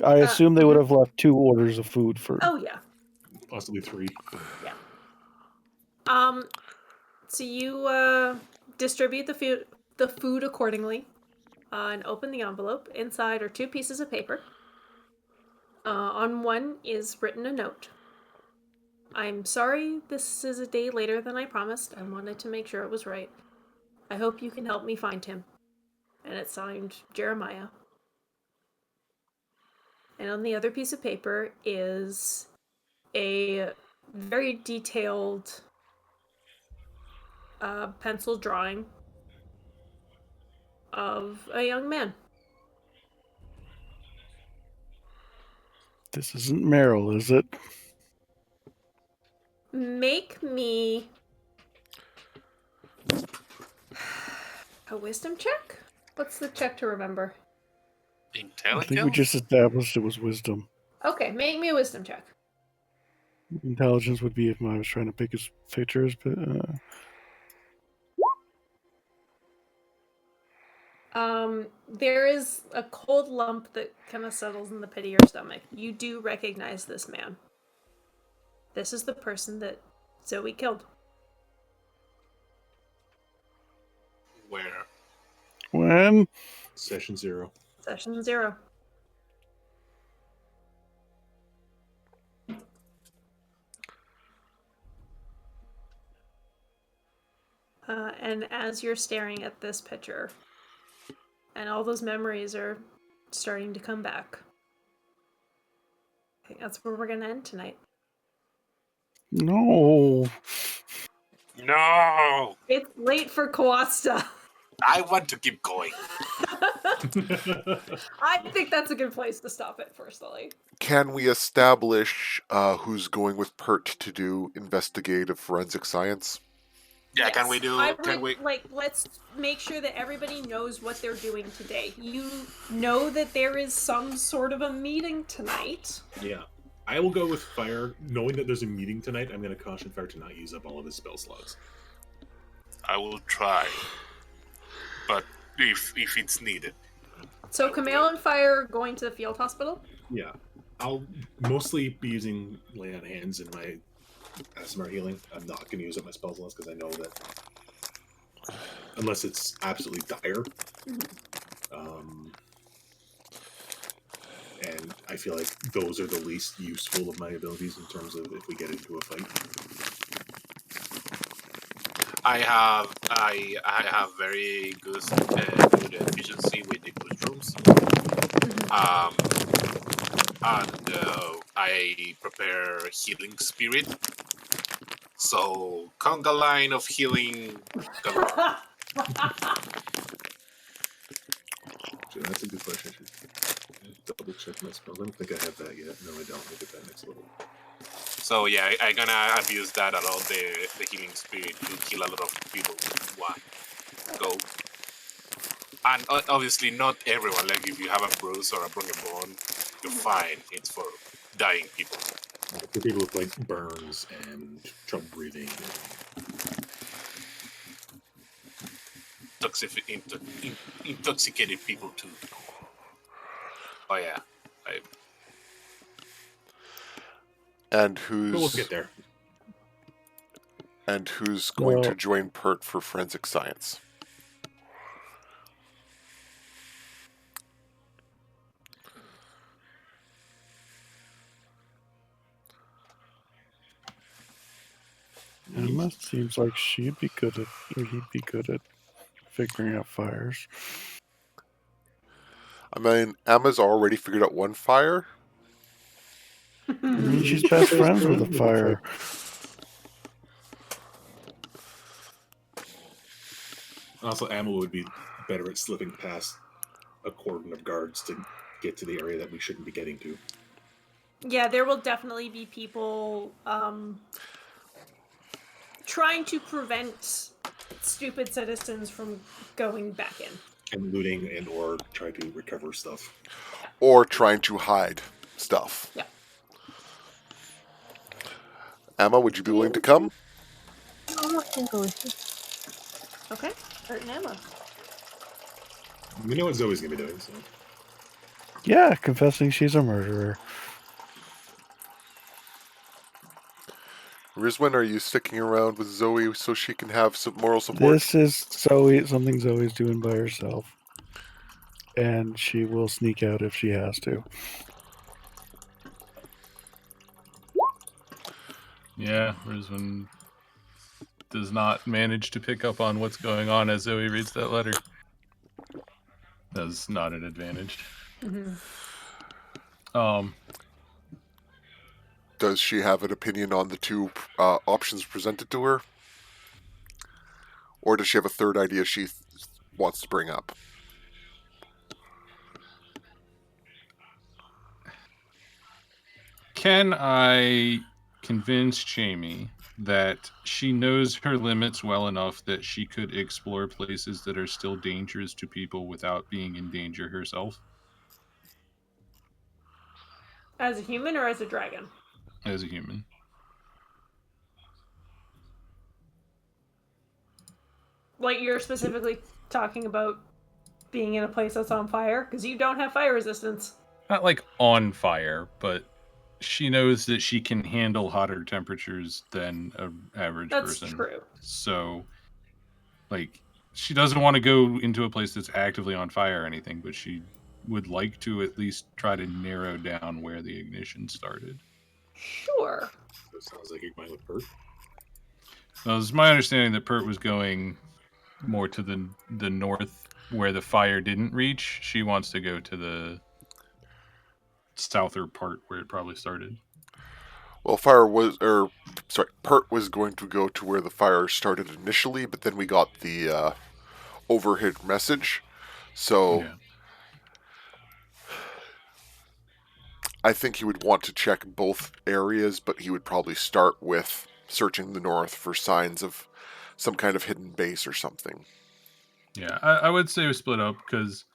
I assume they would have left 2 orders of food for. Oh yeah. Possibly 3. Yeah. So you distribute the food accordingly, and open the envelope. Inside are 2 pieces of paper. On one is written a note. I'm sorry this is a day later than I promised. I wanted to make sure it was right. I hope you can help me find him. And it's signed Jeremiah. And on the other piece of paper is a very detailed pencil drawing of a young man. This isn't Meryl, is it? Make me a wisdom check? What's the check to remember? I think Intelligence? we just established it was wisdom. Okay, make me a wisdom check. Intelligence would be if I was trying to pick his pictures, but There is a cold lump that kind of settles in the pit of your stomach. You do recognize this man. This is the person that Zoe killed. Where? when? Session 0. Session 0. And as you're staring at this picture, and all those memories are starting to come back, I think that's where we're going to end tonight. No. No! It's late for Kawasta. I want to keep going. I think that's a good place to stop it, personally. Can we establish who's going with Pert to do investigative forensic science? Yeah, Yes. can we do? Let's make sure that everybody knows what they're doing today. You know that there is some sort of a meeting tonight. Yeah. I will go with Fire. Knowing that there's a meeting tonight, I'm going to caution Fire to not use up all of his spell slots. I will try, but if it's needed. So Camille and Fire are going to the field hospital? Yeah. I'll mostly be using lay on hands in my ASMR healing. I'm not going to use up my spell slots because I know that unless it's absolutely dire. And I feel like those are the least useful of my abilities in terms of if we get into a fight. I have very good efficiency with the mushrooms. And I prepare healing spirit. So conga line of healing galore. So that's a good question. I should double check my spells. I don't think I have that yet. No, I don't. I'll get that next level. So yeah, I'm gonna abuse that a lot, the healing spirit, to kill a lot of people with one go. And obviously, not everyone. Like if you have a bruise or a broken bone, you're fine. It's for dying people. For people with like burns and trouble breathing. Intoxicated people too. Oh yeah, And But we'll get there. And who's going Well- to join Pert for forensic science? Emma seems like she'd be good at, or he'd be good at figuring out fires. I mean, Emma's already figured out one fire. I mean, she's best friends with a fire. Also, Amma would be better at slipping past a cordon of guards to get to the area that we shouldn't be getting to. Yeah, there will definitely be people trying to prevent stupid citizens from going back in. And looting and or try to recover stuff. Or trying to hide stuff. Yeah. Emma, would you be willing to come? I can go with you. Okay. Kurt and Emma. We know what Zoe's gonna be doing, so. Yeah, confessing she's a murderer. Rizwin, are you sticking around with Zoe so she can have some moral support? This is something Zoe's doing by herself. And she will sneak out if she has to. Yeah, Rizwan does not manage to pick up on what's going on as Zoe reads that letter. That's not an advantage. Does she have an opinion on the two options presented to her? Or does she have a third idea she wants to bring up? Can I convince Jamie that she knows her limits well enough that she could explore places that are still dangerous to people without being in danger herself? As a human or as a dragon? As a human. Like, you're specifically talking about being in a place that's on fire? Because you don't have fire resistance. Not like on fire, but she knows that she can handle hotter temperatures than an average That's person. true. So, like, she doesn't want to go into a place that's actively on fire or anything, but she would like to at least try to narrow down where the ignition started. Sure. That sounds like you're going with Pert. Well, it's my understanding that Pert was going more to the north where the fire didn't reach. She wants to go to the souther part where it probably started. Well, Pert was going to go to where the fire started initially, but then we got the overhead message. So Yeah. I think he would want to check both areas, but he would probably start with searching the north for signs of some kind of hidden base or something. Yeah, I would say we split up because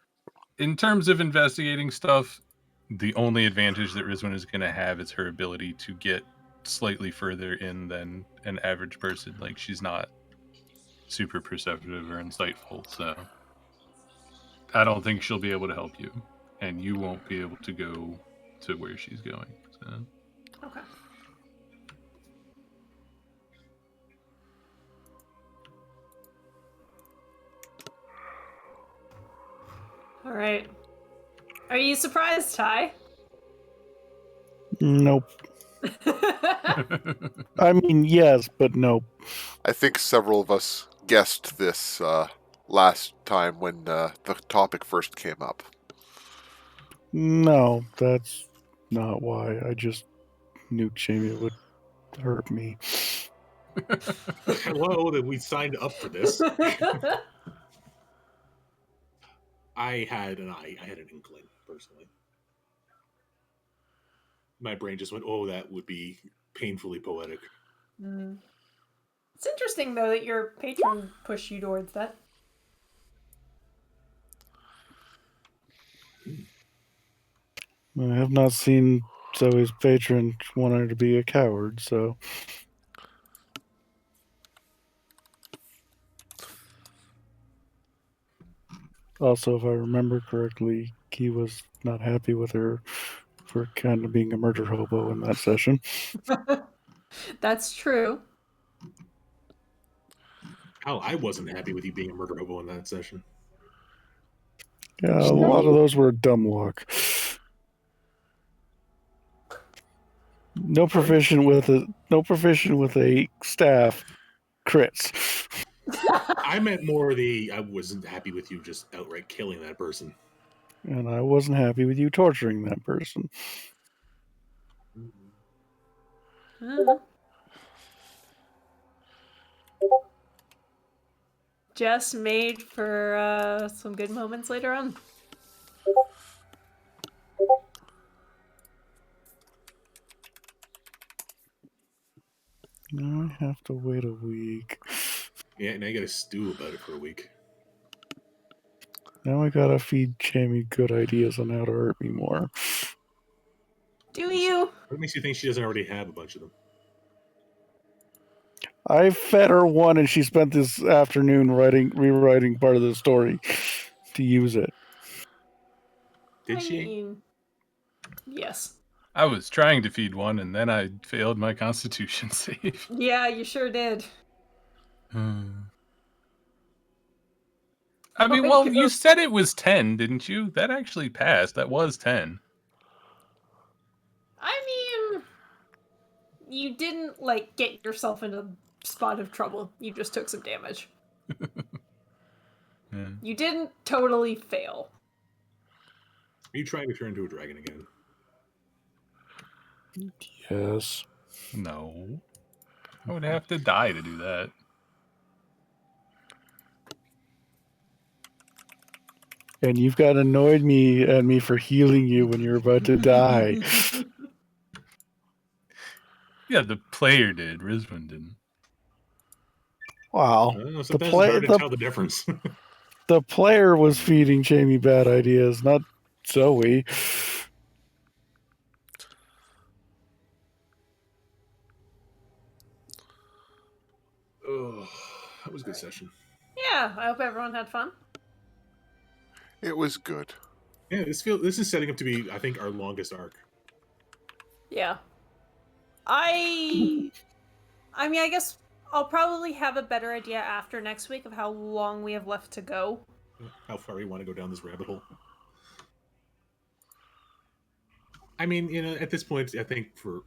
in terms of investigating stuff, the only advantage that Rizwan is going to have is her ability to get slightly further in than an average person. Like, she's not super perceptive or insightful, so I don't think she'll be able to help you, and you won't be able to go to where she's going. So. Okay. All right. Are you surprised, Ty? Nope. I mean, yes, but nope. I think several of us guessed this last time when the topic first came up. No, that's not why. I just knew Jamie would hurt me. Hello, that we signed up for this. I had an inkling, personally. My brain just went, oh, that would be painfully poetic. It's interesting, though, that your patron pushed you towards that. I have not seen Zoe's patron want her to be a coward, so. Also, if I remember correctly, he was not happy with her for kind of being a murder hobo in that session. That's true. Hell, I wasn't happy with you being a murder hobo in that session. Yeah, a lot of those were dumb luck. No proficient with a staff crits. I meant more I wasn't happy with you just outright killing that person. And I wasn't happy with you torturing that person. Just made for some good moments later on. Now I have to wait a week. Yeah, now you gotta stew about it for a week. Now I gotta feed Jamie good ideas on how to hurt me more. Do you? What makes you think she doesn't already have a bunch of them? I fed her one, and she spent this afternoon rewriting part of the story to use it. Did she? mean, yes. I was trying to feed one, and then I failed my Constitution save. Yeah, you sure did. I mean, Way well, to you go. said it was 10, didn't you? That actually passed. That was 10. I mean, you didn't get yourself in a spot of trouble. You just took some damage. Yeah. You didn't totally fail. Are you trying to turn into a dragon again? Yes. No. I would have to die to do that. And you've got annoyed at me for healing you when you're about to die. Yeah, the player did. Rizwan didn't. Wow. Sometimes it's hard to tell the difference. The player was feeding Jamie bad ideas, not Zoe. Oh, that was a good session. Yeah, I hope everyone had fun. It was good. Yeah, this is setting up to be, I think, our longest arc. Yeah. I mean, I guess I'll probably have a better idea after next week of how long we have left to go. How far you want to go down this rabbit hole? I mean, at this point, I think for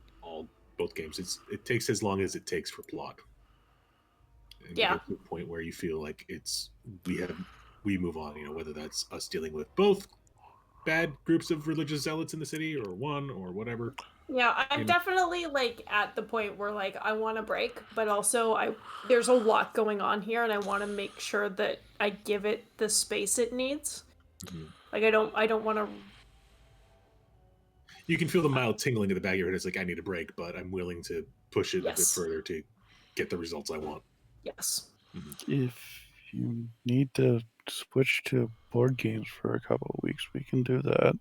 both games, it takes as long as it takes for plot. And Yeah. you get to a point where you feel like we move on. Whether that's us dealing with both bad groups of religious zealots in the city, or one, or whatever. Yeah, I'm definitely at the point where I want to break, but also there's a lot going on here, and I want to make sure that I give it the space it needs. Mm-hmm. I don't want to. You can feel the mild tingling in the back of your head. It's like, I need a break, but I'm willing to push it a bit further to get the results I want. Yes. Mm-hmm. If you need to switch to board games for a couple of weeks, we can do that.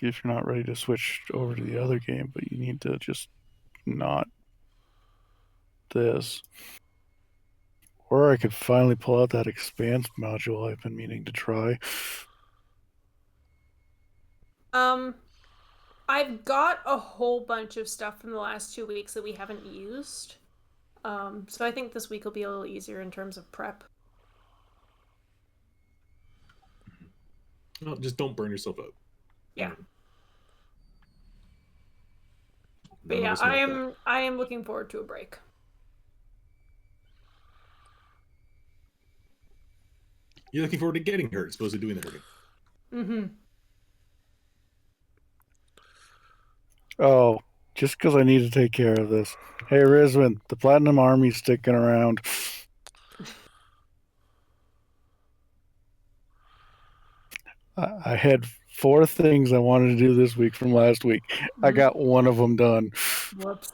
If you're not ready to switch over to the other game, but you need to just not this. Or I could finally pull out that Expanse module I've been meaning to try. I've got a whole bunch of stuff from the last 2 weeks that we haven't used. So I think this week will be a little easier in terms of prep. Well, just don't burn yourself out. Yeah. But yeah, I am looking forward to a break. You're looking forward to getting hurt, as opposed to doing the hurting. Mm-hmm. Oh, just because I need to take care of this. Hey, Rizwan, the Platinum Army's sticking around. I had 4 things I wanted to do this week from last week. I got one of them done. Whoops.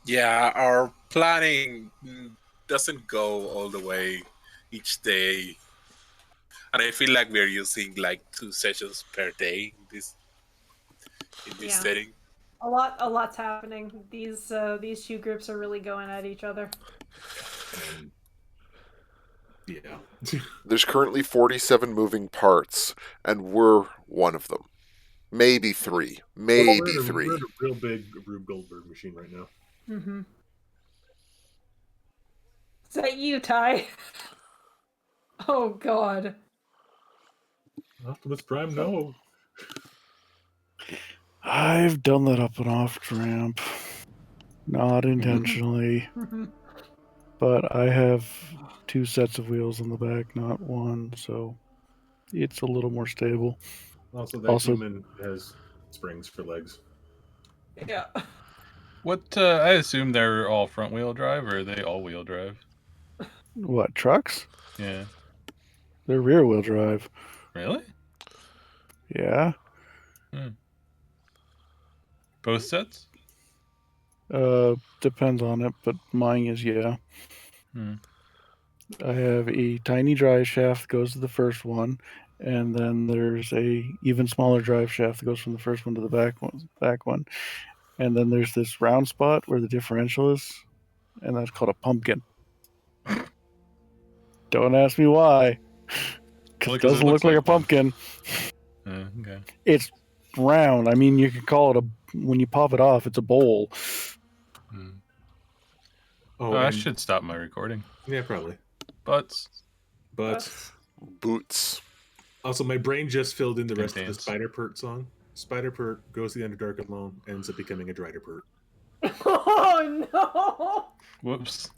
Yeah, our planning doesn't go all the way each day And I feel like we're using like 2 sessions per day in this Yeah. setting. A lot's happening. These two groups are really going at each other. Yeah. There's currently 47 moving parts, and we're one of them. Maybe 3. Maybe we're 3. in a real big Rube Goldberg machine right now. Mm-hmm. Is that you, Ty? Oh God. Optimus Prime, no. I've done that up and off ramp. Not intentionally. But I have 2 sets of wheels on the back, not one, so it's a little more stable. Also, that human has springs for legs. Yeah. What? I assume they're all front wheel drive, or are they all wheel drive? What, trucks? Yeah. They're rear wheel drive. Really? Yeah. Both sets? Depends on it, but mine is, yeah. Hmm. I have a tiny drive shaft that goes to the first one, and then there's a even smaller drive shaft that goes from the first one to the back one. And then there's this round spot where the differential is, and that's called a pumpkin. Don't ask me why. Because it doesn't look like a pumpkin. Okay. It's round. I mean, you could call it when you pop it off, it's a bowl. Oh, I should stop my recording. Yeah, probably. Butts. Boots. Also, my brain just filled in the rest of the Spider Pert song. Spider Pert goes to the Underdark alone, ends up becoming a Drider Pert. Oh no! Whoops.